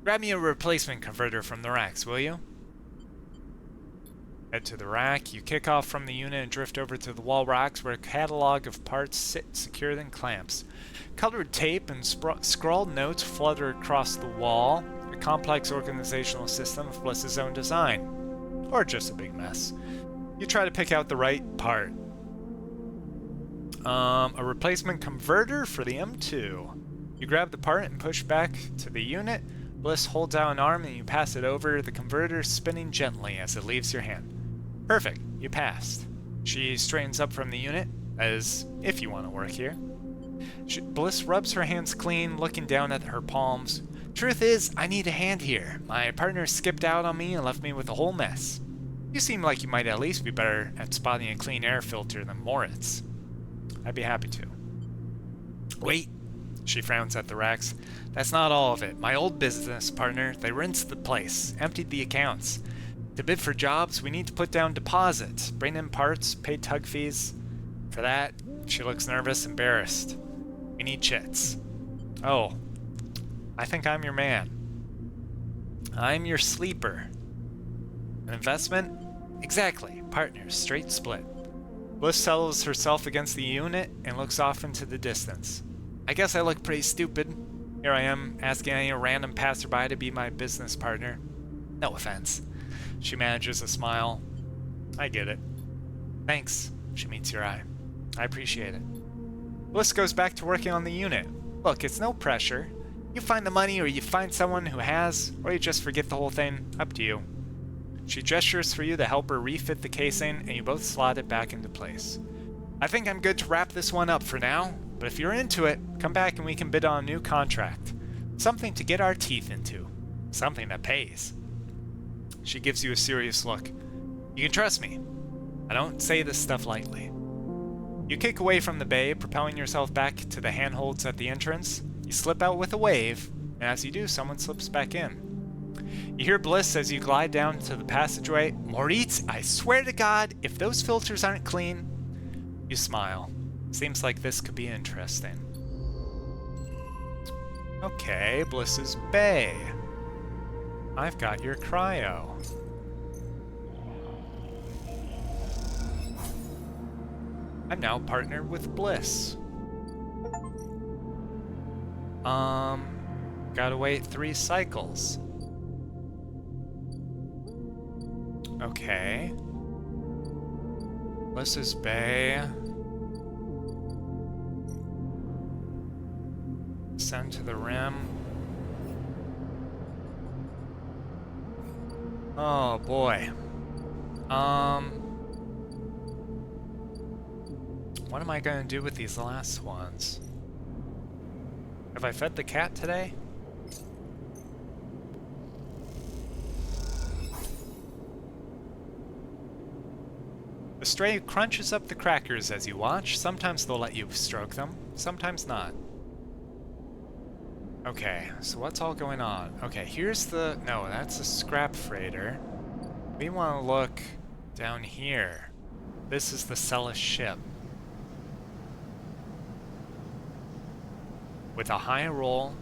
Grab me a replacement converter from the racks, will you? Head to the rack, you kick off from the unit and drift over to the wall racks where a catalog of parts sit secured in clamps. Colored tape and scrawled notes flutter across the wall, a complex organizational system of Bliss's own design. Or just a big mess. You try to pick out the right part. A replacement converter for the M2. You grab the part and push back to the unit. Bliss holds out an arm and you pass it over, the converter spinning gently as it leaves your hand. Perfect, you passed. She straightens up from the unit, as if you want to work here. Bliss rubs her hands clean, looking down at her palms. Truth is, I need a hand here. My partner skipped out on me and left me with a whole mess. You seem like you might at least be better at spotting a clean air filter than Moritz. I'd be happy to. Wait, she frowns at the racks. That's not all of it. My old business partner, they rinsed the place, emptied the accounts. To bid for jobs, we need to put down deposits, bring in parts, pay tug fees. For that, she looks nervous, embarrassed. We need chits. Oh, I think I'm your man. I'm your sleeper. An investment? Exactly. Partners, straight split. Bliss settles herself against the unit and looks off into the distance. I guess I look pretty stupid. Here I am, asking any random passerby to be my business partner. No offense. She manages a smile. I get it. Thanks. She meets your eye. I appreciate it. Bliss goes back to working on the unit. Look, it's no pressure. You find the money, or you find someone who has, or you just forget the whole thing. Up to you. She gestures for you to help her refit the casing, and you both slot it back into place. I think I'm good to wrap this one up for now, but if you're into it, come back and we can bid on a new contract. Something to get our teeth into. Something that pays. She gives you a serious look. You can trust me. I don't say this stuff lightly. You kick away from the bay, propelling yourself back to the handholds at the entrance. You slip out with a wave, and as you do, someone slips back in. You hear Bliss as you glide down to the passageway. Moritz, I swear to God, if those filters aren't clean... You smile. Seems like this could be interesting. Okay, Bliss's bay. I've got your cryo. I'm now partnered with Bliss. Gotta wait 3 cycles. Okay. Bliss's bay. Send to the rim. Oh boy. What am I gonna do with these last ones? Have I fed the cat today? The stray crunches up the crackers as you watch. Sometimes they'll let you stroke them, sometimes not. Okay, so what's all going on? Okay, here's the... No, that's a scrap freighter. We want to look down here. This is the Celis ship. With a high roll,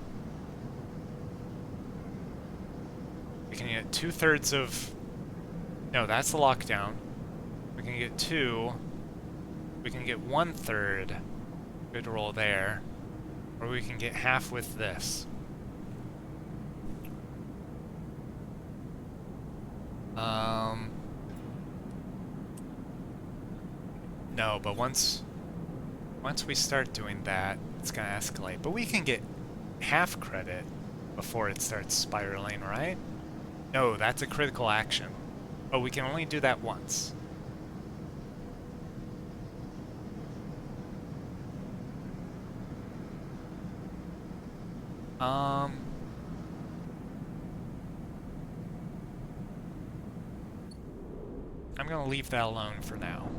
we can get 2/3 of... No, that's the lockdown. We can get 2. We can get 1/3. Good roll there. Or we can get half with this. No, but once once we start doing that, it's gonna escalate. But we can get half credit before it starts spiraling, right? No, that's a critical action. Oh, we can only do that once. I'm gonna leave that alone for now.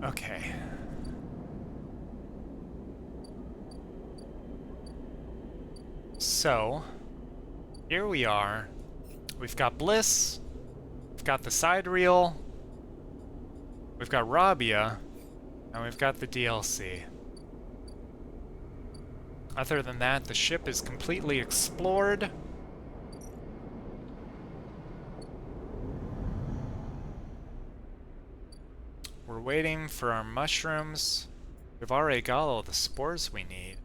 Okay. So, here we are. We've got Bliss, we've got the side reel, we've got Rabia, and we've got the DLC. Other than that, the ship is completely explored. We're waiting for our mushrooms. We've already got all the spores we need.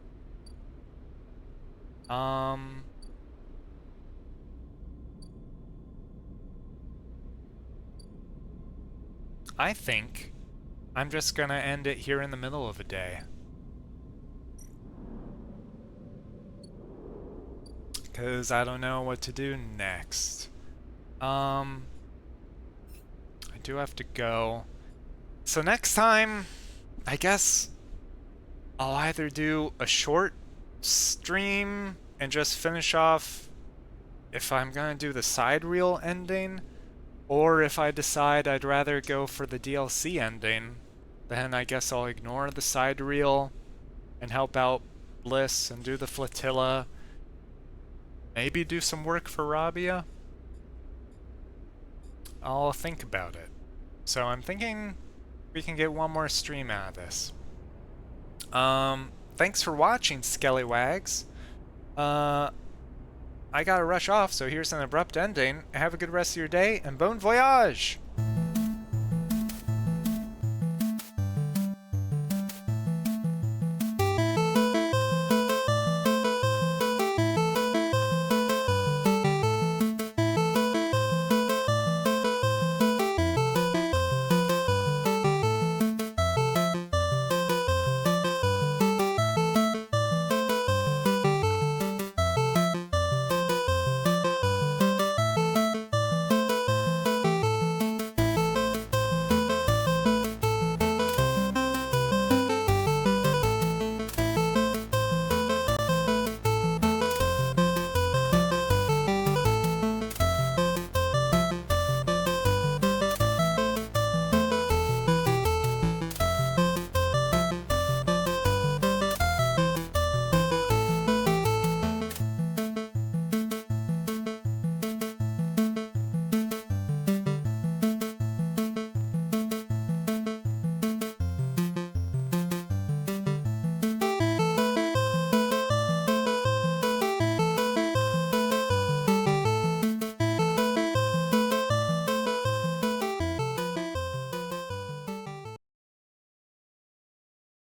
I think I'm just gonna end it here in the middle of the day. Because I don't know what to do next. I do have to go. So next time, I guess I'll either do a short stream and just finish off if I'm gonna do the side reel ending, or if I decide I'd rather go for the DLC ending, then I guess I'll ignore the side reel and help out Bliss and do the flotilla. Maybe do some work for Rabia. I'll think about it. So I'm thinking we can get one more stream out of this. Thanks for watching, Skellywags. I gotta rush off, so here's an abrupt ending. Have a good rest of your day, and bon voyage!